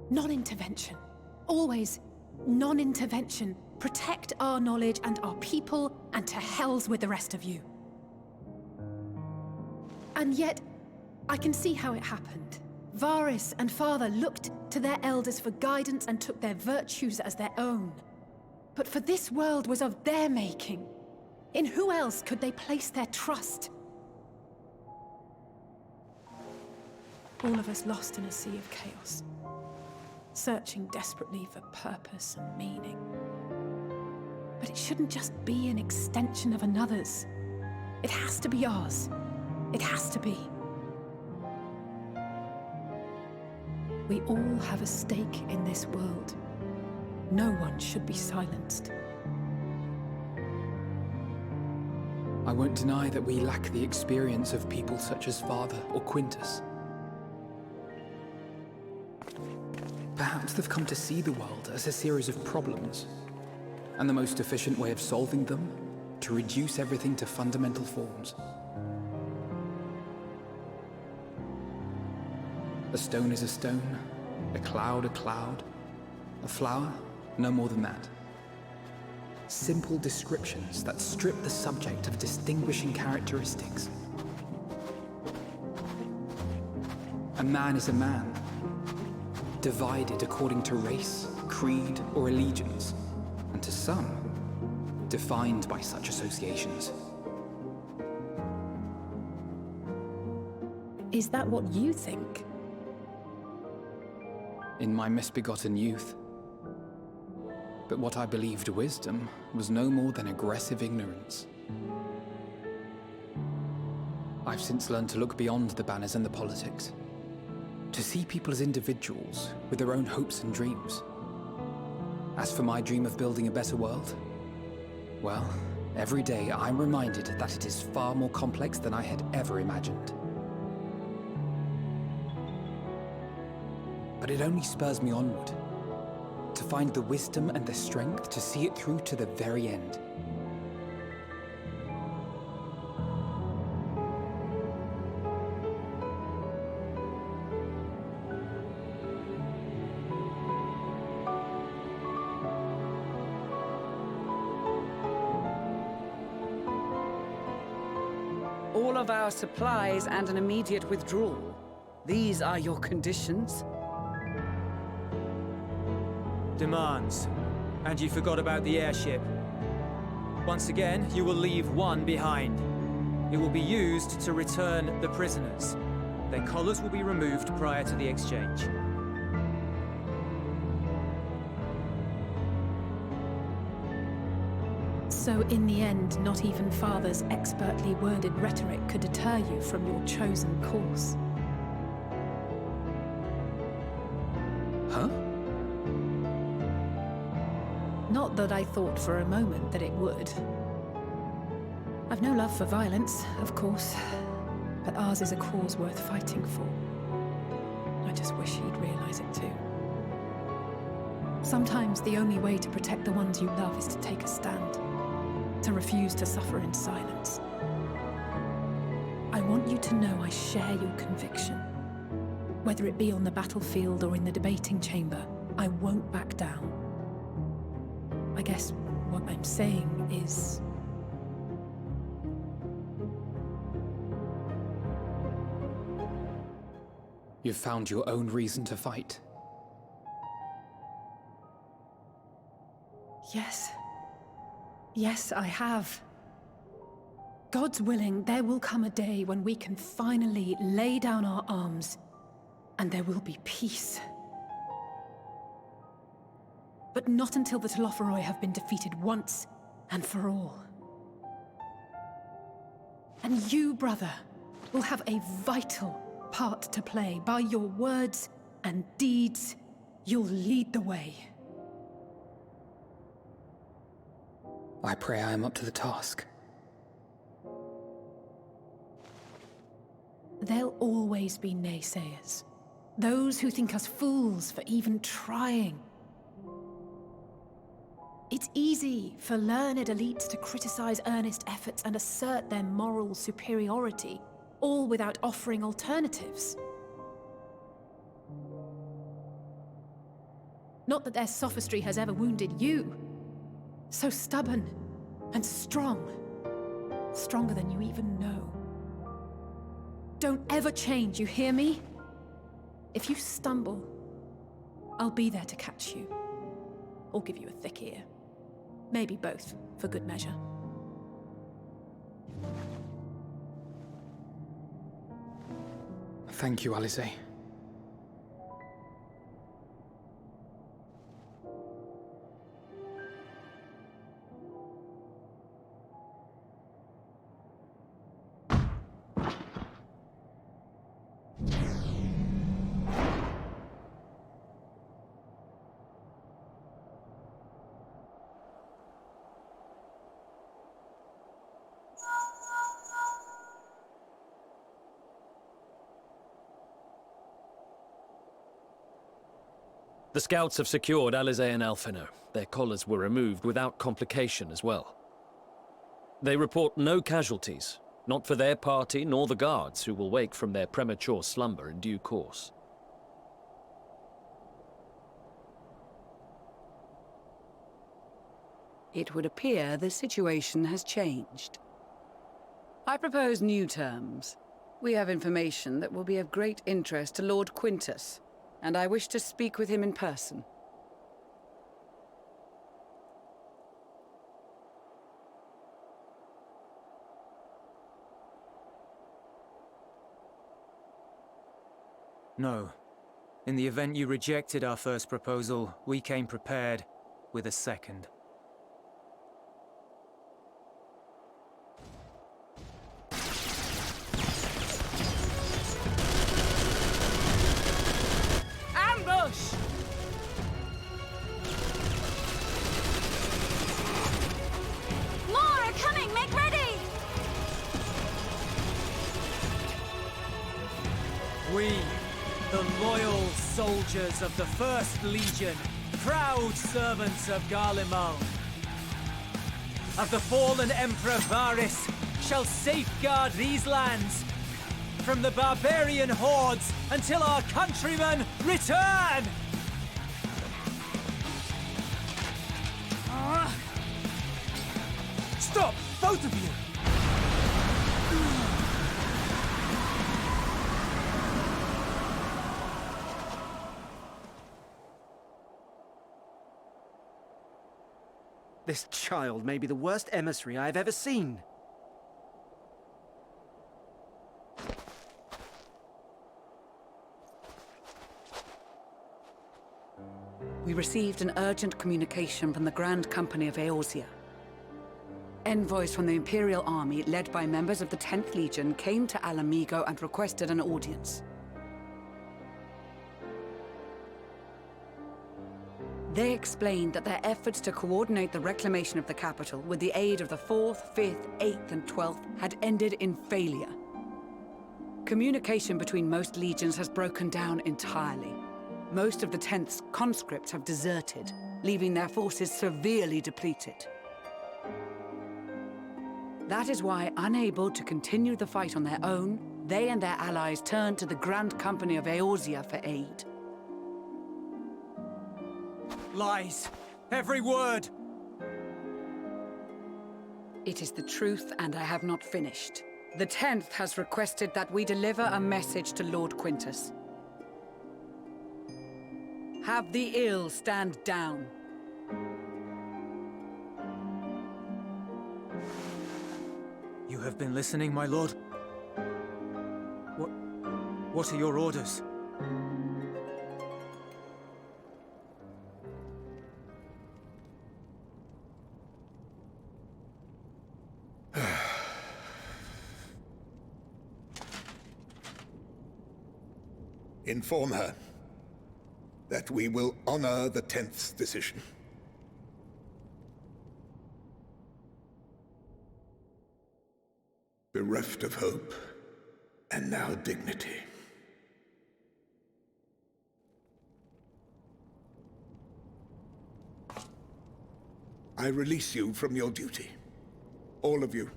Non-intervention. Always non-intervention. Protect our knowledge and our people, and to hells with the rest of you. And yet, I can see how it happened. Varys and Father looked to their elders for guidance and took their virtues as their own. But for this world was of their making. In who else could they place their trust? All of us lost in a sea of chaos, searching desperately for purpose and meaning. But it shouldn't just be an extension of another's. It has to be ours. It has to be. We all have a stake in this world. No one should be silenced. I won't deny that we lack the experience of people such as Father or Quintus. Perhaps they've come to see the world as a series of problems, and the most efficient way of solving them, to reduce everything to fundamental forms. A stone is a stone, a cloud, a flower, no more than that. Simple descriptions that strip the subject of distinguishing characteristics. A man is a man, divided according to race, creed, or allegiance, and to some, defined by such associations. Is that what you think? in my misbegotten youth. But what I believed wisdom was no more than aggressive ignorance. I've since learned to look beyond the banners and the politics, to see people as individuals with their own hopes and dreams. As for my dream of building a better world, well, every day I'm reminded that it is far more complex than I had ever imagined. But it only spurs me onward, to find the wisdom and the strength to see it through to the very end. All of our supplies and an immediate withdrawal. These are your conditions? Demands. And you forgot about the airship. Once again, you will leave one behind. It will be used to return the prisoners. Their collars will be removed prior to the exchange. So in the end, not even Father's expertly worded rhetoric could deter you from your chosen course. Huh? Not that I thought for a moment that it would. I've no love for violence, of course, but ours is a cause worth fighting for. I just wish he'd realize it too. Sometimes the only way to protect the ones you love is to take a stand, to refuse to suffer in silence. I want you to know I share your conviction. Whether it be on the battlefield or in the debating chamber, I won't back down. I guess what I'm saying is... You've found your own reason to fight. Yes. Yes, I have. God's willing, there will come a day when we can finally lay down our arms, and there will be peace. But not until the Telophoroi have been defeated once and for all. And you, brother, will have a vital part to play. By your words and deeds, you'll lead the way. I pray I am up to the task. There'll always be naysayers. Those who think us fools for even trying. It's easy for learned elites to criticize earnest efforts and assert their moral superiority, all without offering alternatives. Not that their sophistry has ever wounded you. So stubborn and strong. Stronger than you even know. Don't ever change, you hear me? If you stumble, I'll be there to catch you. Or give you a thick ear. Maybe both, for good measure. Thank you, Alice. The scouts have secured Alize and Alphino. Their collars were removed without complication as well. They report no casualties, not for their party nor the guards, who will wake from their premature slumber in due course. It would appear the situation has changed. I propose new terms. We have information that will be of great interest to Lord Quintus, and I wish to speak with him in person. No. In the event you rejected our first proposal, we came prepared with a second. Ambush! More are coming! Make ready! We, the loyal soldiers of the First Legion, proud servants of Garlemald, of the fallen Emperor Varys, shall safeguard these lands from the barbarian hordes until our countrymen return! Stop, both of you! This child may be the worst emissary I have ever seen. We received an urgent communication from the Grand Company of Eorzea. Envoys from the Imperial Army, led by members of the 10th Legion, came to Alamigo and requested an audience. They explained that their efforts to coordinate the reclamation of the capital with the aid of the 4th, 5th, 8th, and 12th had ended in failure. Communication between most legions has broken down entirely. Most of the 10th's conscripts have deserted, leaving their forces severely depleted. That is why, unable to continue the fight on their own, they and their allies turned to the Grand Company of Eorzea for aid. Lies! Every word! It is the truth, and I have not finished. The 10th has requested that we deliver a message to Lord Quintus. Have the ill stand down. You have been listening, my lord? What are your orders? Inform her that we will honor the 10th's decision. Bereft of hope, and now dignity. I release you from your duty. All of you.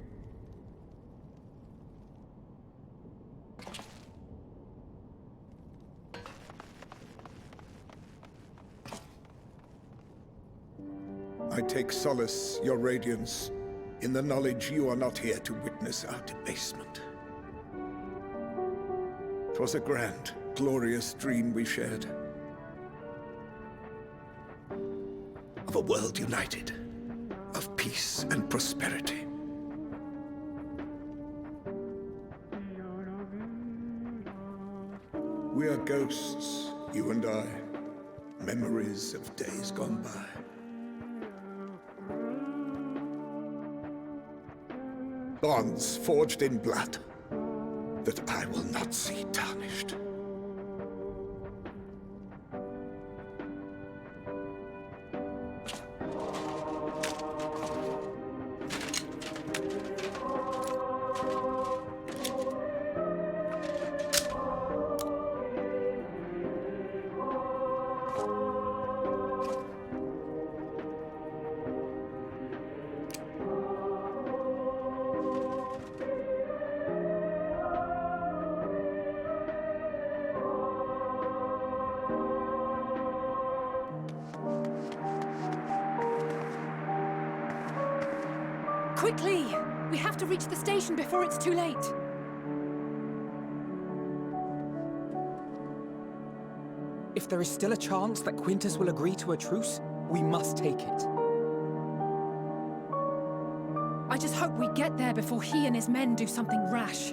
I take solace, your radiance, in the knowledge you are not here to witness our debasement. 'Twas a grand, glorious dream we shared. Of a world united, of peace and prosperity. We are ghosts, you and I, memories of days gone by. Bonds forged in blood that I will not see tarnished. Quickly! We have to reach the station before it's too late. If there is still a chance that Quintus will agree to a truce, we must take it. I just hope we get there before he and his men do something rash.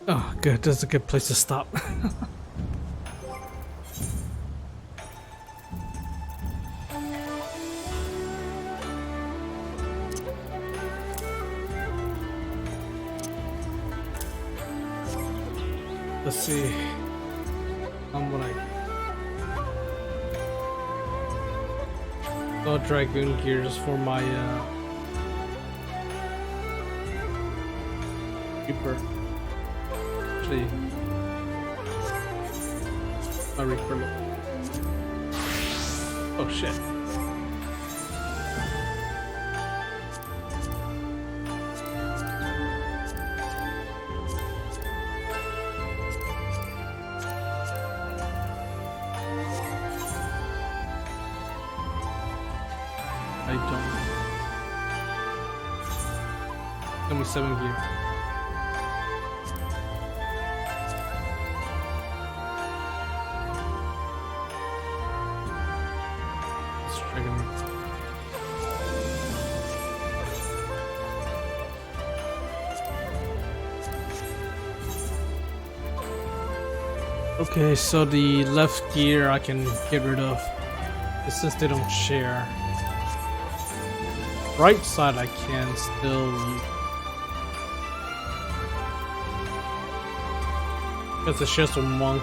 Oh, good. That's a good place to stop. Let's see. What I got Dragoon gears for my Reaper. Actually, my Reaper. Oh shit. I don't. 77 gear. Okay, so the left gear I can get rid of, since they don't share. Right side I can still use. Because it's just a monk.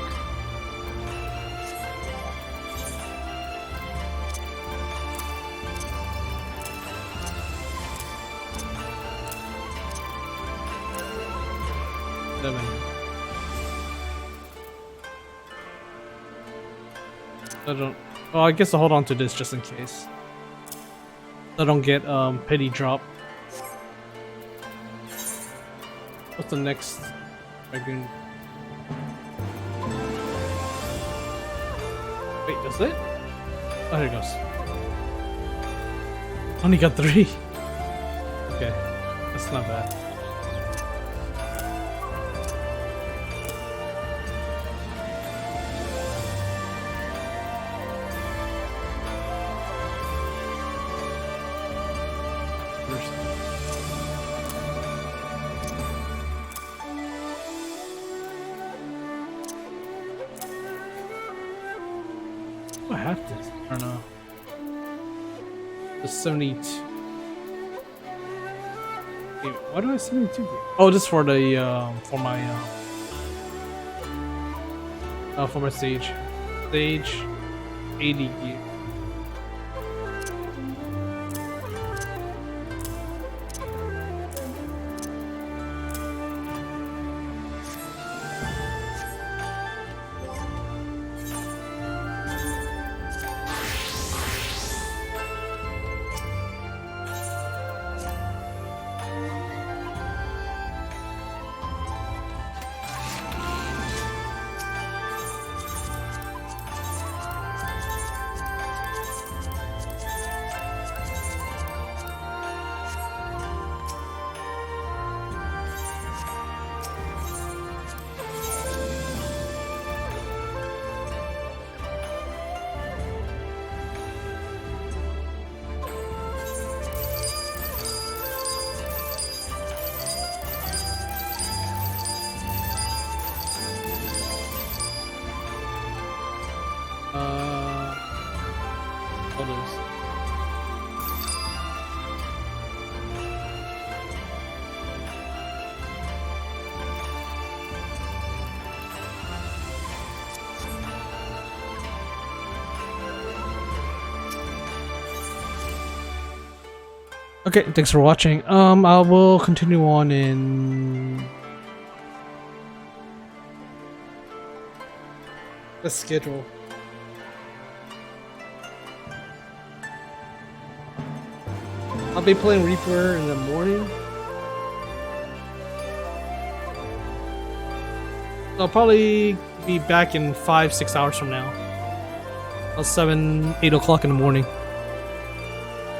I don't. Oh, I guess I'll hold on to this just in case. I don't get pity drop. What's the next dragoon? Wait, does it? Oh, here it goes. Only got 3. Okay, that's not bad. I have this. I don't know. The 72. Wait, why do I have 72 gear? Oh, this is for the for my sage. Sage 80 gear. Okay, thanks for watching. I will continue on in the schedule. I'll be playing Reaper in the morning. I'll probably be back in 5-6 hours from now. 7-8 o'clock in the morning.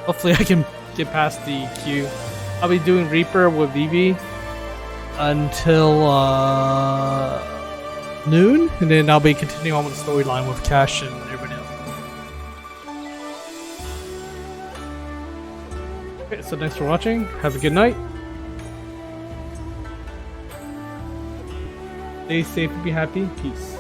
Hopefully I can get past the queue. I'll be doing Reaper with Vivi until noon, and then I'll be continuing on with the storyline with Cash and everybody else. Okay, so thanks for watching. Have a good night. Stay safe and be happy. Peace.